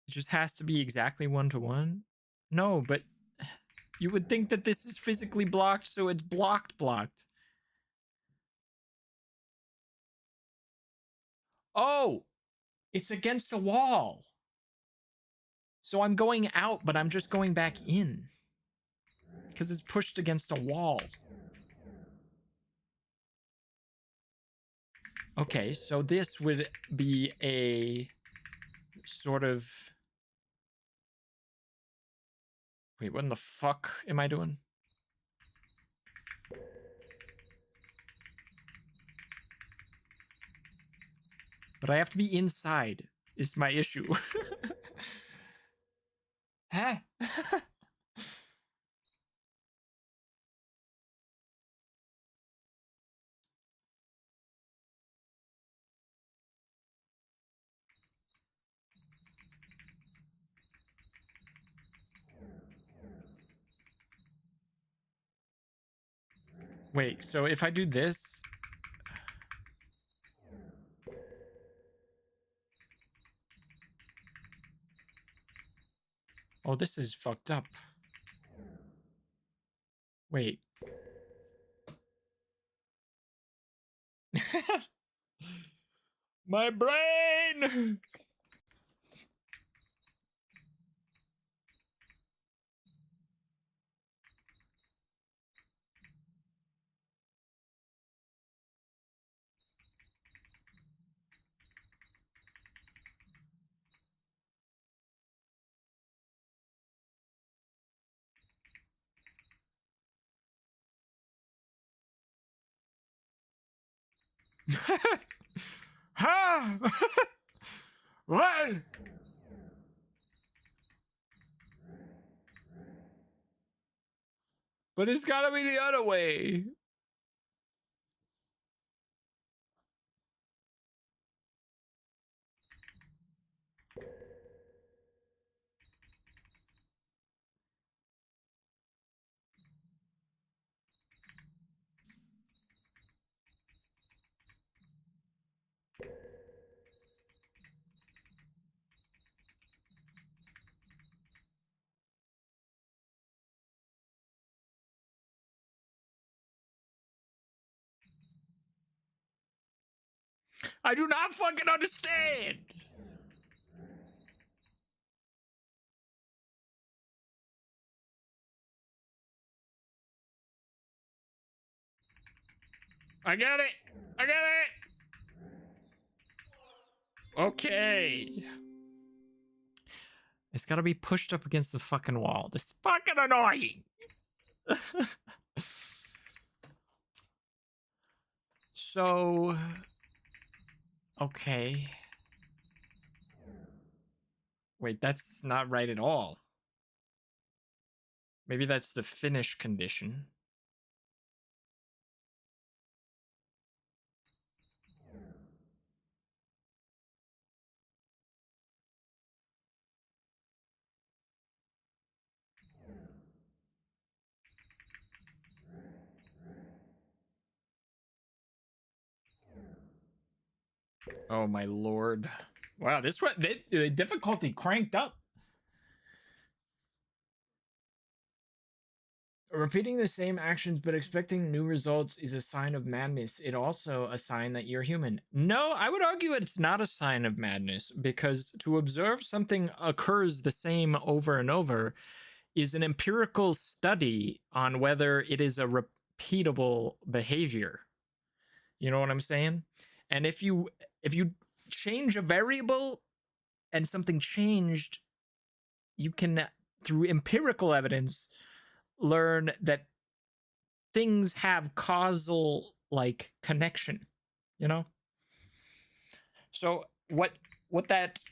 It just has to be exactly 1-to-1. No, but you would think that this is physically blocked, so it's blocked. Oh, it's against a wall. So I'm going out, but I'm just going back in because it's pushed against a wall. Okay, so this would be a sort of... Wait, what in the fuck am I doing? But I have to be inside, is my issue. Huh? Wait, so if I do this... Oh, this is fucked up. Wait. My brain! Ha! What? But it's gotta be the other way. I do not fucking understand. I get it. I get it. Okay. It's gotta be pushed up against the fucking wall. This is fucking annoying. So, okay. Wait, that's not right at all. Maybe that's the finish condition. Oh my lord. Wow, this one, the difficulty cranked up. Repeating the same actions but expecting new results is a sign of madness. It also a sign that you're human. No, I would argue it's not a sign of madness, because to observe something occurs the same over and over is an empirical study on whether it is a repeatable behavior. You know what I'm saying? And if you change a variable and something changed, you can, through empirical evidence, learn that things have causal like connection, you know. So what that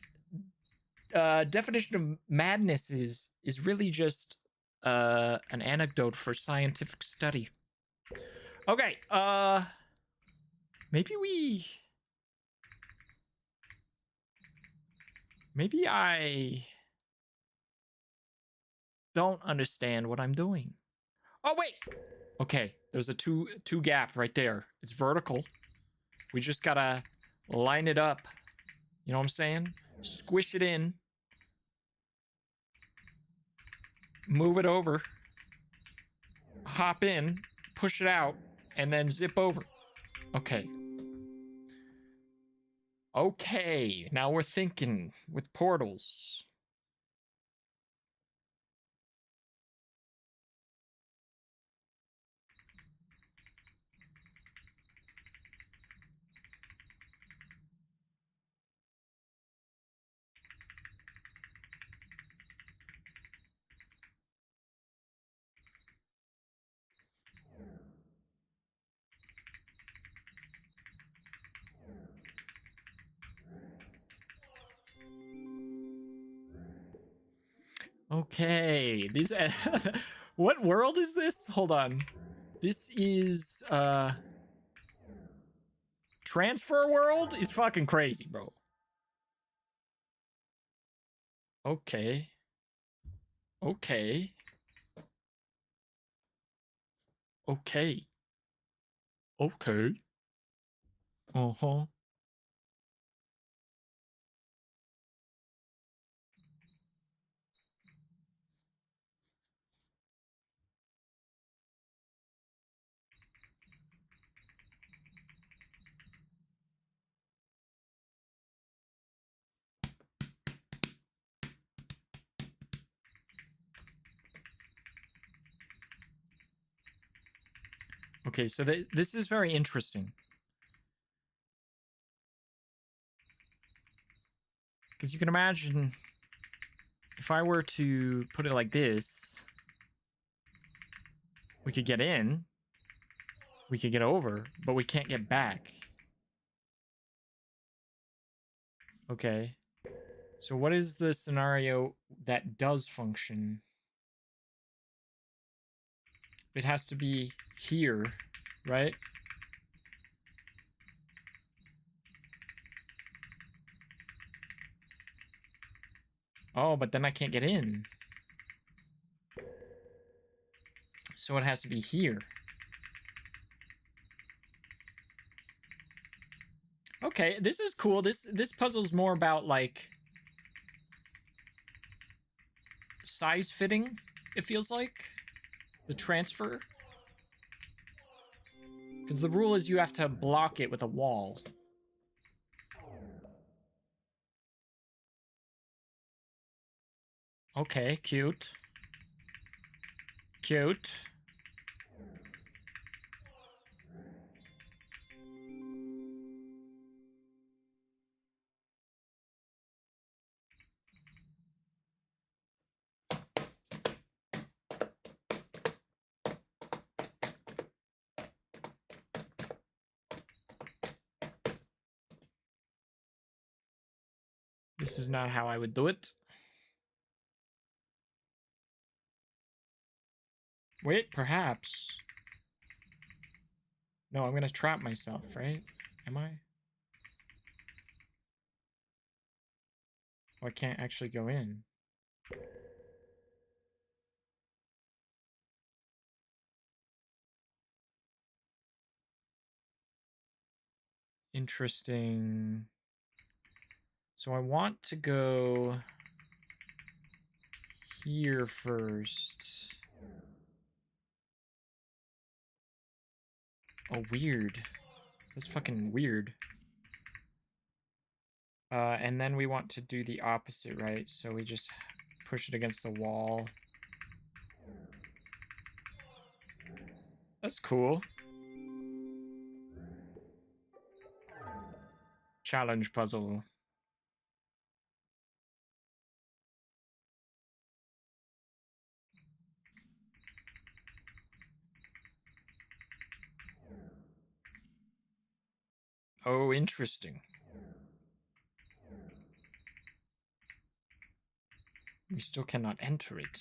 definition of madness is really just an anecdote for scientific study. Okay, maybe I don't understand what I'm doing. Oh wait. Okay, there's a two gap right there. It's vertical. We just gotta line it up. You know what I'm saying? Squish it in. Move it over. Hop in. Push it out. And then zip over. Okay. Okay, now we're thinking with portals. Okay, these what world is this? Hold on. This is transfer world is fucking crazy, bro. Okay. Okay. Okay. Okay. Uh-huh. Okay, so this is very interesting. Because you can imagine if I were to put it like this, we could get in, we could get over, but we can't get back. Okay. So what is the scenario that does function? It has to be here, right? Oh, but then I can't get in. So it has to be here. Okay, this is cool. This puzzle's more about like size fitting, it feels like. The transfer. Because the rule is you have to block it with a wall. Okay, cute. Cute. This is not how I would do it. Wait, perhaps. No, I'm gonna trap myself, right? Am I? Oh, I can't actually go in. Interesting. So I want to go here first. Oh, weird. That's fucking weird. And then we want to do the opposite, right? So we just push it against the wall. That's cool. Challenge puzzle. Oh, interesting. We still cannot enter it.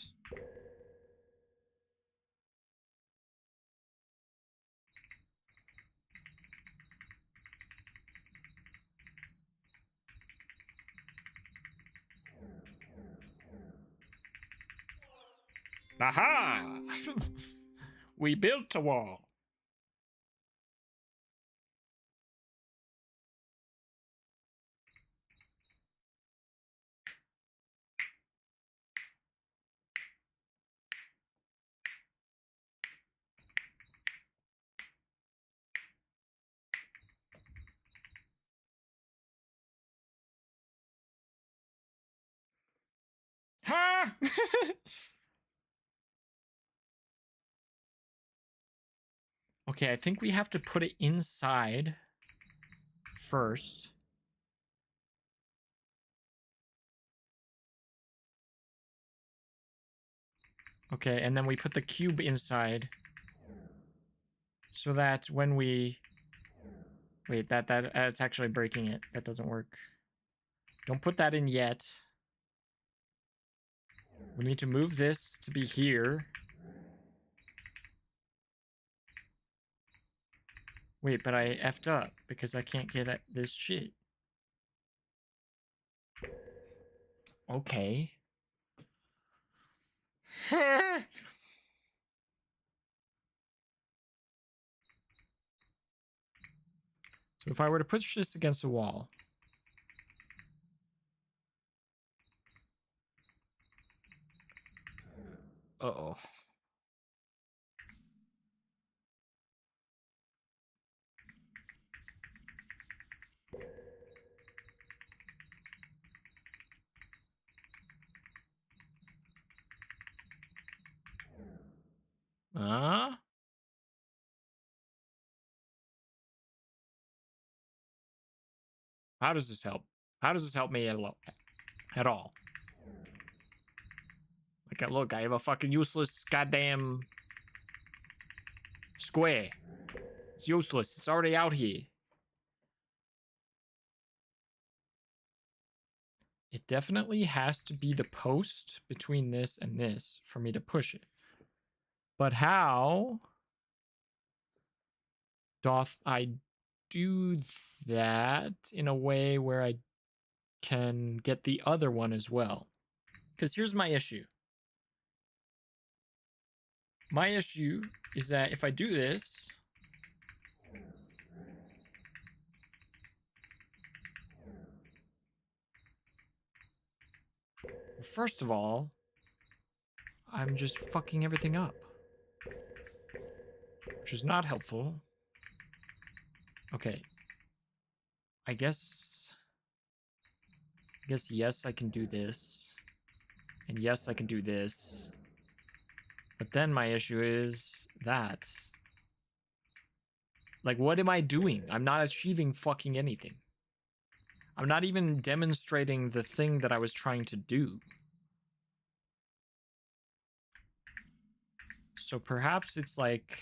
Aha! We built a wall. Ha! Okay, I think we have to put it inside first. Okay, and then we put the cube inside so that when we... Wait, that's actually breaking it. That doesn't work. Don't put that in yet. We need to move this to be here. Wait, but I effed up because I can't get at this shit. Okay. So if I were to push this against the wall. Uh-oh. How does this help? How does this help me at all? Like, look, I have a fucking useless goddamn square. It's useless. It's already out here. It definitely has to be the post between this and this for me to push it. But how doth I do that in a way where I can get the other one as well? Because here's my issue. My issue is that if I do this, first of all, I'm just fucking everything up, which is not helpful. Okay. I guess yes, I can do this. And yes, I can do this. But then my issue is that. Like, what am I doing? I'm not achieving fucking anything. I'm not even demonstrating the thing that I was trying to do. So perhaps it's like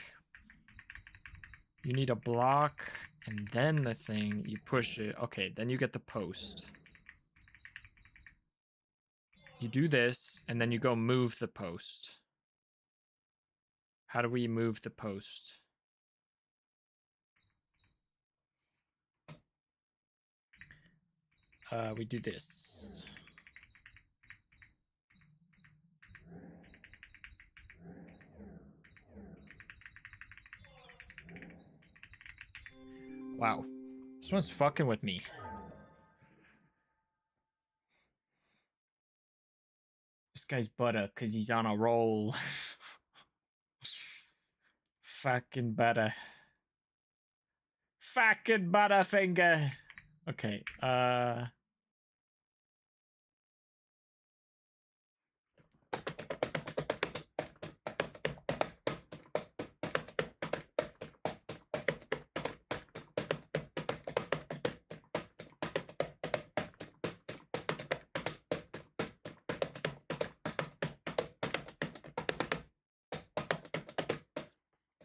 you need a block and then the thing, you push it. Okay, then you get the post. You do this and then you go move the post. How do we move the post? We do this. Wow. This one's fucking with me. This guy's butter because he's on a roll. Fucking butter. Fucking butterfinger. Okay,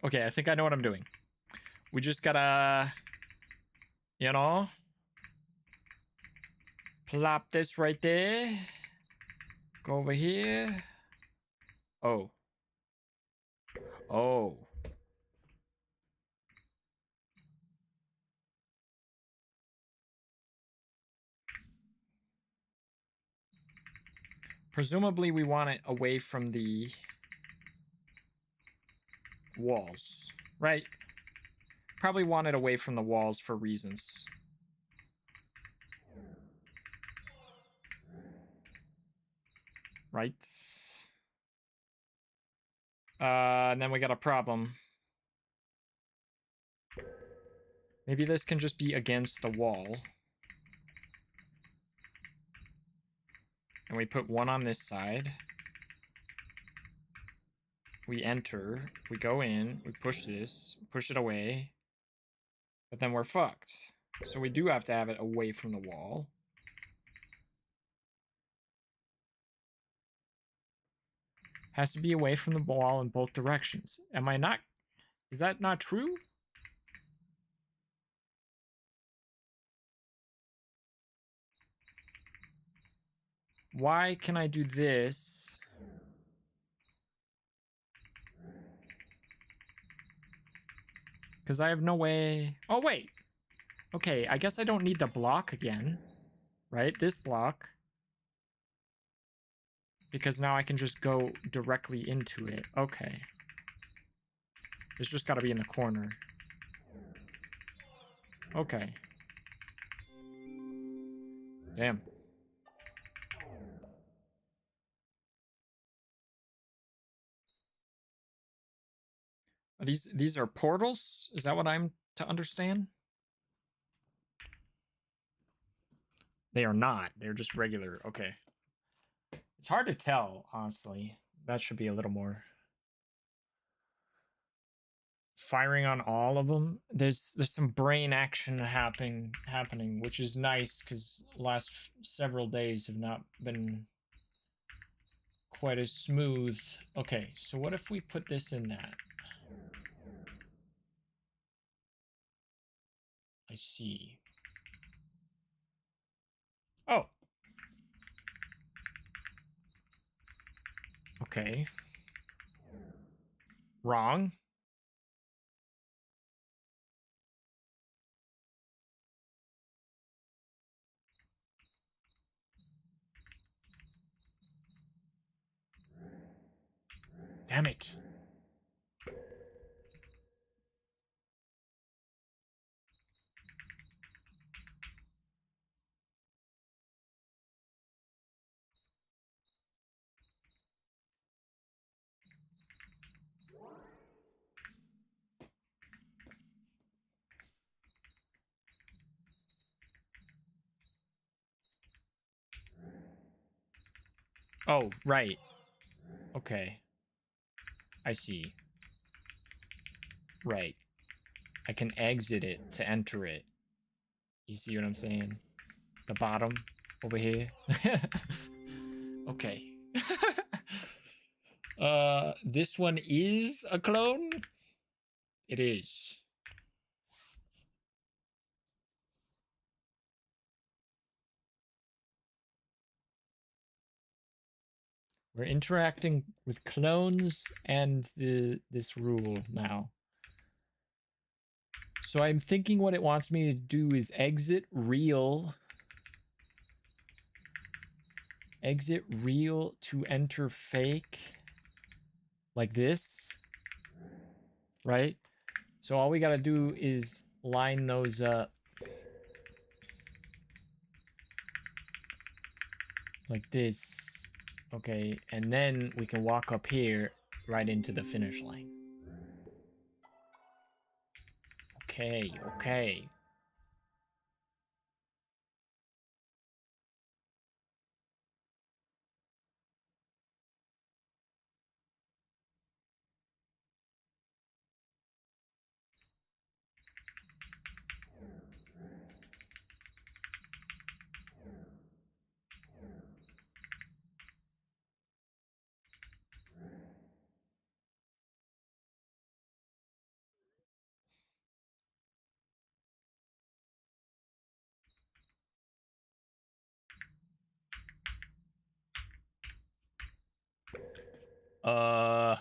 okay, I think I know what I'm doing. We just gotta, you know, plop this right there. Go over here. Oh. Oh. Presumably we want it away from the walls, right? Probably want it away from the walls for reasons. Right? And then we got a problem. Maybe this can just be against the wall. And we put one on this side. We enter, we go in, we push this, push it away. But then we're fucked. So we do have to have it away from the wall. Has to be away from the wall in both directions. Am I not? Is that not true? Why can I do this? Because I have no way. Oh, wait. Okay, I guess I don't need the block again. Right? This block. Because now I can just go directly into it. Okay. It's just got to be in the corner. Okay. Damn. These are portals? Is that what I'm to understand? They are not. They're just regular. Okay. It's hard to tell, honestly. That should be a little more. Firing on all of them. There's some brain action happening, which is nice because last several days have not been quite as smooth. Okay, so what if we put this in that? I see. Oh. Okay. Wrong. Damn it. Oh, right. Okay. I see. Right. I can exit it to enter it. You see what I'm saying? The bottom over here. Okay. This one is a clone? It is. We're interacting with clones and this rule now. So I'm thinking what it wants me to do is exit real to enter fake, like this, right? So all we gotta do is line those up like this. Okay, and then we can walk up here right into the finish line. Okay, okay. Uh,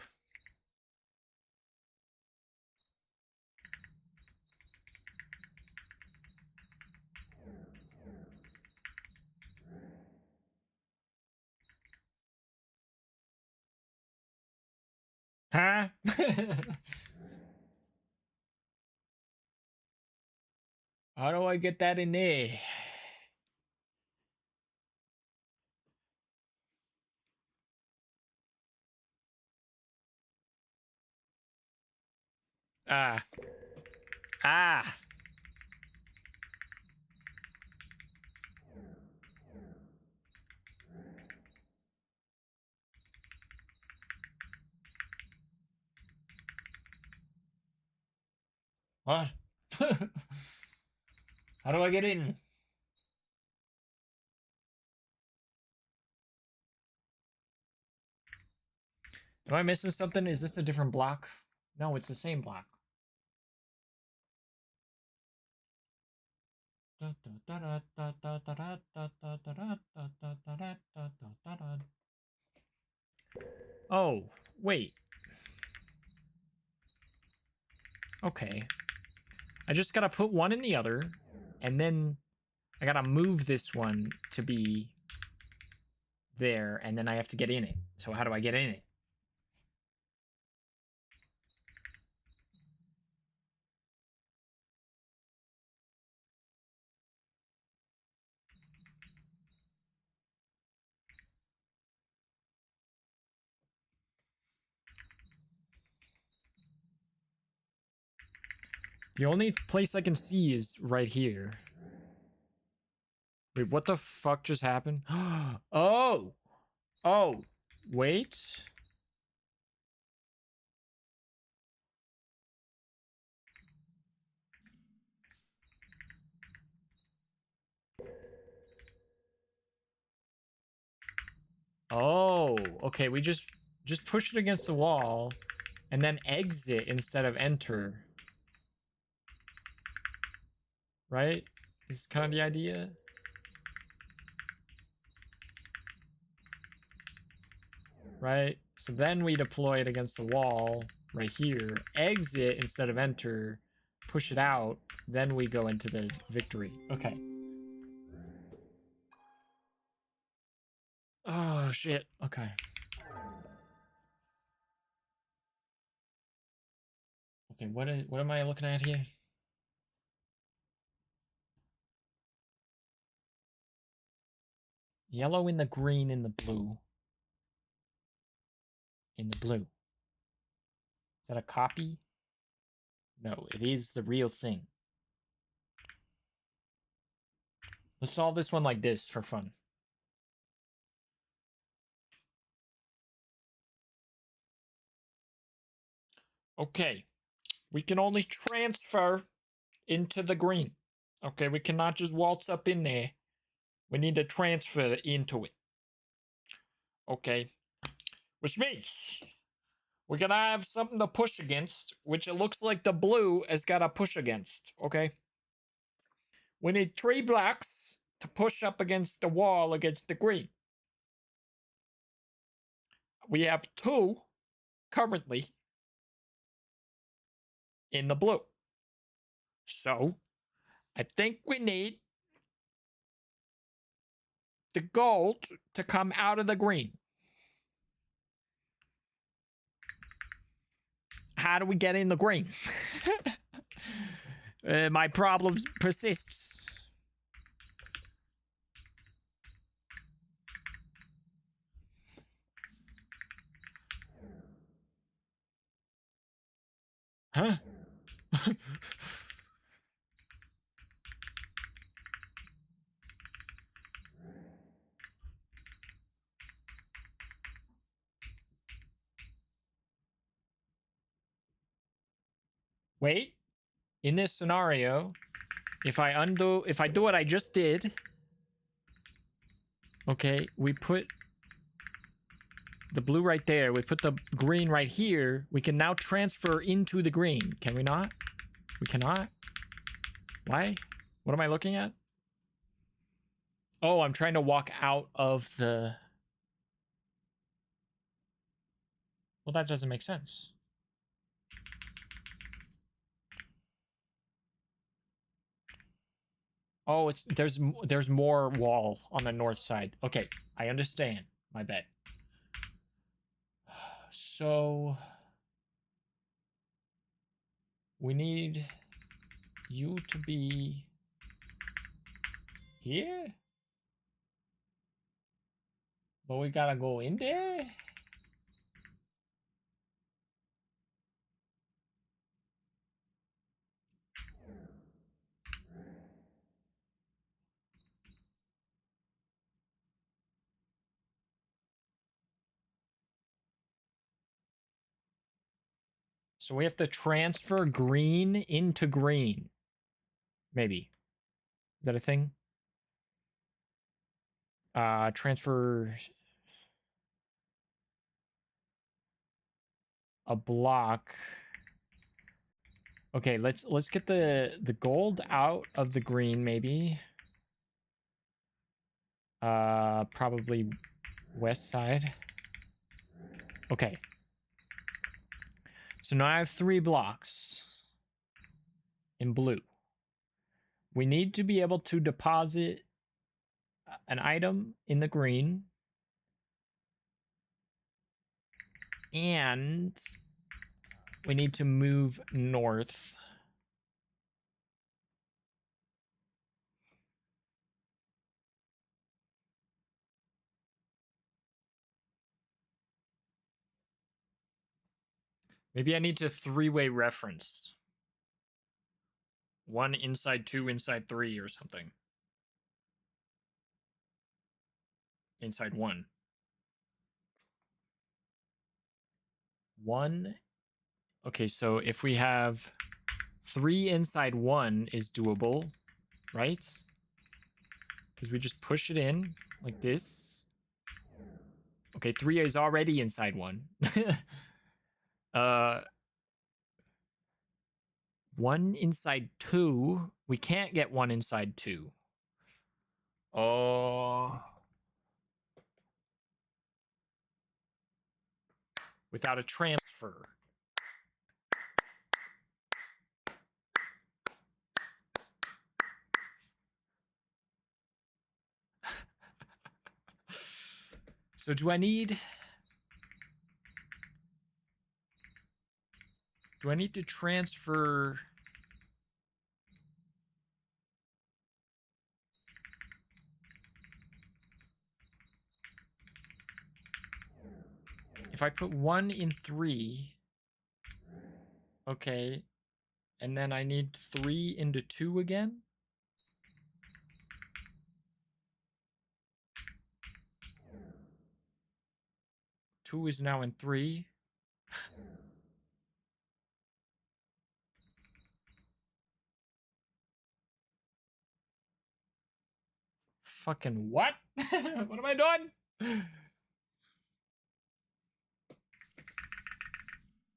huh? How do I get that in there? Ah. Ah. What? How do I get in? Am I missing something? Is this a different block? No, it's the same block. Oh, wait. Okay. I just gotta put one in the other, and then I gotta move this one to be there, and then I have to get in it. So how do I get in it? The only place I can see is right here. Wait, what the fuck just happened? Oh! Oh! Wait. Oh, okay, we just push it against the wall and then exit instead of enter. Right? This is kind of the idea. Right? So then we deploy it against the wall right here, exit instead of enter, push it out, then we go into the victory. Okay. Oh shit. Okay. Okay, what am I looking at here? Yellow in the green in the blue. In the blue. Is that a copy? No, it is the real thing. Let's solve this one like this for fun. Okay. We can only transfer into the green. Okay, we cannot just waltz up in there. We need to transfer into it. Okay. Which means we're gonna have something to push against, which it looks like the blue has got to push against. Okay. We need 3 blocks to push up against the wall against the green. We have 2 currently in the blue. So I think we need the gold to come out of the green. How do we get in the green? My problem persists. Huh? Wait. In this scenario, if I do what I just did, okay, we put the blue right there, we put the green right here, we can now transfer into the green. Can we not? We cannot? Why? What am I looking at? Oh, I'm trying to walk out of the... Well, that doesn't make sense. Oh, there's more wall on the north side. Okay, I understand. My bad. So we need you to be here, but we gotta go in there. So we have to transfer green into green. Maybe. Is that a thing? Transfer a block. Okay, let's get the gold out of the green, maybe. Probably west side. Okay. So now I have 3 blocks in blue. We need to be able to deposit an item in the green. And we need to move north. Maybe I need to 3-way reference. 1 inside 2, inside 3 or something. Inside 1. 1. Okay, so if we have 3 inside 1 is doable, right? Because we just push it in like this. Okay, 3 is already inside 1. 1 inside 2. We can't get 1 inside 2. Oh. Without a transfer. So do I need to transfer if I put 1 in 3, okay, and then I need 3 into 2 again? Two is now in 3. fucking what? What am I doing?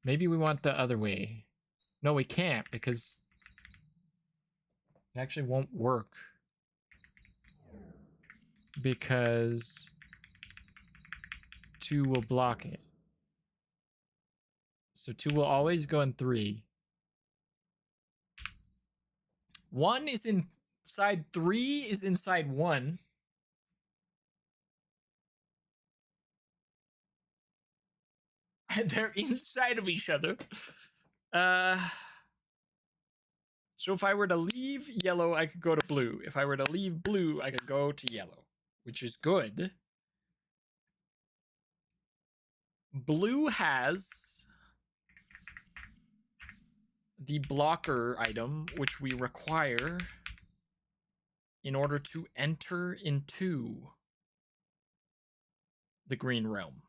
Maybe we want the other way. No, we can't because it actually won't work. Because 2 will block it. So 2 will always go in 3. 1 is inside 3 is inside 1. They're inside of each other. So if I were to leave yellow, I could go to blue. If I were to leave blue, I could go to yellow, which is good. Blue has the blocker item, which we require in order to enter into the green realm.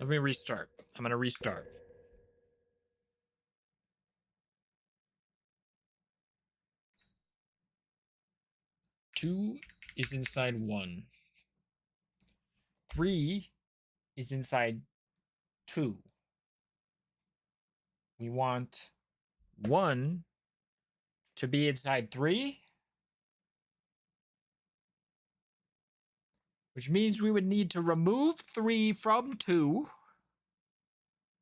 Let me restart. I'm going to restart. Two is inside 1. 3 is inside 2. We want 1 to be inside 3, which means we would need to remove 3 from 2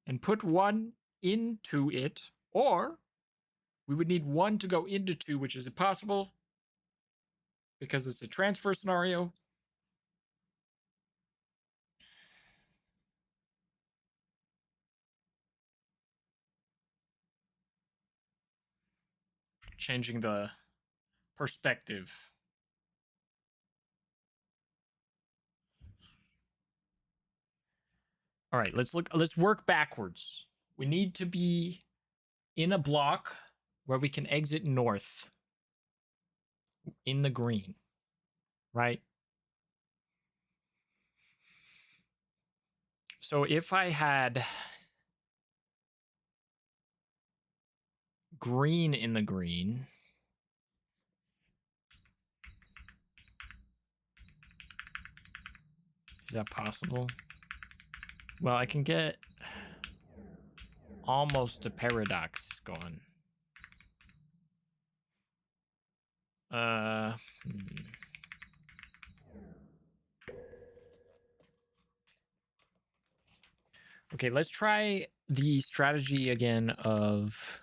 and put 1 into it, or we would need 1 to go into 2, which is impossible because it's a transfer scenario. Changing the perspective. All right, let's work backwards. We need to be in a block where we can exit north in the green, right? So if I had green in the green, is that possible? Well, I can get almost a paradox going. Okay, let's try the strategy again of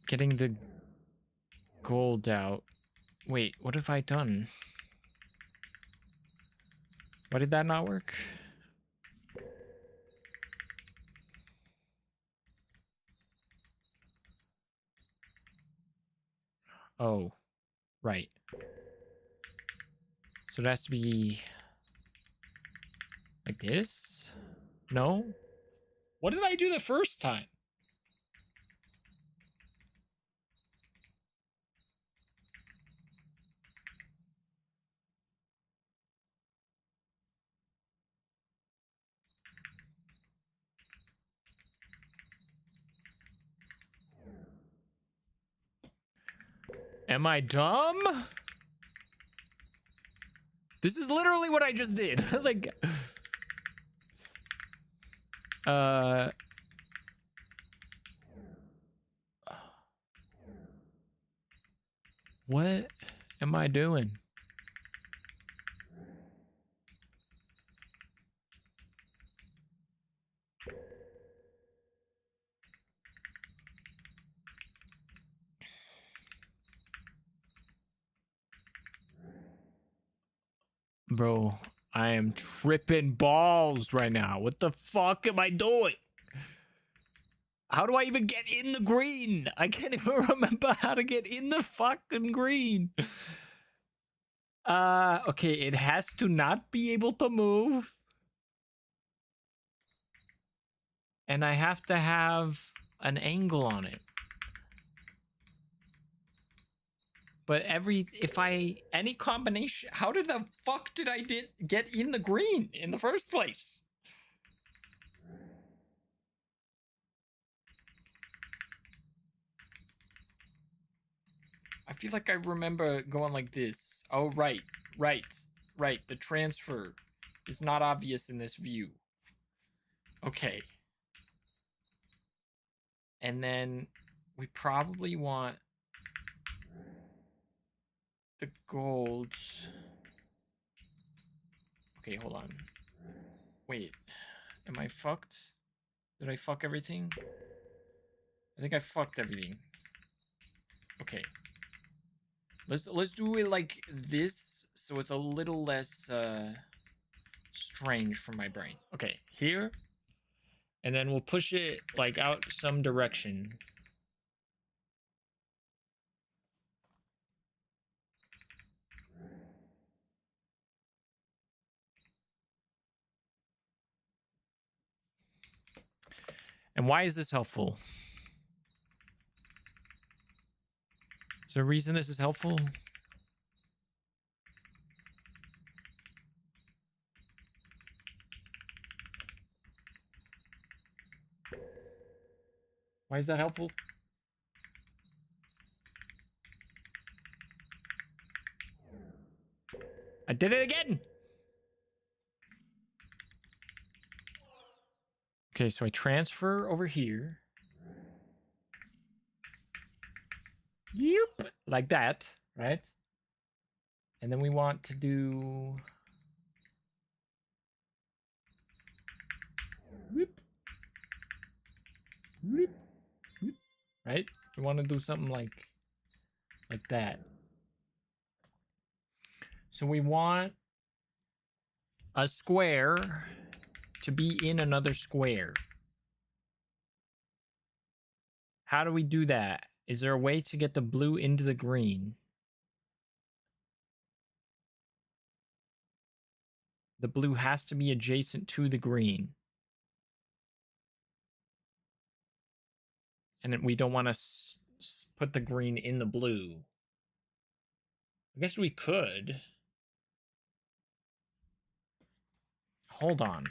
getting the gold out. Wait, what have I done? Why did that not work? Oh, right. So it has to be like this? No? What did I do the first time? Am I dumb? This is literally what I just did. Like, what am I doing? Bro, I am tripping balls right now. What the fuck am I doing? How do I even get in the green? I can't even remember how to get in the fucking green. Okay, it has to not be able to move. And I have to have an angle on it. But any combination, how did the fuck did I get in the green in the first place? I feel like I remember going like this. Oh, right. The transfer is not obvious in this view. Okay. And then we probably want the golds. Okay, hold on. Wait. Am I fucked? Did I fuck everything? I think I fucked everything. Okay. Let's do it like this so it's a little less strange for my brain. Okay, here. And then we'll push it like out some direction. And why is this helpful? Is there a reason this is helpful? Why is that helpful? I did it again! Okay, so I transfer over here. Yep, like that, right? And then we want to do... Whoop. Whoop. Whoop. Right? We want to do something like that. So we want a square to be in another square. How do we do that? Is there a way to get the blue into the green? The blue has to be adjacent to the green. And then we don't want to put the green in the blue. I guess we could. Hold on.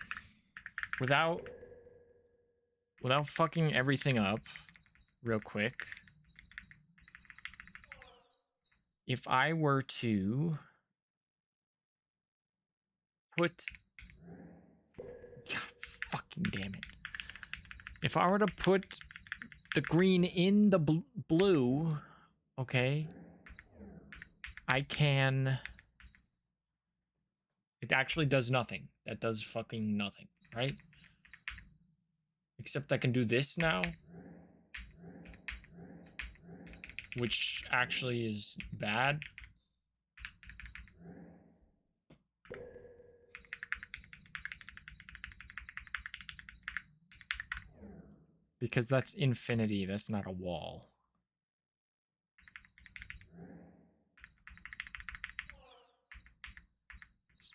Without fucking everything up real quick. If I were to put... God, fucking damn it. If I were to put the green in the blue, okay, I can... It actually does nothing. That does fucking nothing, right? Except I can do this now. Which actually is bad. Because that's infinity, that's not a wall.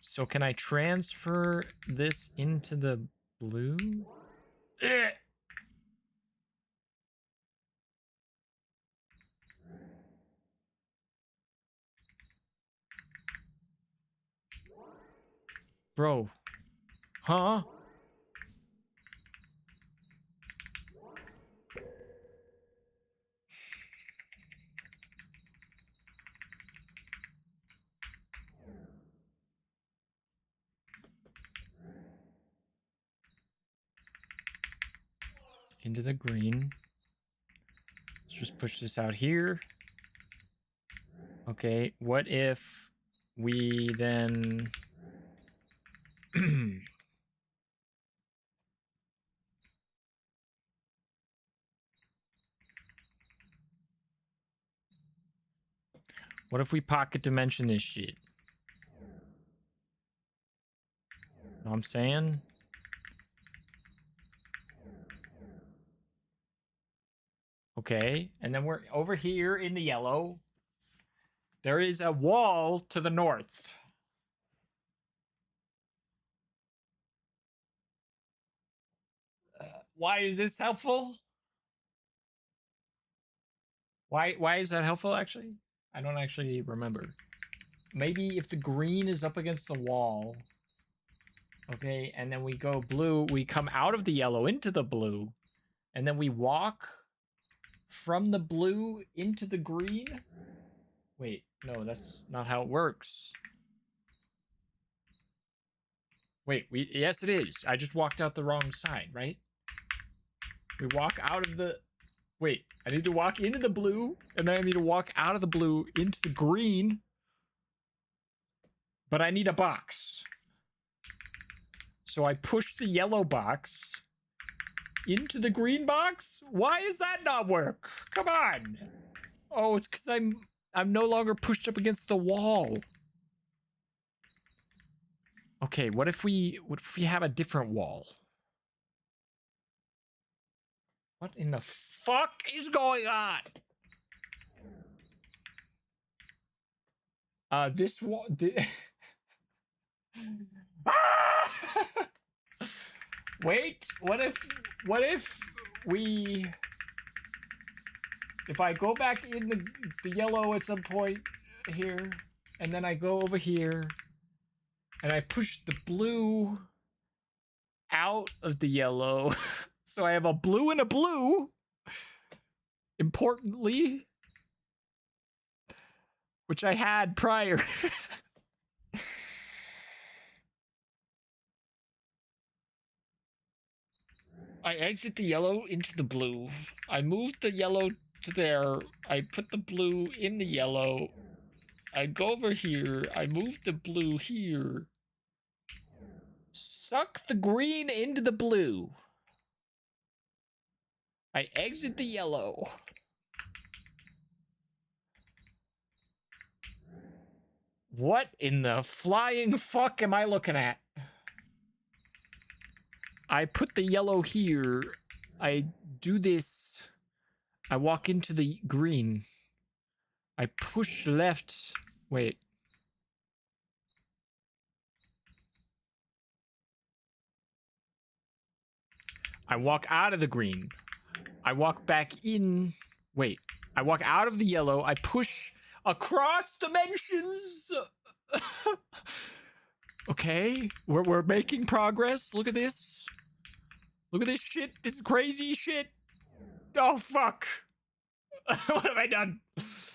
So can I transfer this into the blue? Ugh. Bro. Huh? Into the green. Let's just push this out here. Okay, what if we then... What if we pocket dimension this shit? Know what I'm saying? Okay, and then we're over here in the yellow. There is a wall to the north. Why is this helpful? Why is that helpful, actually? I don't actually remember. Maybe if the green is up against the wall, okay, and then we go blue, we come out of the yellow into the blue, and then we walk from the blue into the green? Wait, no, that's not how it works. Wait, yes, it is. I just walked out the wrong side, right? We walk out of the... Wait, I need to walk into the blue, and then I need to walk out of the blue into the green. But I need a box. So I push the yellow box into the green box? Why does that not work? Come on. Oh, it's because I'm no longer pushed up against the wall. Okay, what if we have a different wall? What in the fuck is going on? This wall... Wait, what if we... If I go back in the yellow at some point here, and then I go over here, and I push the blue out of the yellow, so I have a blue and a blue, importantly, which I had prior. I exit the yellow into the blue. I move the yellow to there. I put the blue in the yellow. I go over here. I move the blue here. Suck the green into the blue. I exit the yellow. What in the flying fuck am I looking at? I put the yellow here. I do this. I walk into the green. I push left. Wait. I walk out of the green. I walk back in. Wait. I walk out of the yellow. I push across dimensions. Okay. We're making progress. Look at this. Look at this shit. This is crazy shit. Oh, fuck. What have I done? Is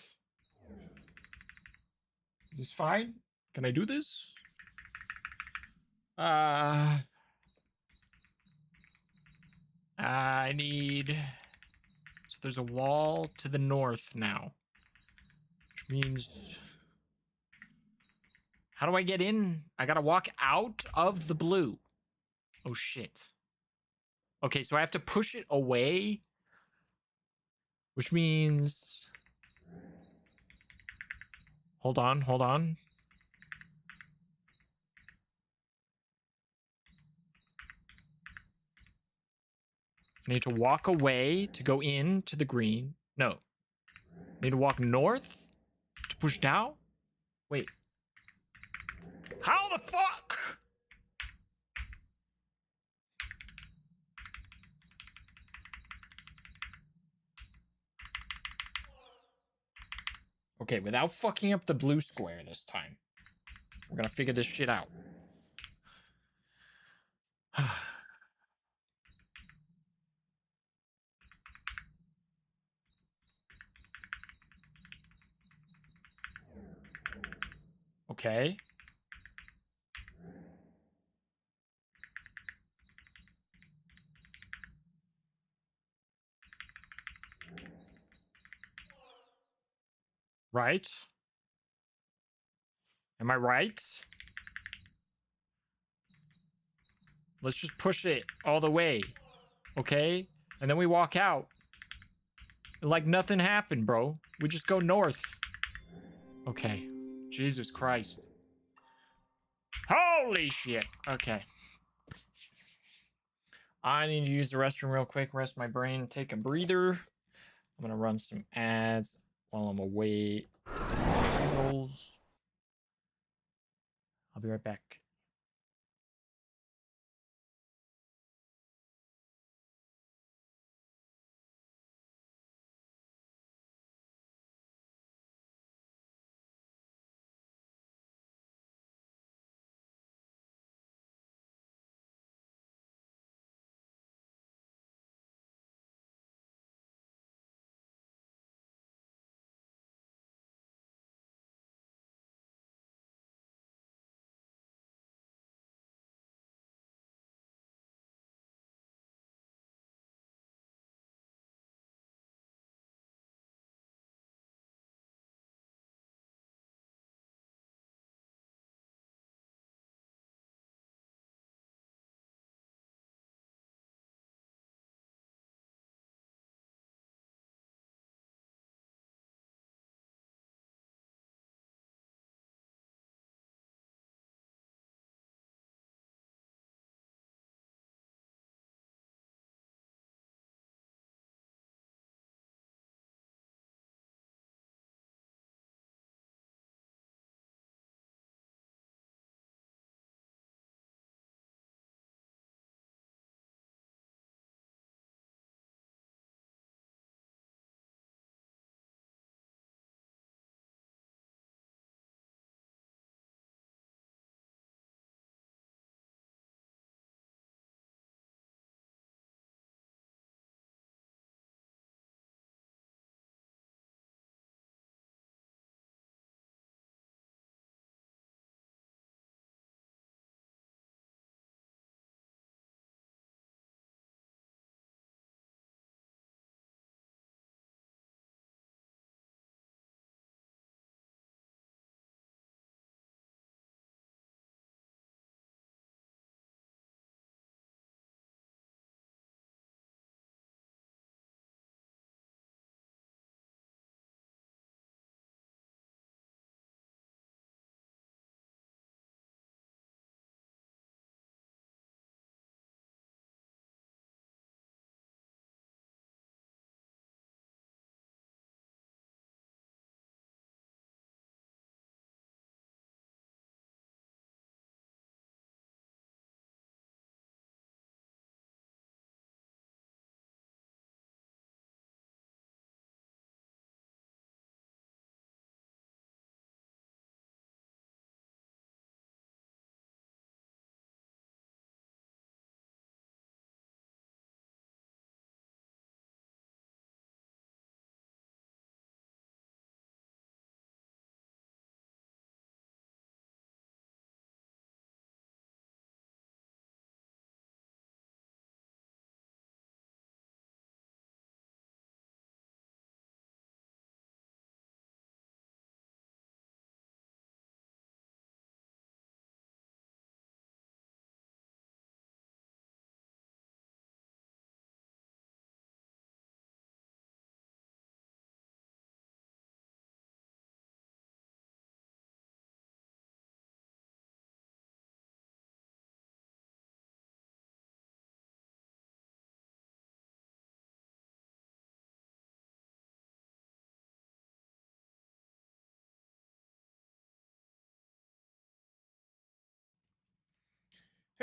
this fine? Can I do this? I need... So there's a wall to the north now. Which means... How do I get in? I gotta walk out of the blue. Oh, shit. Okay, so I have to push it away. Which means... Hold on, hold on. I need to walk away to go into the green. No. I need to walk north to push down? Wait. How the fuck? Okay, without fucking up the blue square this time. We're gonna figure this shit out. Okay. Right? Am I right? Let's just push it all the way. Okay? And then we walk out. Like nothing happened, bro. We just go north. Okay. Jesus Christ. Holy shit. Okay. I need to use the restroom real quick, rest my brain, take a breather. I'm gonna run some ads while I'm away to this. rolls. I'll be right back.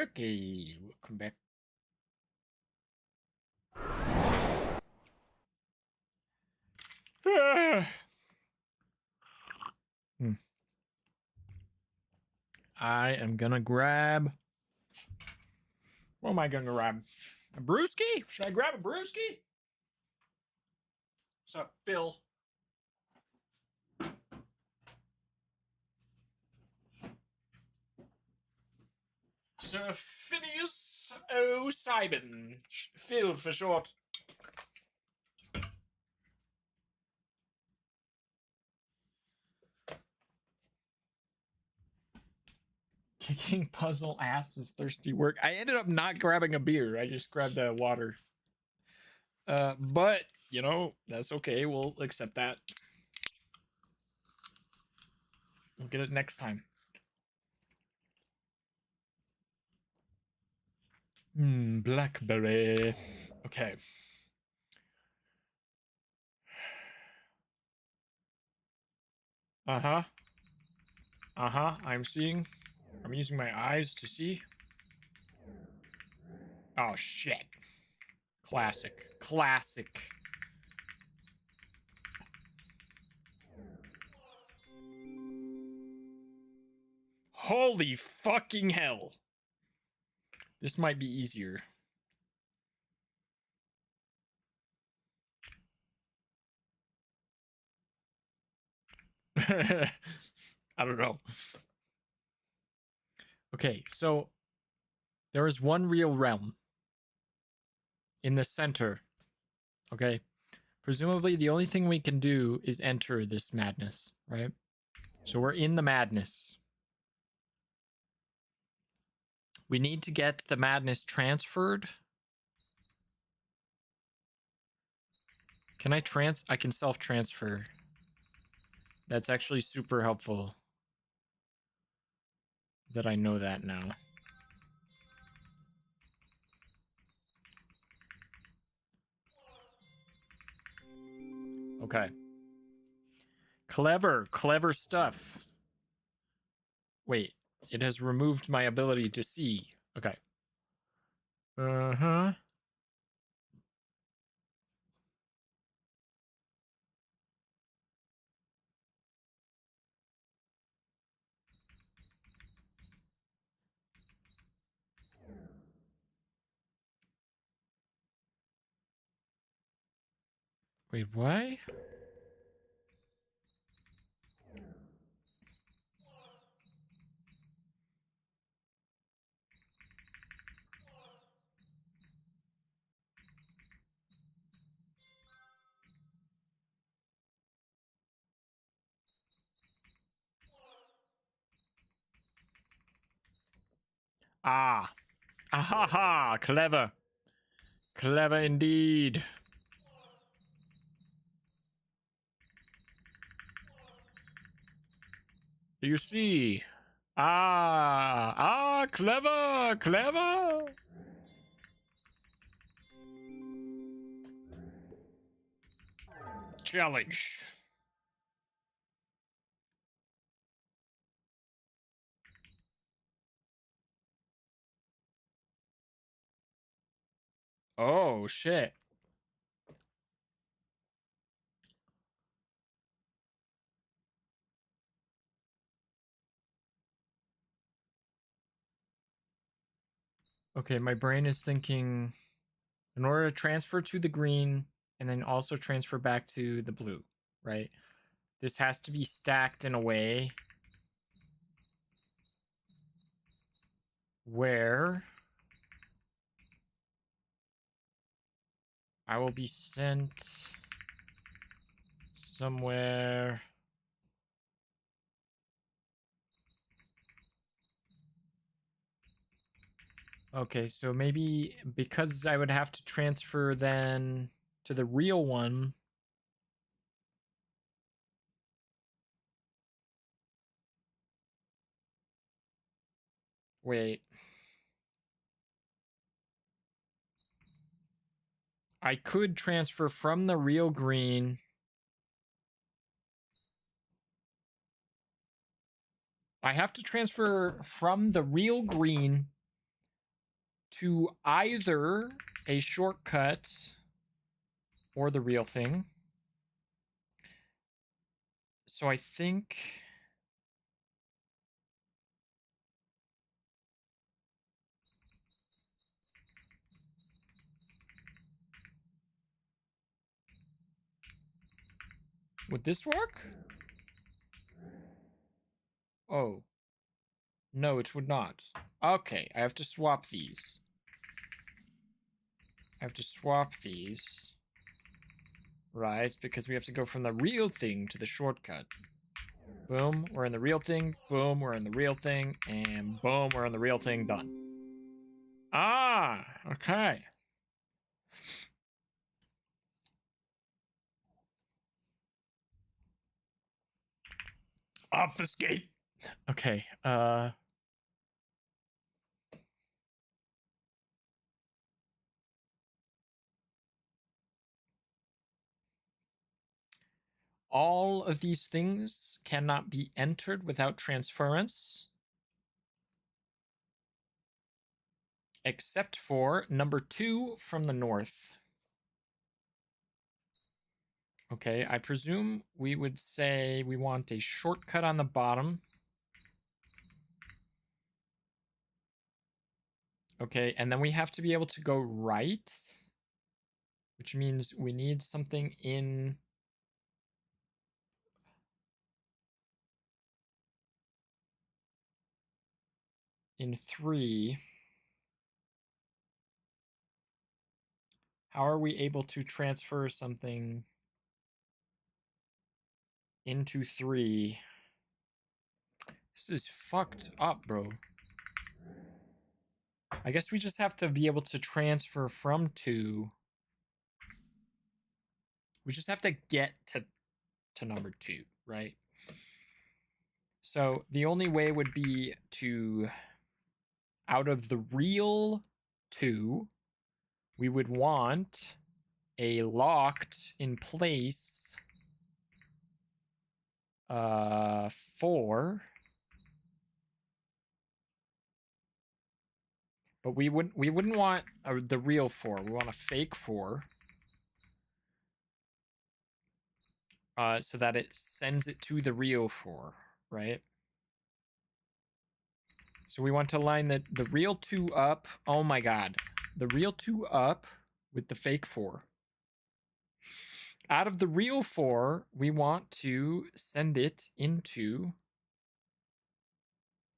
Okay, welcome back. I am gonna grab. What am I gonna grab? A brewski? Should I grab a brewski? What's up, Phil? Sir Phineas O'Simon. Phil for short. Kicking puzzle ass is thirsty work. I ended up not grabbing a beer. I just grabbed a water. But, you know, that's okay. We'll accept that. We'll get it next time. Blackberry. Okay. Uh-huh. I'm seeing. I'm using my eyes to see. Oh, shit. Classic. Classic. Holy fucking hell. This might be easier. I don't know. Okay, so there is one real realm in the center. Okay. Presumably, the only thing we can do is enter this madness, right? So we're in the madness. We need to get the madness transferred. Can I I can self-transfer. That's actually super helpful that I know that now. Okay. Clever, clever stuff. Wait, it has removed my ability to see. Okay. Uh-huh. Wait, why? Ah. Ahaha, clever. Clever indeed. You see? Clever, clever. Challenge. Oh, shit. Okay, my brain is thinking in order to transfer to the green and then also transfer back to the blue, right? This has to be stacked in a way where I will be sent somewhere. Okay, so maybe because I would have to transfer then to the real one. Wait. I could transfer from the real green. I have to transfer from the real green to either a shortcut or the real thing. So I think would this work? Oh. No, it would not. Okay, I have to swap these. I have to swap these. Right, because we have to go from the real thing to the shortcut. Boom, we're in the real thing. Boom, we're in the real thing. And boom, we're in the real thing. Done. Ah, okay. Obfuscate. Okay, all of these things cannot be entered without transference. Except for number 2 from the north. Okay, I presume we would say we want a shortcut on the bottom. Okay, and then we have to be able to go right, which means we need something in in 3. How are we able to transfer something into 3? This is fucked up, bro. I guess we just have to be able to transfer from 2. We just have to get to number 2, right? So the only way would be to, out of the real 2, we would want a locked in place 4. But we wouldn't want the real 4. We want a fake 4. So that it sends it to the real 4, right? So we want to line the real 2 up. Oh my god. The real 2 up with the fake 4. Out of the real 4, we want to send it into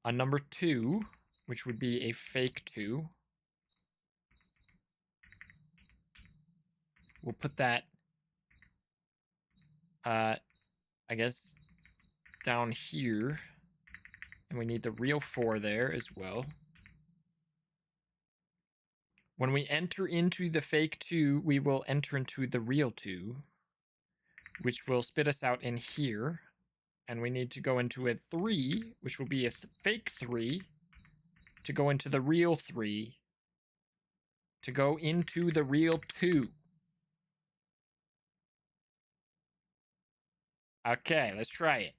a number 2, which would be a fake 2. We'll put that, I guess, down here. And we need the real 4 there as well. When we enter into the fake 2, we will enter into the real 2, which will spit us out in here. And we need to go into a 3, which will be a fake 3, to go into the real 3, to go into the real 2. Okay, let's try it.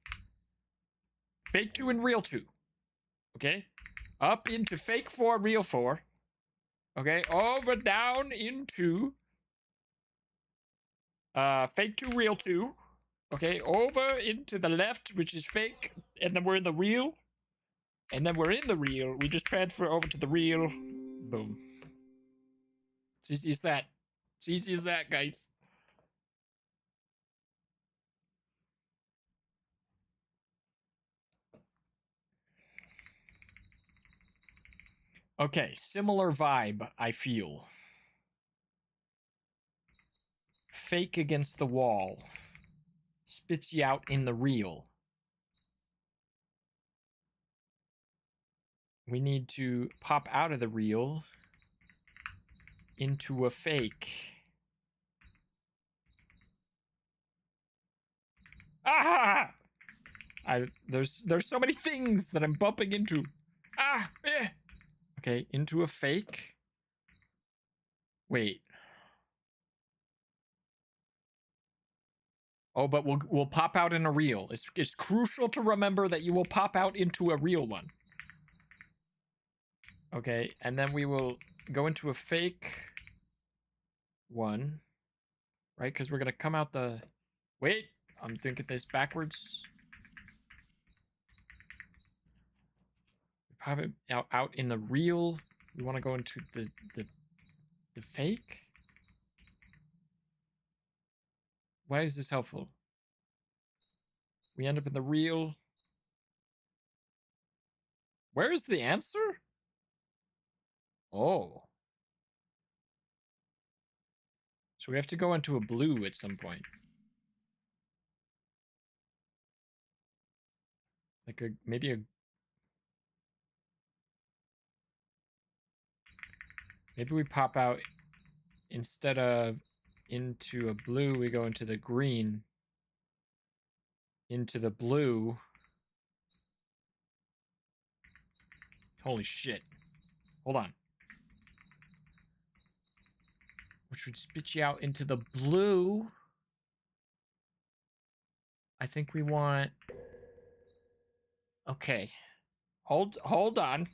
Fake 2 and real 2. Okay? Up into fake 4, real 4. Okay, over, down, into fake 2, real 2. Okay, over into the left, which is fake, and then we're in the real. And then we're in the real. We just transfer over to the real. Boom. It's easy as that. It's easy as that, guys. Okay, similar vibe, I feel. Fake against the wall. Spits you out in the real. We need to pop out of the real into a fake. Ah! There's so many things that I'm bumping into. Ah! Eh. Okay, into a fake. Wait. Oh, but we'll pop out in a real. It's crucial to remember that you will pop out into a real one. Okay, and then we will go into a fake one, right? Because we're gonna come out the. Wait, I'm thinking this backwards. Pop it out in the real. We want to go into the fake. Why is this helpful? We end up in the real. Where is the answer? Oh. So we have to go into a blue at some point. Like maybe a. Maybe we pop out instead of into a blue, we go into the green. Into the blue. Holy shit. Hold on. Which would spit you out into the blue. I think we want... Okay. Hold on.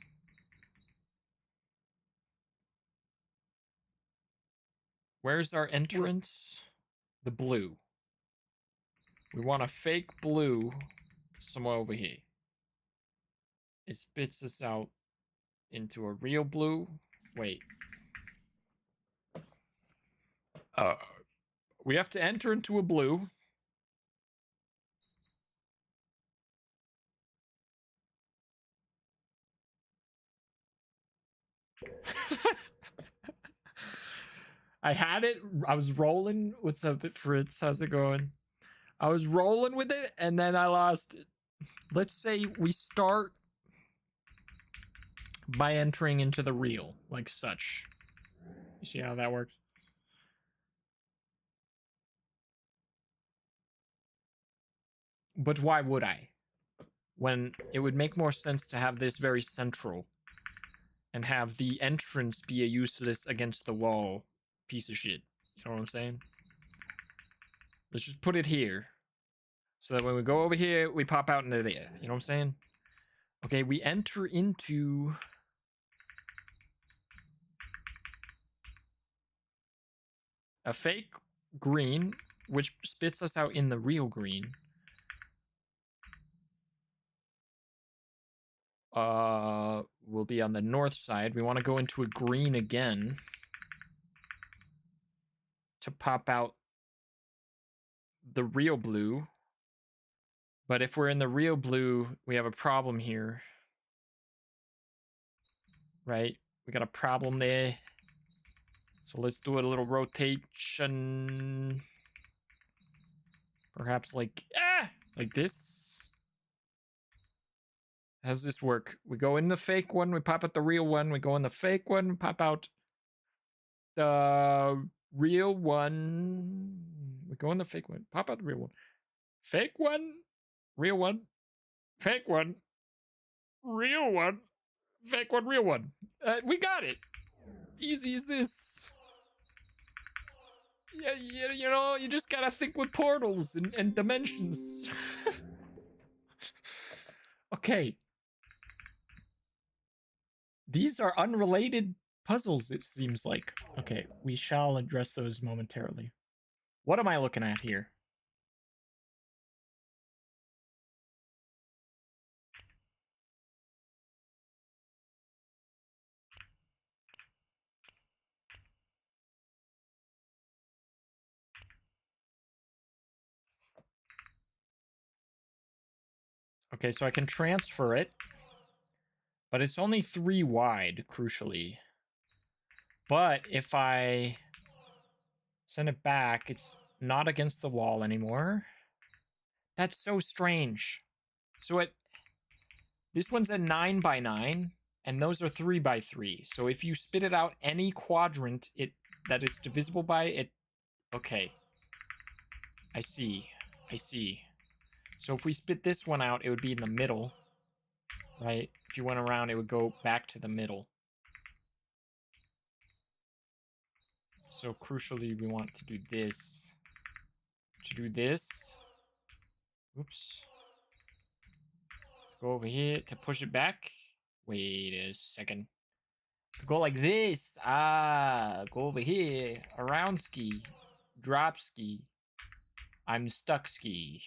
Where's our entrance? The blue. We want a fake blue somewhere over here. It spits us out into a real blue. Wait. We have to enter into a blue. I had it. I was rolling. What's up, Fritz? How's it going? I was rolling with it, and then I lost it. Let's say we start by entering into the real, like such. You see how that works? But why would I? When it would make more sense to have this very central and have the entrance be a useless against the wall piece of shit. You know what I'm saying? Let's just put it here. So that when we go over here, we pop out into there. You know what I'm saying? Okay, we enter into... a fake green, which spits us out in the real green. We'll be on the north side. We want to go into a green again to pop out the real blue. But if we're in the real blue, we have a problem here. Right? We got a problem there. So let's do a little rotation. Perhaps like this. How does this work? We go in the fake one, we pop out the real one. We go in the fake one, pop out the real one. We go in the fake one, pop out the real one. Fake one, real one, fake one, real one, fake one, real one. We got it. Easy as this. Yeah, you know, you just gotta think with portals and dimensions. Okay. These are unrelated puzzles, it seems like. Okay, we shall address those momentarily. What am I looking at here? Okay, so I can transfer it, but it's only 3 wide, crucially. But if I send it back, it's not against the wall anymore. That's so strange. So this one's a 9 by 9, and those are 3 by 3. So if you spit it out any quadrant that it's divisible by, it... Okay. I see. So if we spit this one out, it would be in the middle. Right? If you went around, it would go back to the middle. So crucially, we want to do this. Oops. To go over here, to push it back. Wait a second. To go like this. Go over here. Around ski. Drop ski. I'm stuck ski.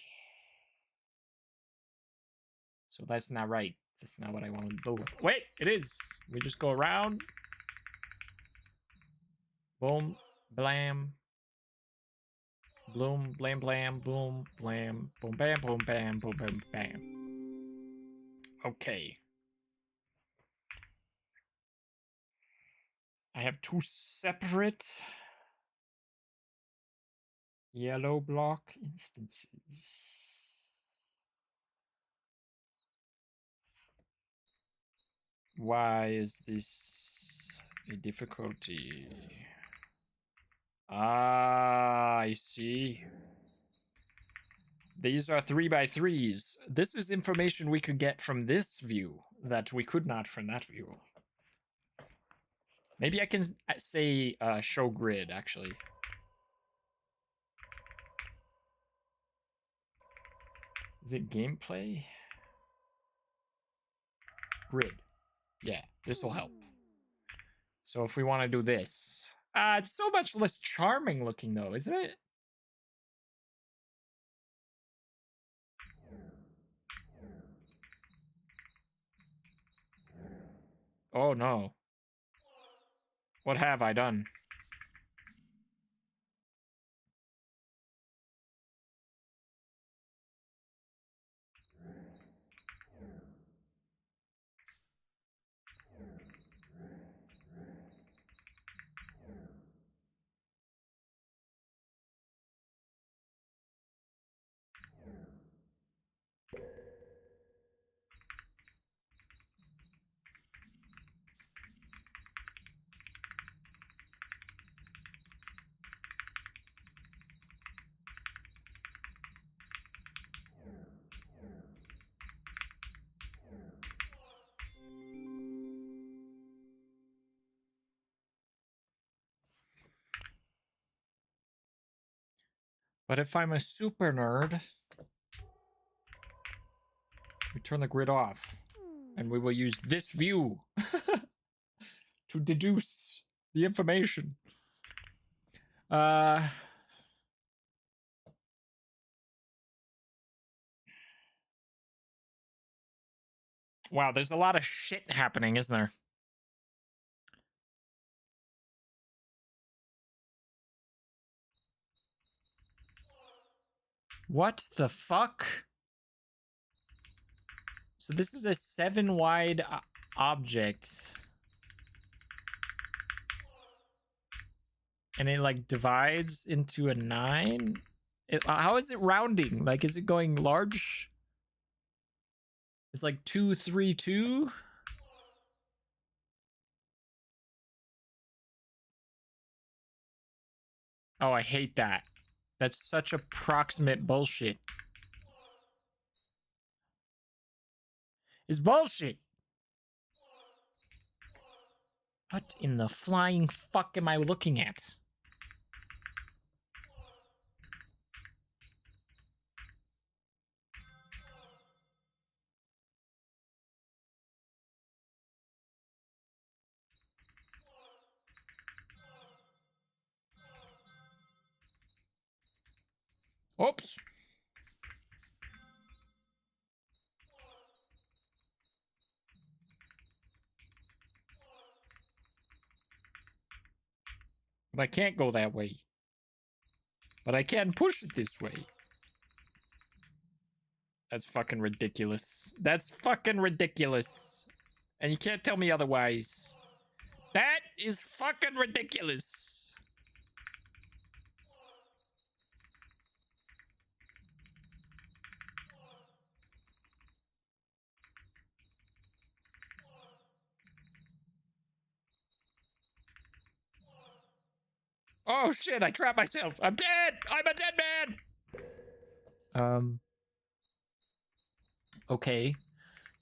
So that's not right. That's not what I want to do. Wait, it is. We just go around. Boom, blam. Bloom, blam, blam, boom, blam, boom, bam, boom, bam, boom, bam, bam. Okay. I have 2 separate yellow block instances. Why is this a difficulty? I see. These are 3 by 3s. This is information we could get from this view that we could not from that view. Maybe I can say show grid, actually. Is it gameplay? Grid. Yeah, this will help. So if we want to do this. It's so much less charming looking though, isn't it? Oh no. What have I done? But if I'm a super nerd, we turn the grid off. And we will use this view to deduce the information. Wow, there's a lot of shit happening, isn't there? What the fuck? So this is a 7 wide object. And it like divides into a 9? How is it rounding? Like, is it going large? It's like 2, 3, 2? Oh, I hate that. That's such approximate bullshit. It's bullshit. What in the flying fuck am I looking at? Oops. But I can't go that way. But I can push it this way. That's fucking ridiculous. That's fucking ridiculous. And you can't tell me otherwise. That is fucking ridiculous. Oh shit, I trapped myself. I'm dead. I'm a dead man. Okay.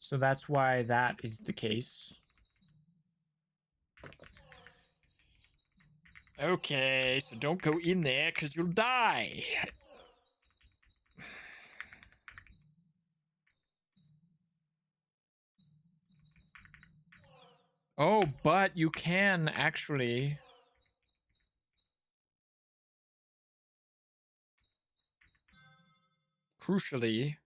So that's why that is the case. Okay, so don't go in there because you'll die. Oh, but you can actually... Crucially...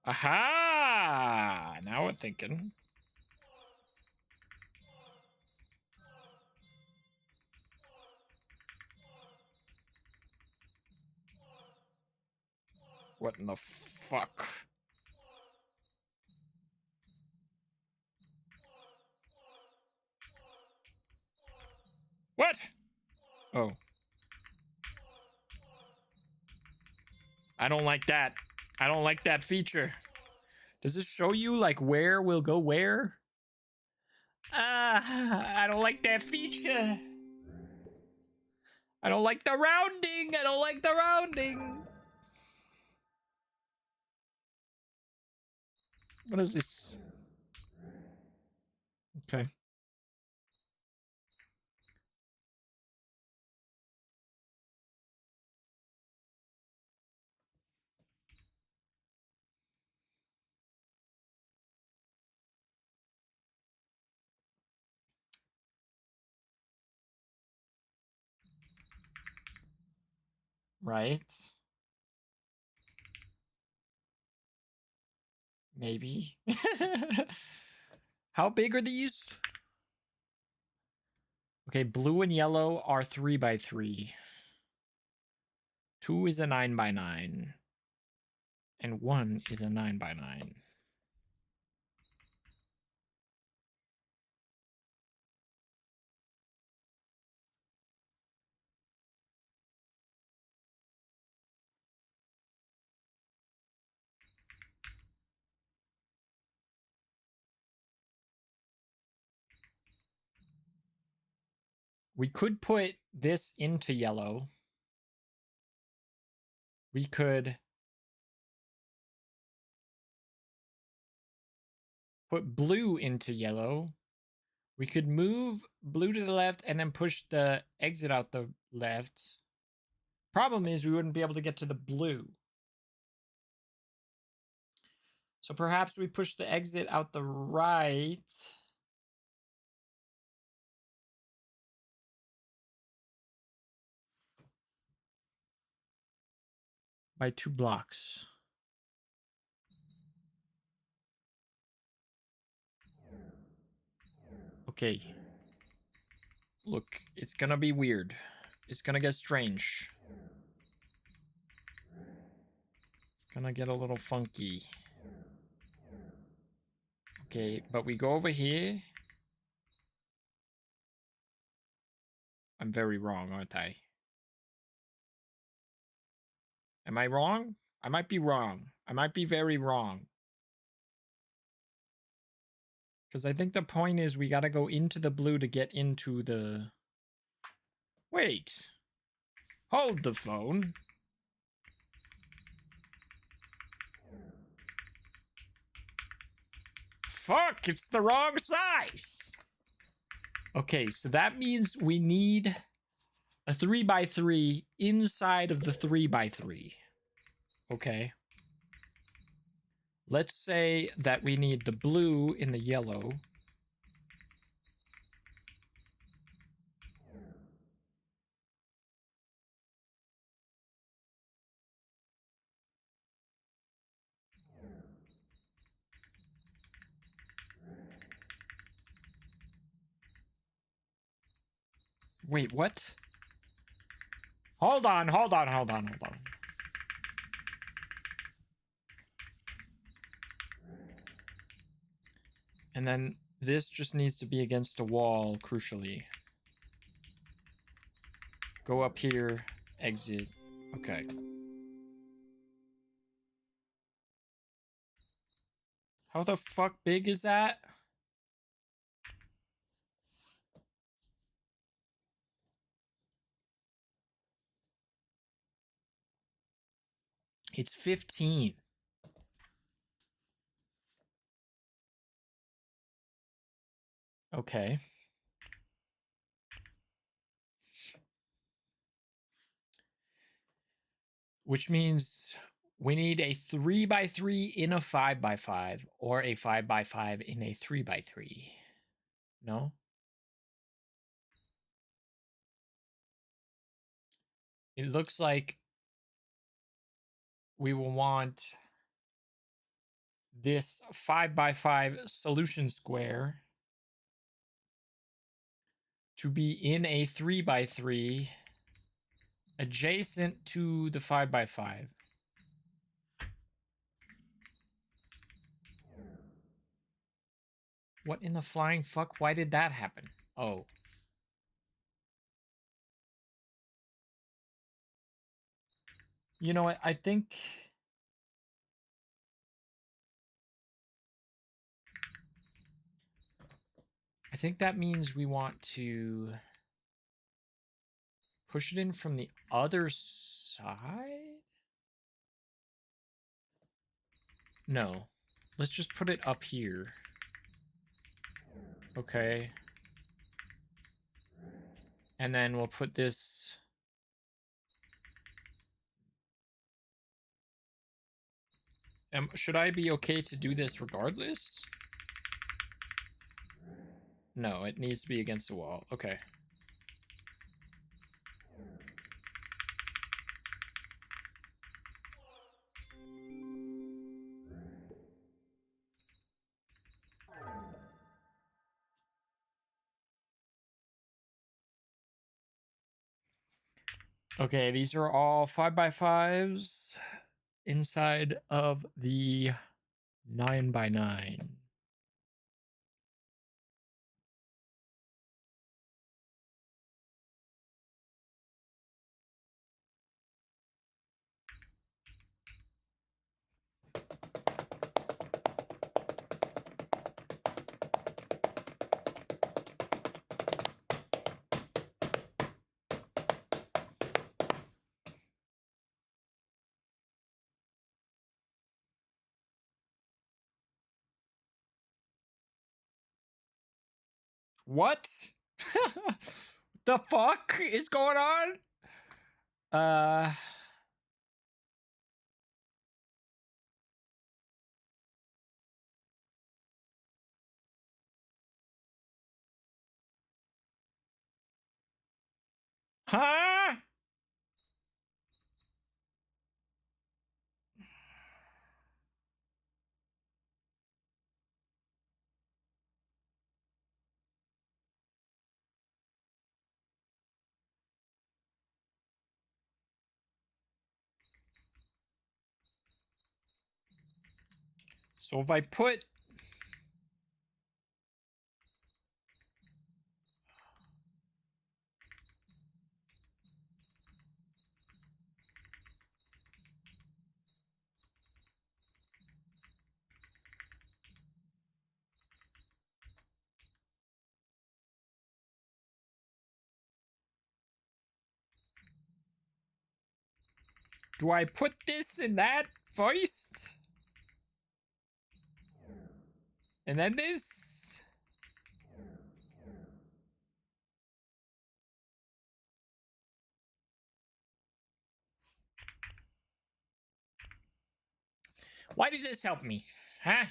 Aha! Now we're thinking. What in the fuck? What? Oh. I don't like that. I don't like that feature. Does this show you, like, where will go where? I don't like that feature. I don't like the rounding. I don't like the rounding. What is this? Okay. right? Maybe. How big are these? Okay, blue and yellow are 3x3. 2 is a 9x9. And 1 is a 9x9. We could put this into yellow. We could put blue into yellow. We could move blue to the left and then push the exit out the left. Problem is we wouldn't be able to get to the blue. So perhaps we push the exit out the right. By 2 blocks. Okay. Look, it's gonna be weird. It's gonna get strange. It's gonna get a little funky. Okay, but we go over here. I'm very wrong, aren't I? Am I wrong? I might be wrong. I might be very wrong. Because I think the point is we gotta go into the blue to get into the... Wait. Hold the phone. Fuck, it's the wrong size. Okay, so that means we need a 3x3 inside of the 3x3. Okay. Let's say that we need the blue in the yellow. Wait, what? Hold on. And then this just needs to be against a wall, crucially. Go up here, exit. Okay. How the fuck big is that? It's 15. Okay. Which means we need a 3x3 in a 5x5 or a 5x5 in a 3x3. No? It looks like we will want this 5x5 solution square to be in a 3x3 adjacent to the 5x5. What in the flying fuck? Why did that happen? Oh. You know what? I think that means we want to push it in from the other side? No. Let's just put it up here. Okay. And then we'll put this... should I be okay to do this regardless? No, it needs to be against the wall. Okay. Okay, these are all 5x5s inside of the 9x9. What? The fuck is going on? Uh Huh? So if I put do I put this in that first? And then this? Why does this help me? Huh?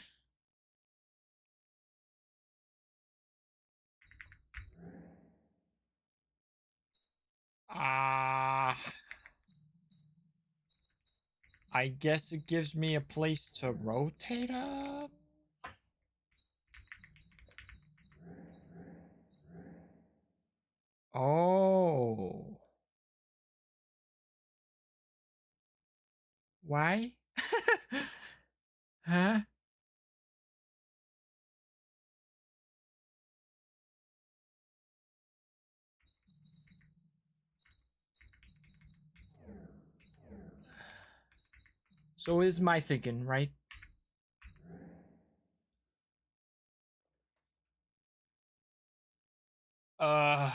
I guess it gives me a place to rotate up. Oh. Why? Huh? So is my thinking, right? Uh,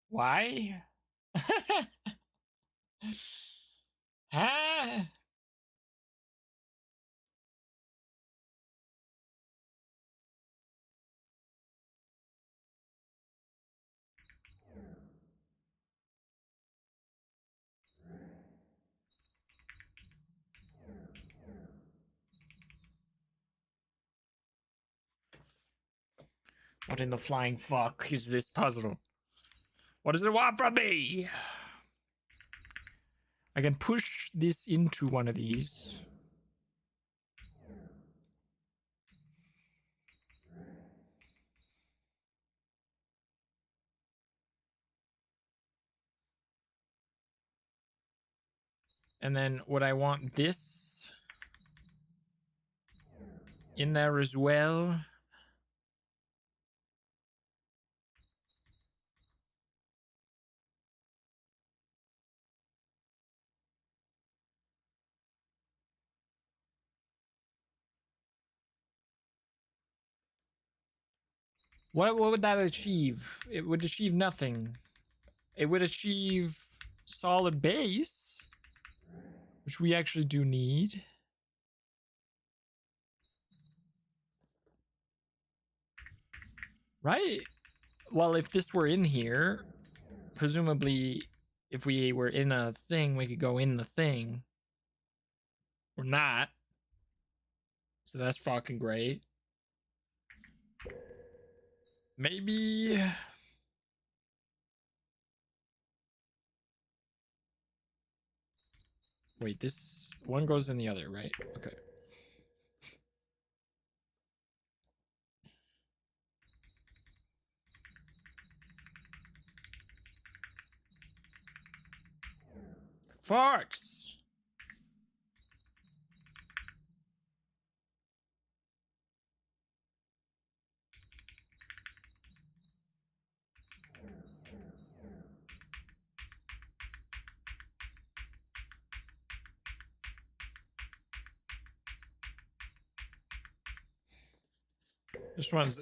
why? Huh? What in the flying fuck is this puzzle? What does it want from me? I can push this into one of these. And then would I want this in there as well? What would that achieve? It would achieve nothing. It would achieve solid base, which we actually do need. Right? Well, if this were in here, presumably if we were in a thing, we could go in the thing. We're not. So that's fucking great. Maybe. Wait, this one goes in the other, right? Okay. Farts.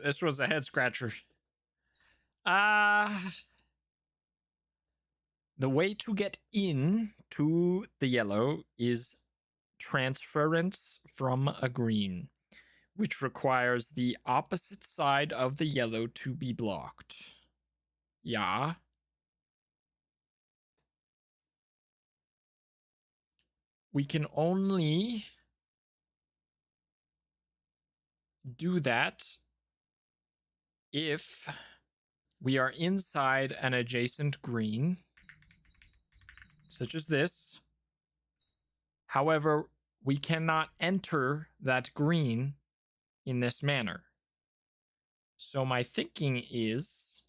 This was a head scratcher. The way to get in to the yellow is transference from a green, which requires the opposite side of the yellow to be blocked. Yeah. We can only do that if we are inside an adjacent green, such as this. However, we cannot enter that green in this manner. So my thinking is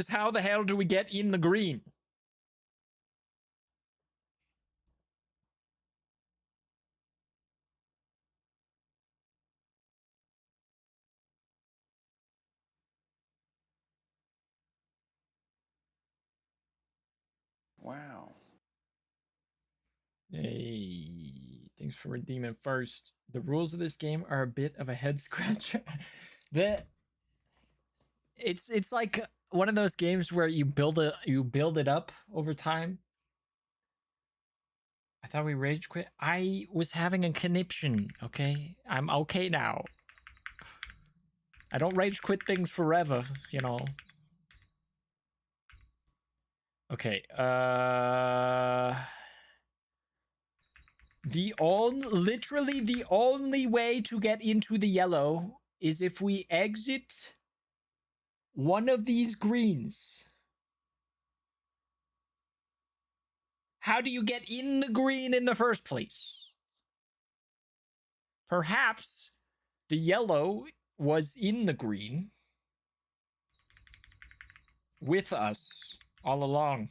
how the hell do we get in the green? Wow. Hey, thanks for redeeming first. The rules of this game are a bit of a head scratcher. It's like one of those games where you build it up over time. I thought we rage quit. I was having a conniption, okay? I'm okay now. I don't rage quit things forever, you know. Okay, literally the only way to get into the yellow is if we exit one of these greens. How do you get in the green in the first place? Perhaps the yellow was in the green with us all along.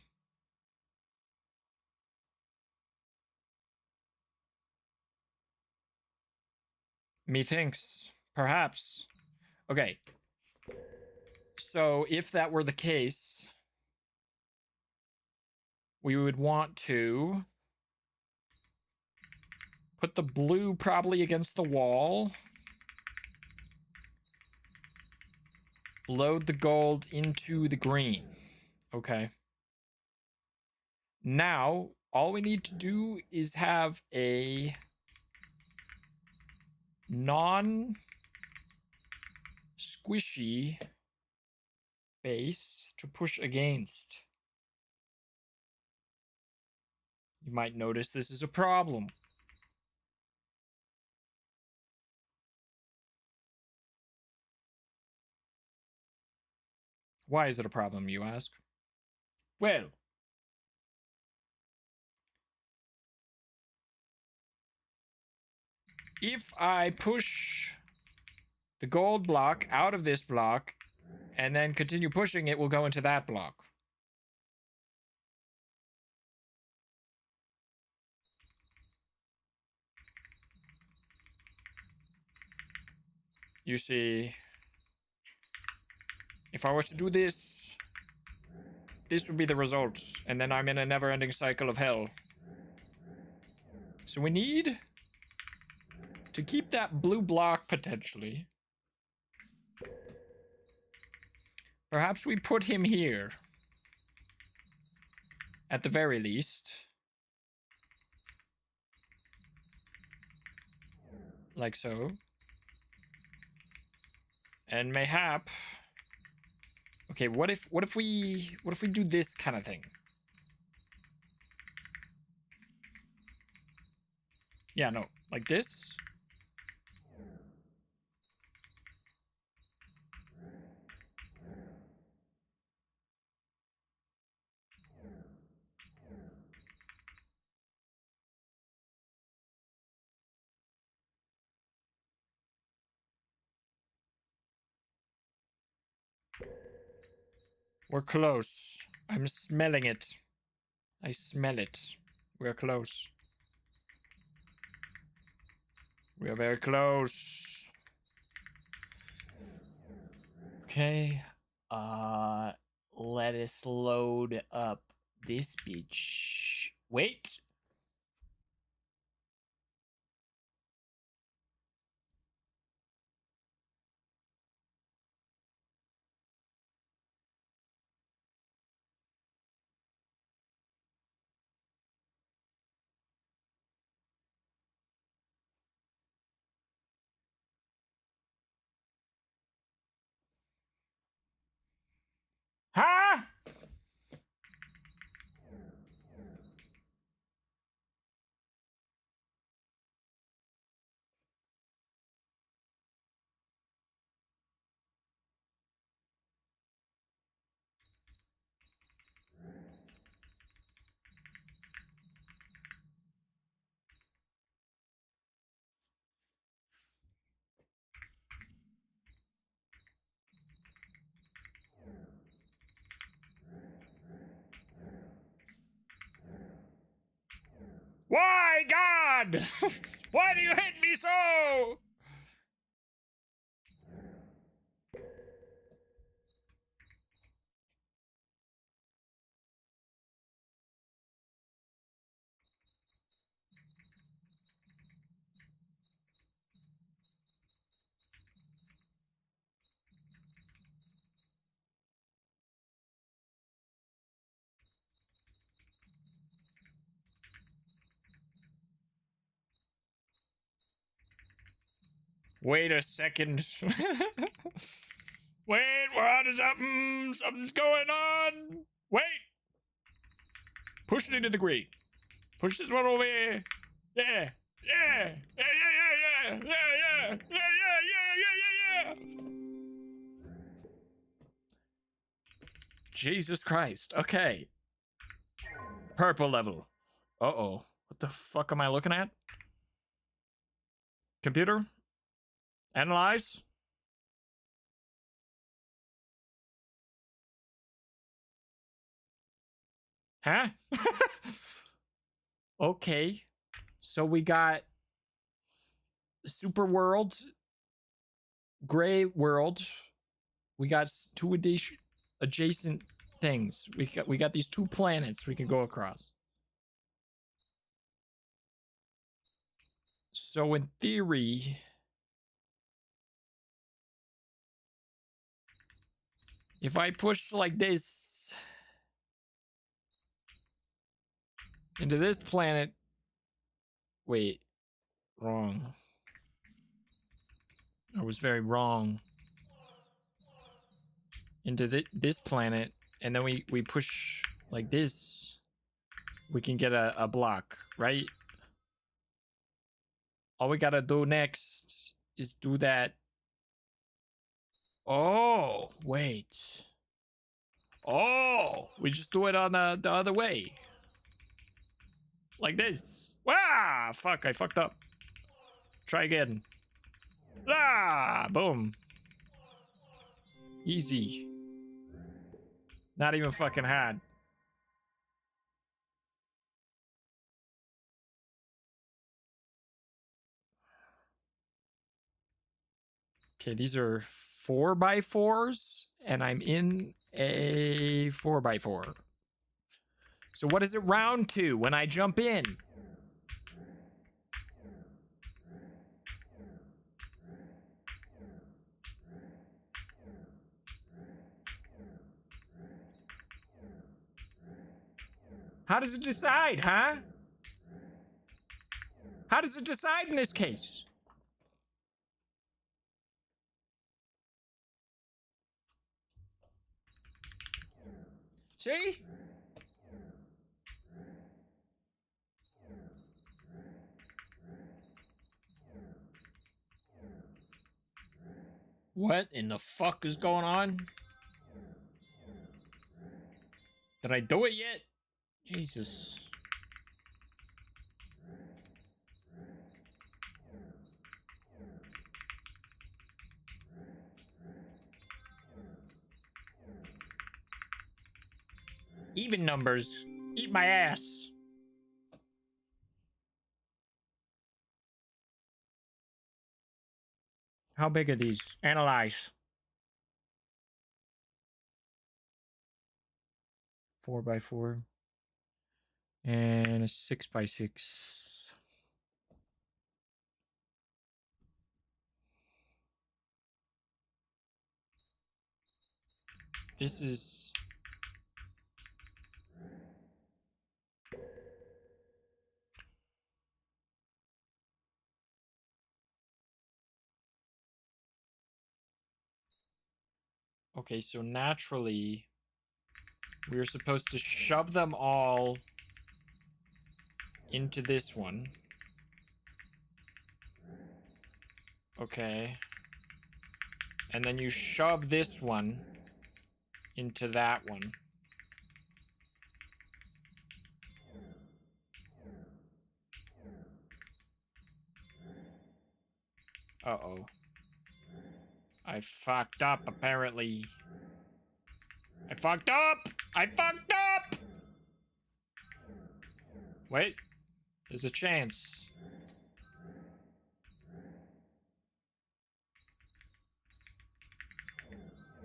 Methinks, perhaps. Okay. So if that were the case, we would want to put the blue probably against the wall. Load the gold into the green. Okay. Now, all we need to do is have a non-squishy base to push against. You might notice this is a problem. Why is it a problem, you ask? Well, if I push the gold block out of this block and then continue pushing, it will go into that block. You see, if I was to do this, this would be the result, and then I'm in a never-ending cycle of hell. So we need to keep that blue block, potentially. Perhaps we put him here. At the very least. Like so. And mayhap... Okay, what if we do this kind of thing? Yeah, no, like this. We're close. I'm smelling it. I smell it. We're close. We are very close. Okay. Let us load up this bitch. Wait. Huh? Why, God? Why do you hit me so? Wait a second. Wait, we're on to something. Something's going on. Wait. Push it into the green. Push this one over here. Yeah. Yeah. Yeah, yeah, yeah, yeah. Yeah, yeah. Yeah, yeah, yeah, yeah, yeah, yeah. Jesus Christ. Okay. Purple level. Uh-oh. What the fuck am I looking at? Computer? Analyze? Huh? Okay. So we got Super World, Gray World. We got two adjacent things. We got these two planets we can go across. So in theory, if I push like this into this planet, wait, wrong. I was very wrong. Into this planet, and then we push like this, we can get a block, right? All we gotta do next is do that. Oh, wait. Oh, we just do it on the other way. Like this. Ah, fuck, I fucked up. Try again. Ah, boom. Easy. Not even fucking hard. Okay, these are 4x4s, and I'm in a 4x4. So what does it round to when I jump in? How does it decide, huh? How does it decide in this case? See? What in the fuck is going on? Did I do it yet? Jesus. Even numbers. Eat my ass. How big are these? Analyze. 4x4. And a 6x6. This is... Okay, so naturally, we're supposed to shove them all into this one. Okay. And then you shove this one into that one. Uh-oh. I fucked up, apparently. I fucked up! I fucked up! Wait. There's a chance.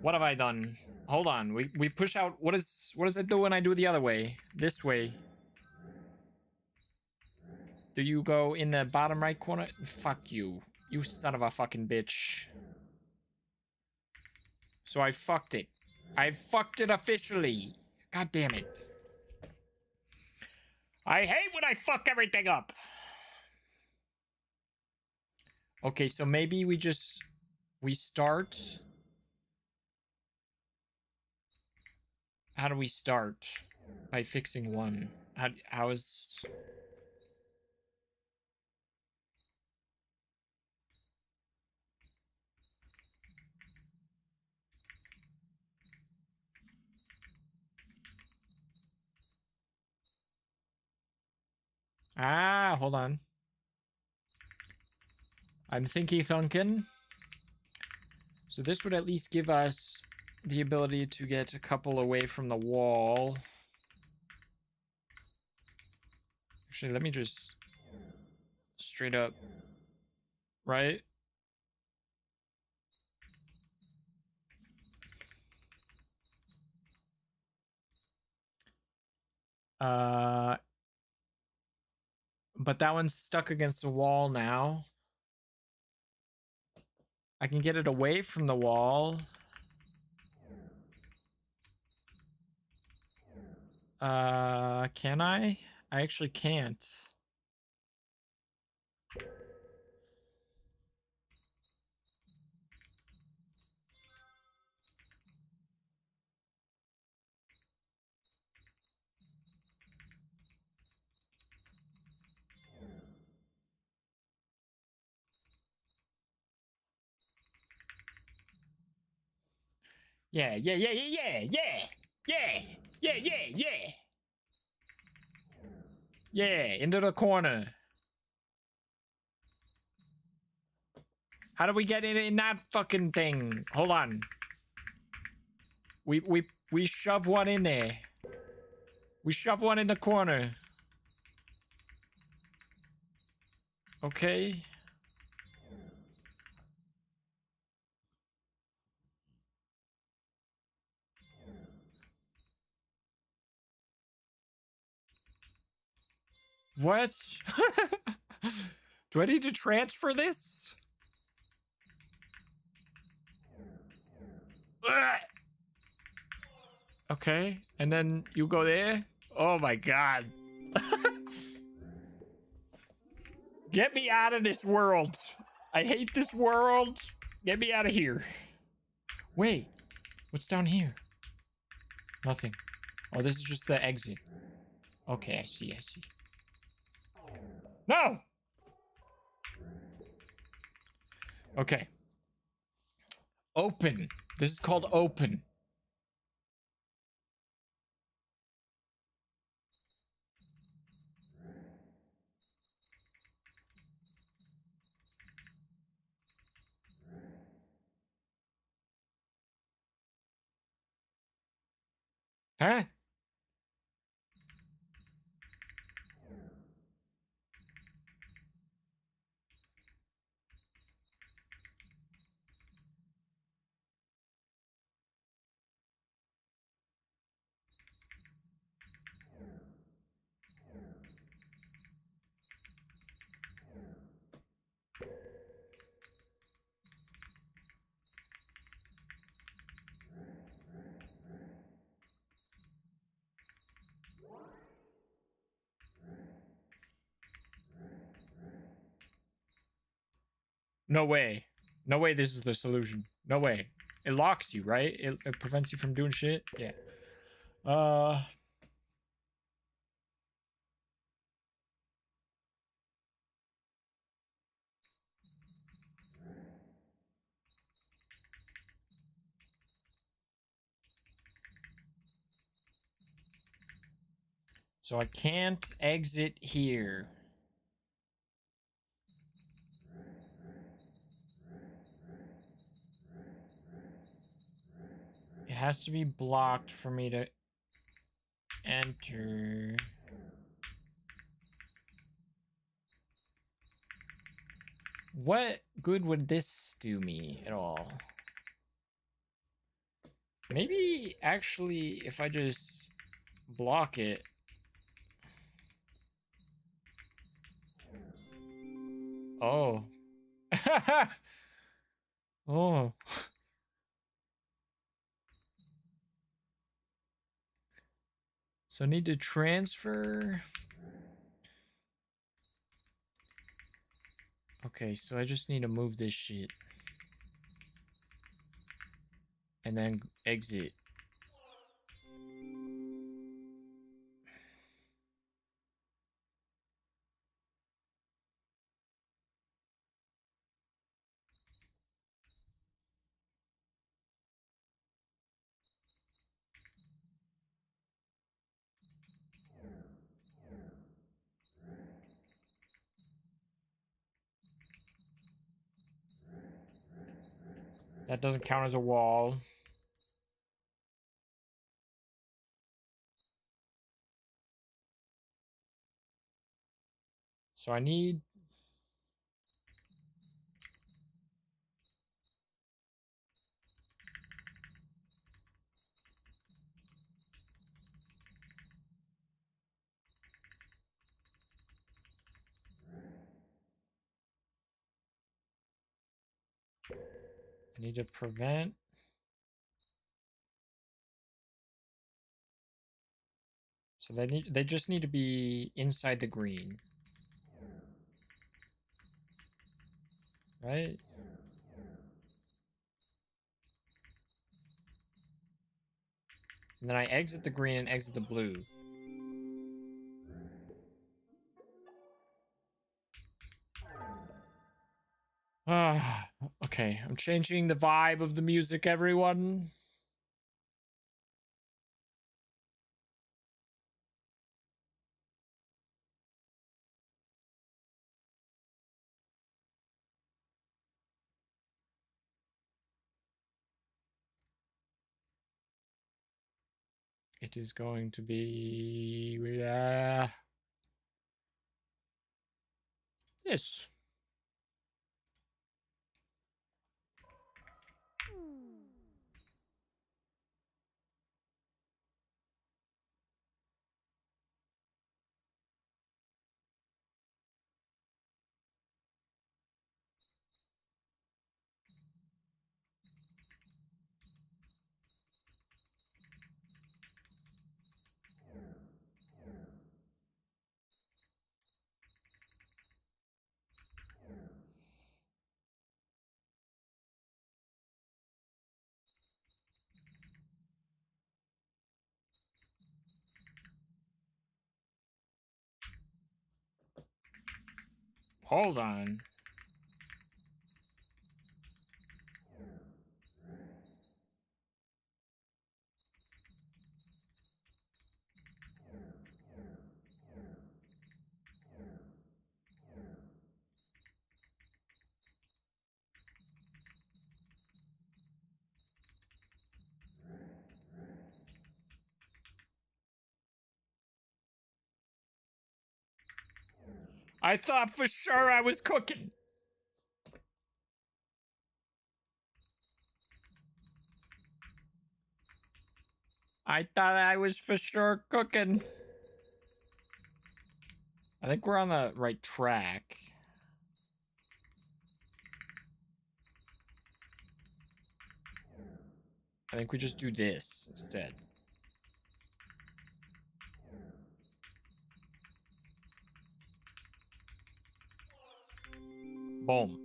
What have I done? Hold on. We push out. What does it do when I do the other way? This way. Do you go in the bottom right corner? Fuck you. You son of a fucking bitch. So I fucked it. I fucked it officially. God damn it. I hate when I fuck everything up. Okay, so maybe we start. How do we start? By fixing one. How is... Ah, hold on. I'm thinking. So this would at least give us the ability to get a couple away from the wall. Actually, let me just straight up, right? But that one's stuck against the wall now. I can get it away from the wall. Can I? I actually can't. Yeah. Yeah, into the corner. How do we get it in that fucking thing? Hold on. We shove one in there. We shove one in the corner. Okay. What? Do I need to transfer this? Ugh. Okay, and then you go there? Oh my god. Get me out of this world. I hate this world. Get me out of here. Wait, what's down here? Nothing. Oh, this is just the exit. Okay, I see. No! Okay. Open. This is called open. Huh? No way. No way this is the solution. No way. It locks you, right? It prevents you from doing shit? Yeah. So I can't exit here. It has to be blocked for me to enter. What good would this do me at all? Maybe actually if I just block it. Oh. Oh. So I need to transfer. Okay, so I just need to move this shit. And then exit. That doesn't count as a wall. So I need... I need to prevent... So they just need to be inside the green. Right? And then I exit the green and exit the blue. Okay, I'm changing the vibe of the music, everyone. It is going to be... this. Hold on. I thought for sure I was cooking. I thought I was for sure cooking. I think we're on the right track. I think we just do this instead. Boom.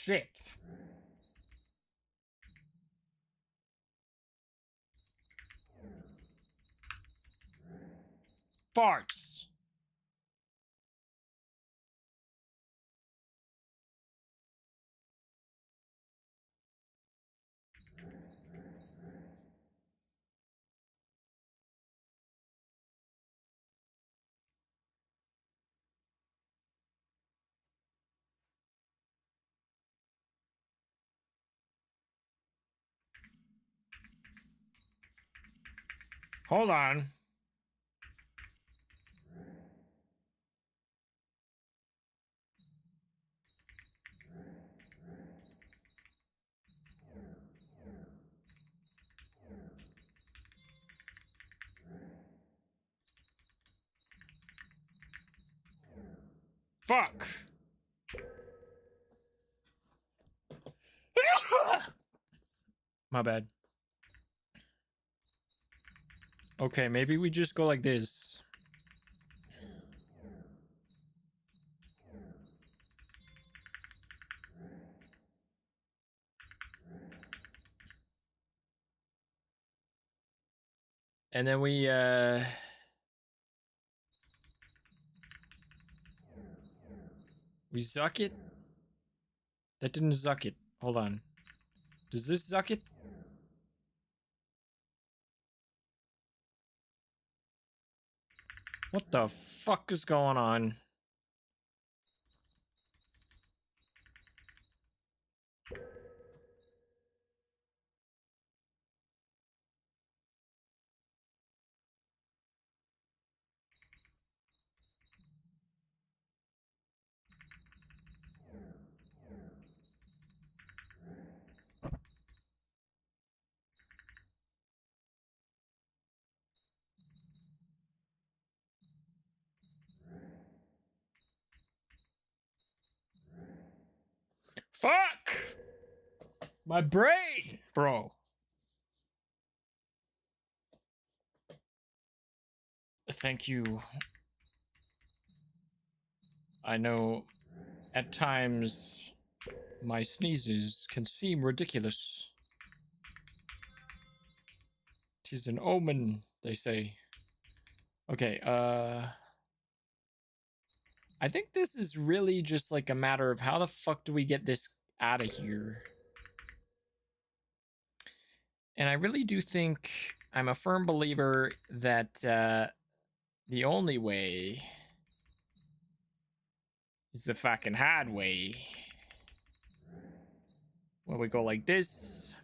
shit. Farts. Hold on. Fuck. My bad. Okay, maybe we just go like this. And then we zuck it? That didn't zuck it. Hold on. Does this zuck it? What the fuck is going on? Fuck! My brain, bro. Thank you. I know at times my sneezes can seem ridiculous. 'Tis an omen, they say. Okay, I think this is really just like a matter of how the fuck do we get this out of here? And I really do think I'm a firm believer that the only way is the fucking hard way. Well, we go like this.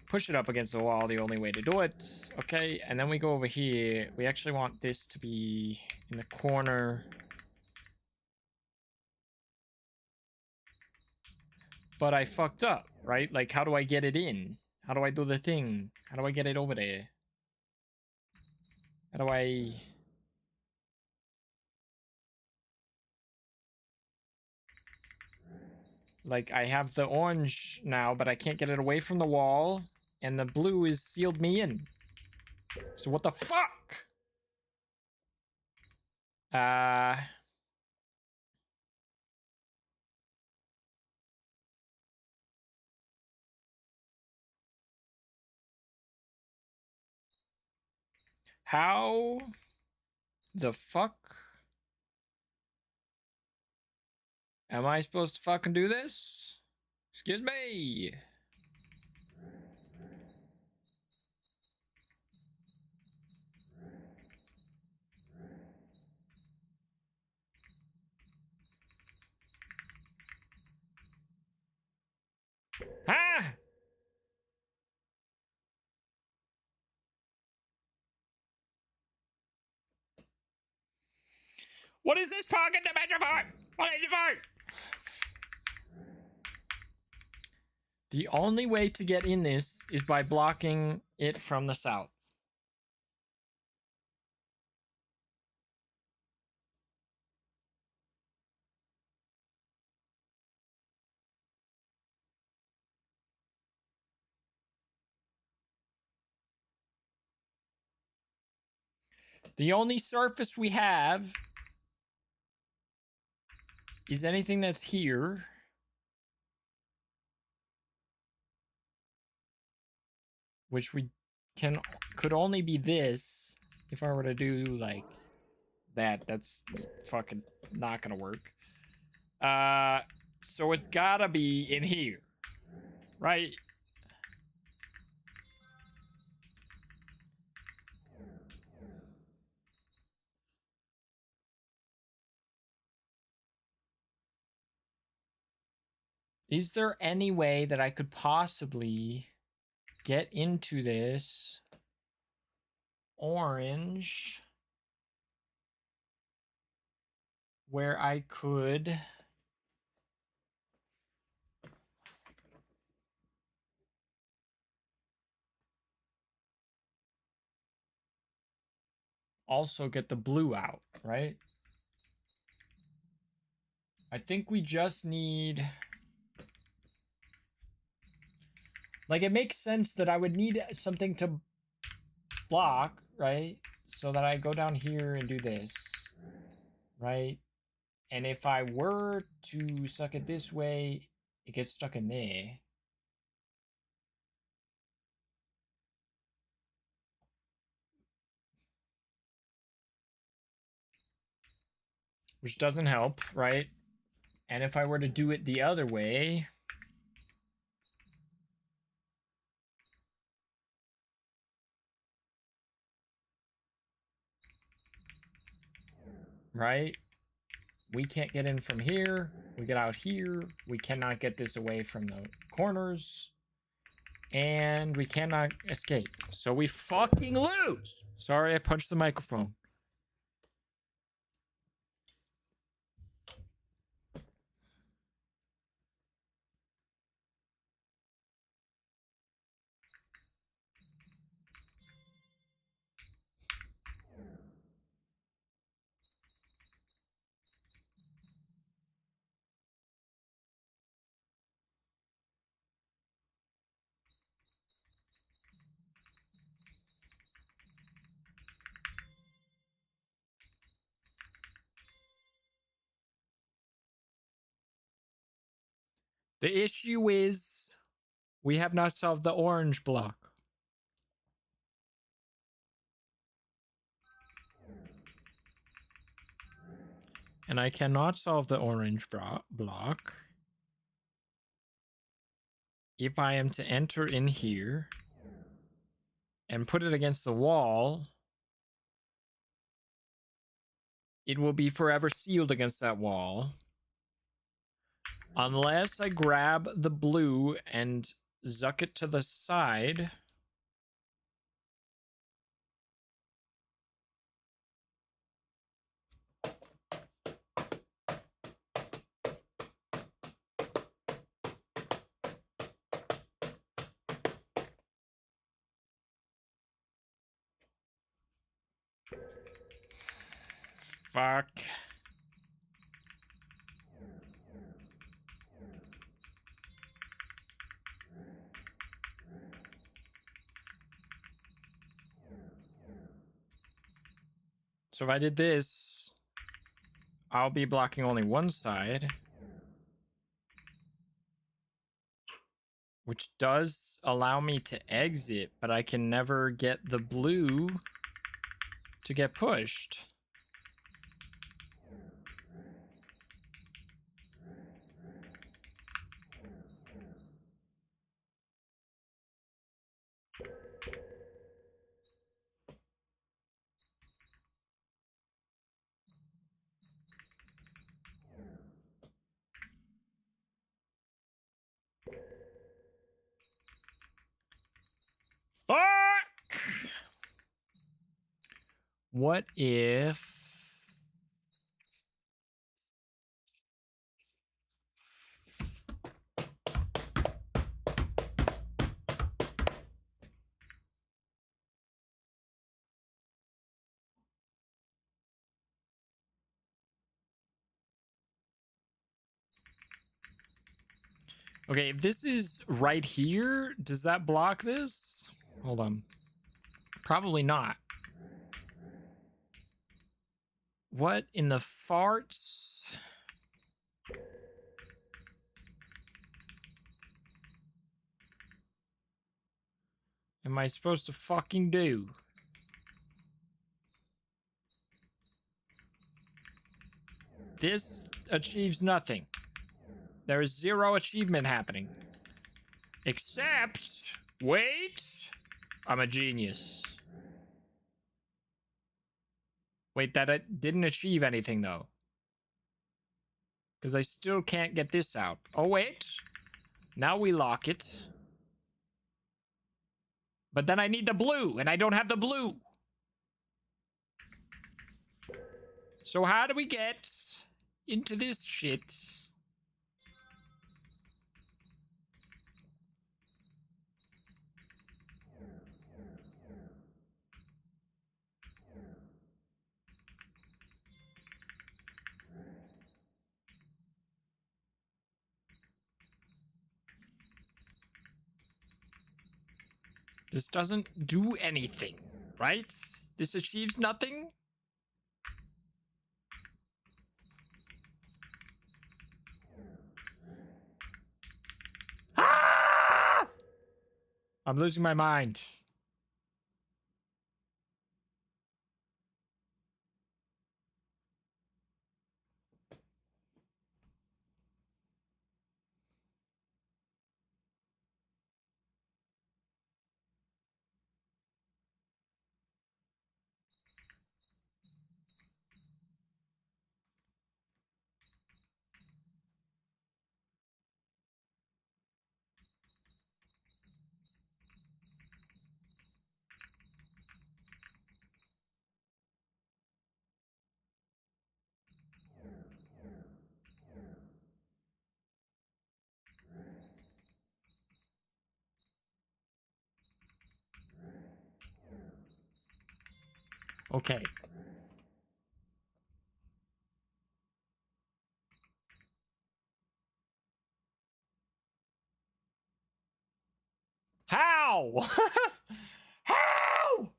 Push it up against the wall, the only way to do it. Okay, and then we go over here. We actually want this to be in the corner. But I fucked up, right? Like, how do I get it in? How do I do the thing? How do I get it over there? How do I... Like, I have the orange now, but I can't get it away from the wall. And the blue is sealed me in. So what the fuck? How the fuck am I supposed to fucking do this? Excuse me. Huh? What is this pocket dimension for? What is it for? The only way to get in this is by blocking it from the south. The only surface we have is anything that's here. which could only be this. If I were to do like that, that's fucking not gonna work. So it's gotta be in here, right? Is there any way that I could possibly get into this orange where I could also get the blue out, right? I think we just need... Like, it makes sense that I would need something to block, right? So that I go down here and do this, right? And if I were to suck it this way, it gets stuck in there. Which doesn't help, right? And if I were to do it the other way... Right? We can't get in from here. We get out here. We cannot get this away from the corners. And we cannot escape. So we fucking lose! Sorry, I punched the microphone. The issue is we have not solved the orange block. And I cannot solve the orange block if I am to enter in here and put it against the wall. It will be forever sealed against that wall. Unless I grab the blue and zuck it to the side. Fuck. So if I did this, I'll be blocking only one side. Which does allow me to exit, but I can never get the blue to get pushed. Fuck! What if... Okay, if this is right here, does that block this? Hold on. Probably not. What in the farts? am I supposed to fucking do? This achieves nothing. There is 0 achievement happening. Except, wait, I'm a genius. Wait, that didn't achieve anything though. Because I still can't get this out. Oh wait, now we lock it. But then I need the blue, and I don't have the blue. So how do we get into this shit? This doesn't do anything, right? This achieves nothing? Ah! I'm losing my mind. Okay. How? How?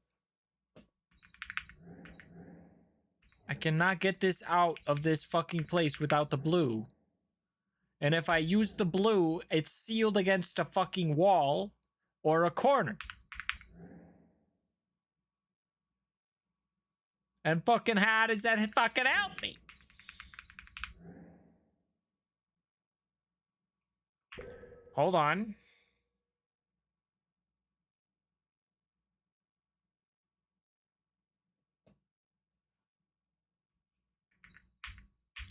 I cannot get this out of this fucking place without the blue. And if I use the blue, it's sealed against a fucking wall or a corner. And fucking how does that fucking help me? Hold on.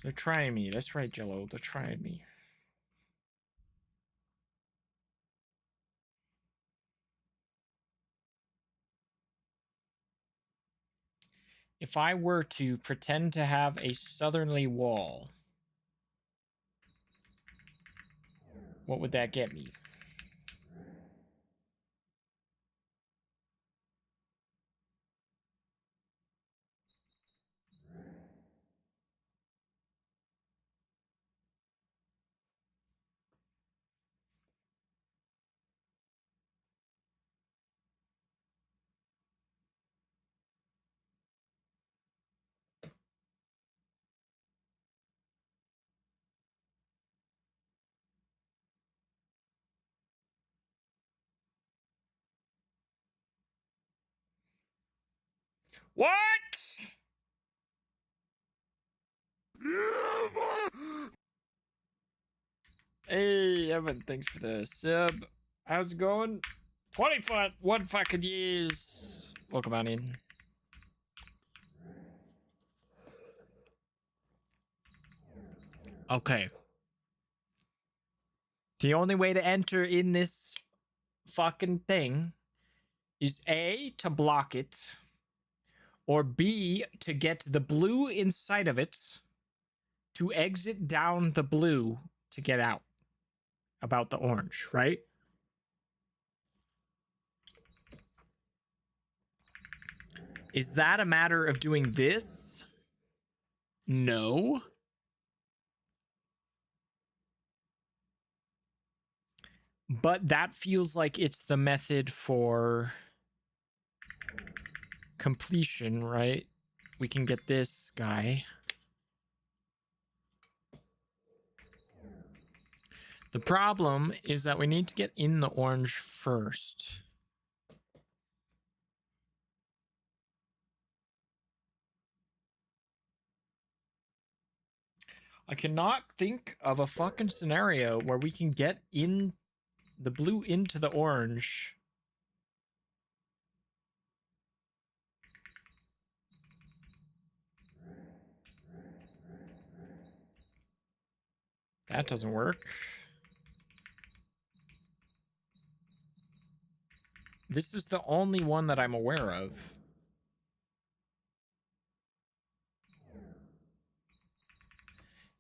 They're trying me. That's right, Jello. They're trying me. If I were to pretend to have a southerly wall, what would that get me? What? Hey, Evan, thanks for the sub. How's it going? 21 fucking years. Welcome on in. Okay. The only way to enter in this fucking thing is A, to block it, or B, to get the blue inside of it, to exit down the blue to get out. About the orange, right? Is that a matter of doing this? No. But that feels like it's the method for completion, right? We can get this guy. The problem is that we need to get in the orange first. I cannot think of a fucking scenario where we can get in the blue into the orange. That doesn't work. This is the only one that I'm aware of.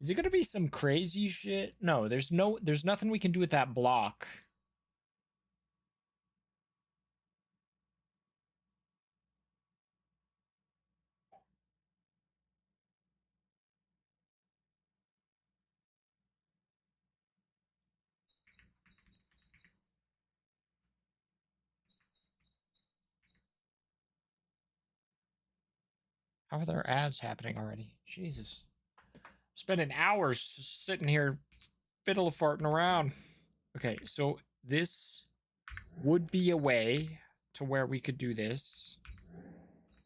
Is it gonna be some crazy shit? No, there's nothing we can do with that block. How are there ads happening already? Jesus. Spending hours sitting here fiddle farting around. Okay, so this would be a way to where we could do this.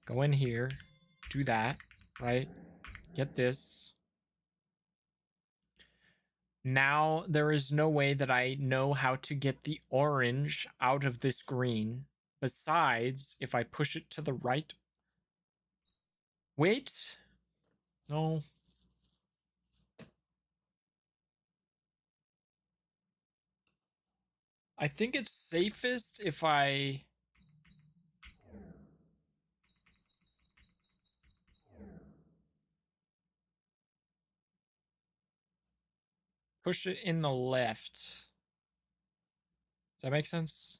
Go in here, do that, right? Get this. Now there is no way that I know how to get the orange out of this green. Besides, if I push it to the right. Wait. No. I think it's safest if I push it in the left. Does that make sense?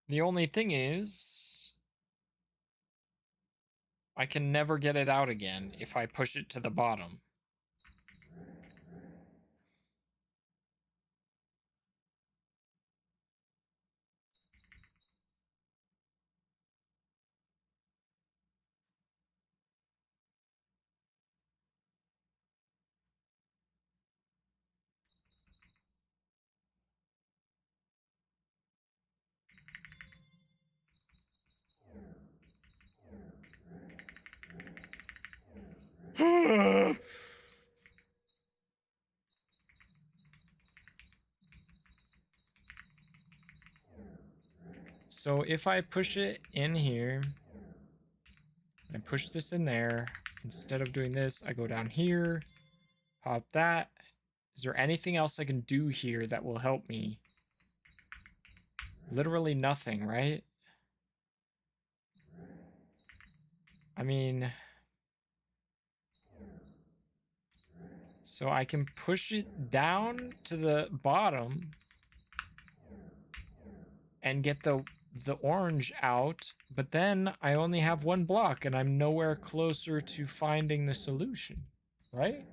The only thing is, I can never get it out again if I push it to the bottom. So if I push it in here, and push this in there, instead of doing this, I go down here, pop that. Is there anything else I can do here that will help me? Literally nothing, right? I mean, so I can push it down to the bottom and get the orange out, but then I only have one block and I'm nowhere closer to finding the solution, right?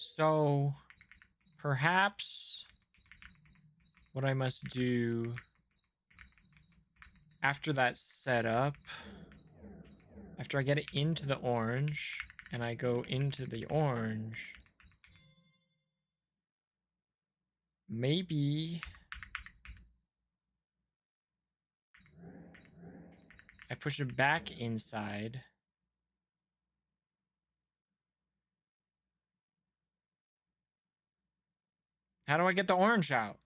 So perhaps what I must do after that setup, after I get it into the orange and I go into the orange, maybe I push it back inside. How do I get the orange out?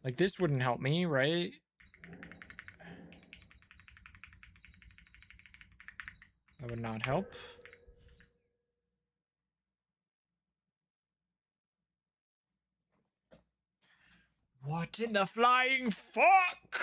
Like, this wouldn't help me, right? That would not help. What in the flying fuck?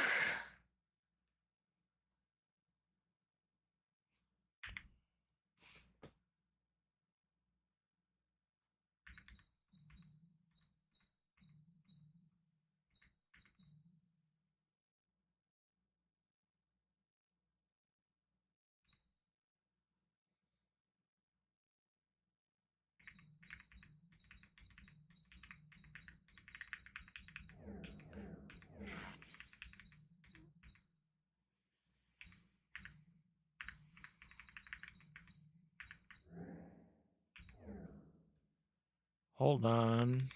Hold on.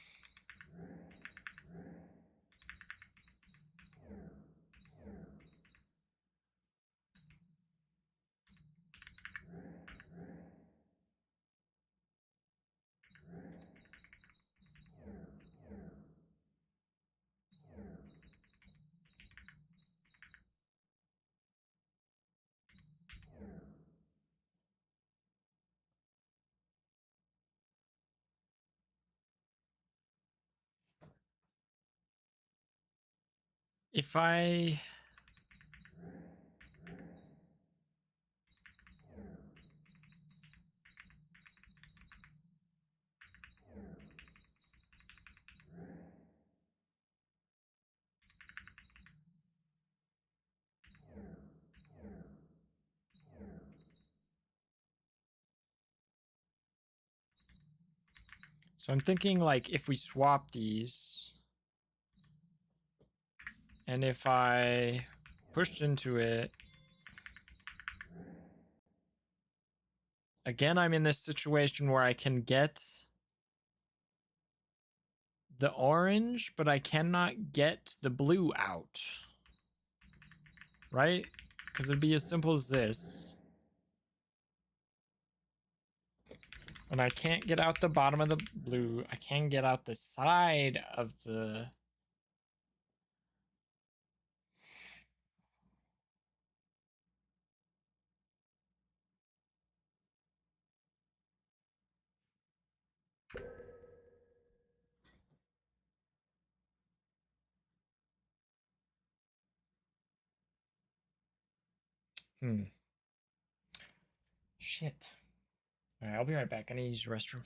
If I... So I'm thinking like if we swap these and if I pushed into it, again, I'm in this situation where I can get the orange, but I cannot get the blue out. Right? Because it'd be as simple as this. And I can't get out the bottom of the blue. I can get out the side of the... Shit. All right, I'll be right back. I need to use the restroom.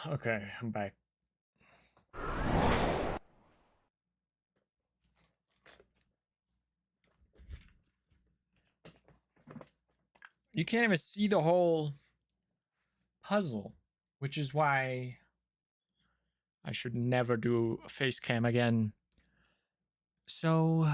Okay, I'm back. You can't even see the whole puzzle, which is why I should never do a face cam again. So...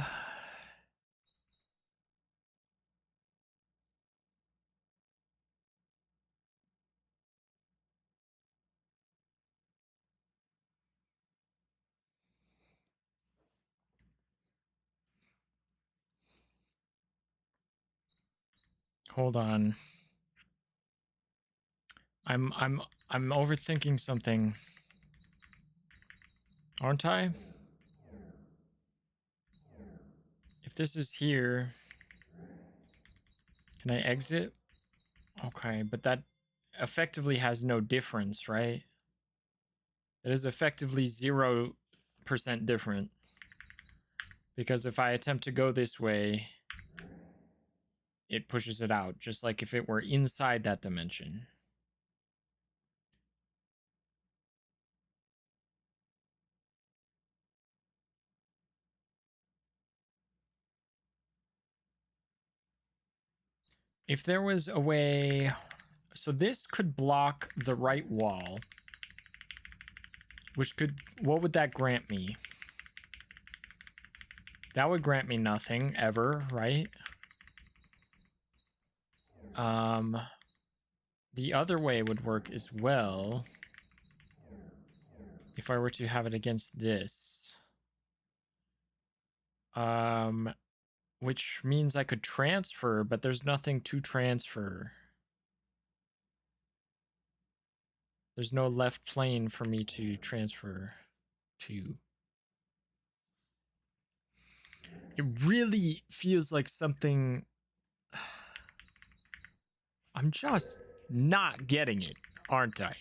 Hold on. I'm overthinking something. Aren't I? If this is here, can I exit? Okay, but that effectively has no difference, right? It is effectively 0% different. Because if I attempt to go this way, it pushes it out, just like if it were inside that dimension. If there was a way... So this could block the right wall. Which could... What would that grant me? That would grant me nothing, ever, right? The other way would work as well. If I were to have it against this. Which means I could transfer, but there's nothing to transfer. There's no left plane for me to transfer to. It really feels like something... I'm just not getting it, aren't I?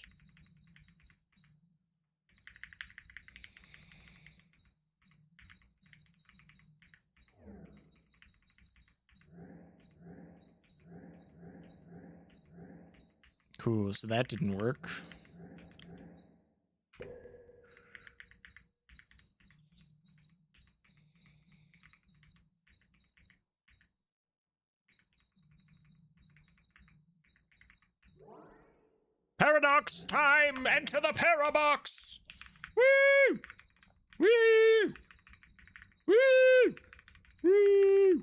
Cool, so that didn't work. Paradox time! Enter the Parabox! Woo! Woo! Woo! Woo!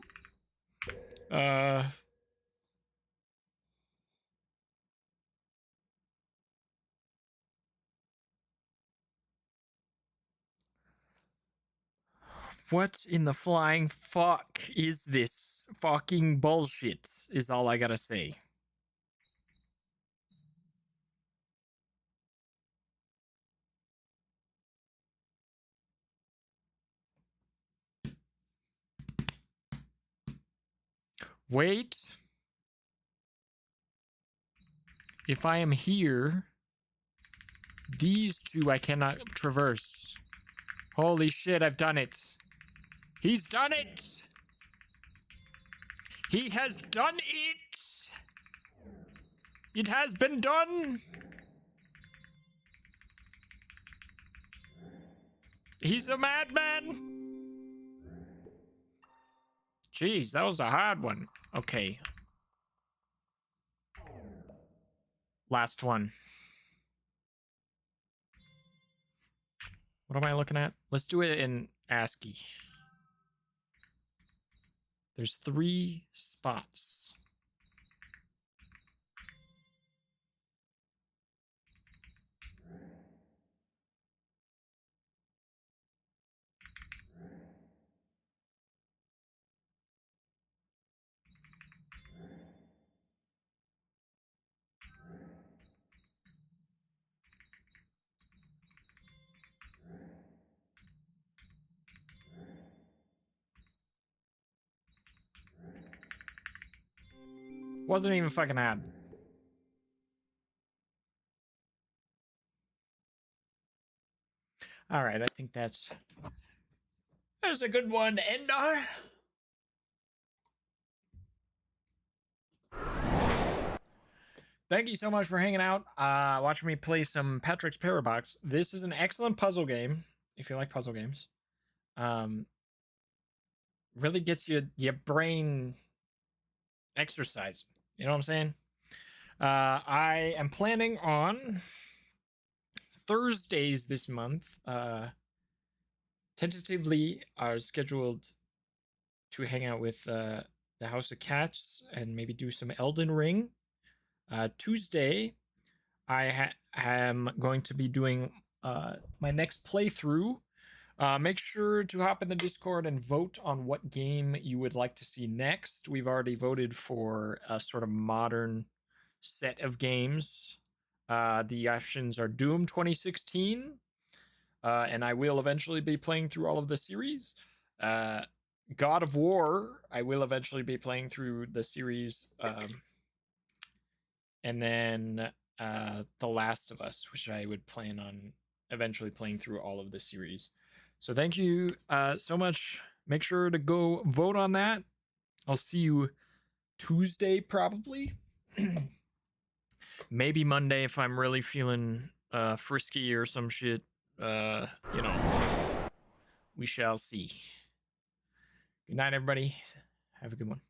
What in the flying fuck is this fucking bullshit, is all I gotta say. Wait. If I am here, these two I cannot traverse. Holy shit, I've done it. He's done it! He has done it! It has been done! He's a madman! Jeez, that was a hard one. Okay. Last one. What am I looking at? Let's do it in ASCII. There's 3 spots. Wasn't even fucking ad. All right, I think that's a good one to end on. Thank you so much for hanging out, watching me play some Patrick's Parabox. This is an excellent puzzle game, if you like puzzle games. Really gets your brain exercise. You know what I'm saying? I am planning on Thursdays this month, tentatively are scheduled to hang out with the House of Cats and maybe do some Elden Ring. Tuesday, I am going to be doing my next playthrough. Make sure to hop in the Discord and vote on what game you would like to see next. We've already voted for a sort of modern set of games. The options are Doom 2016, and I will eventually be playing through all of the series. God of War, I will eventually be playing through the series. And then The Last of Us, which I would plan on eventually playing through all of the series. So thank you so much. Make sure to go vote on that. I'll see you Tuesday, probably. Maybe Monday if I'm really feeling frisky or some shit. You know, we shall see. Good night, everybody. Have a good one.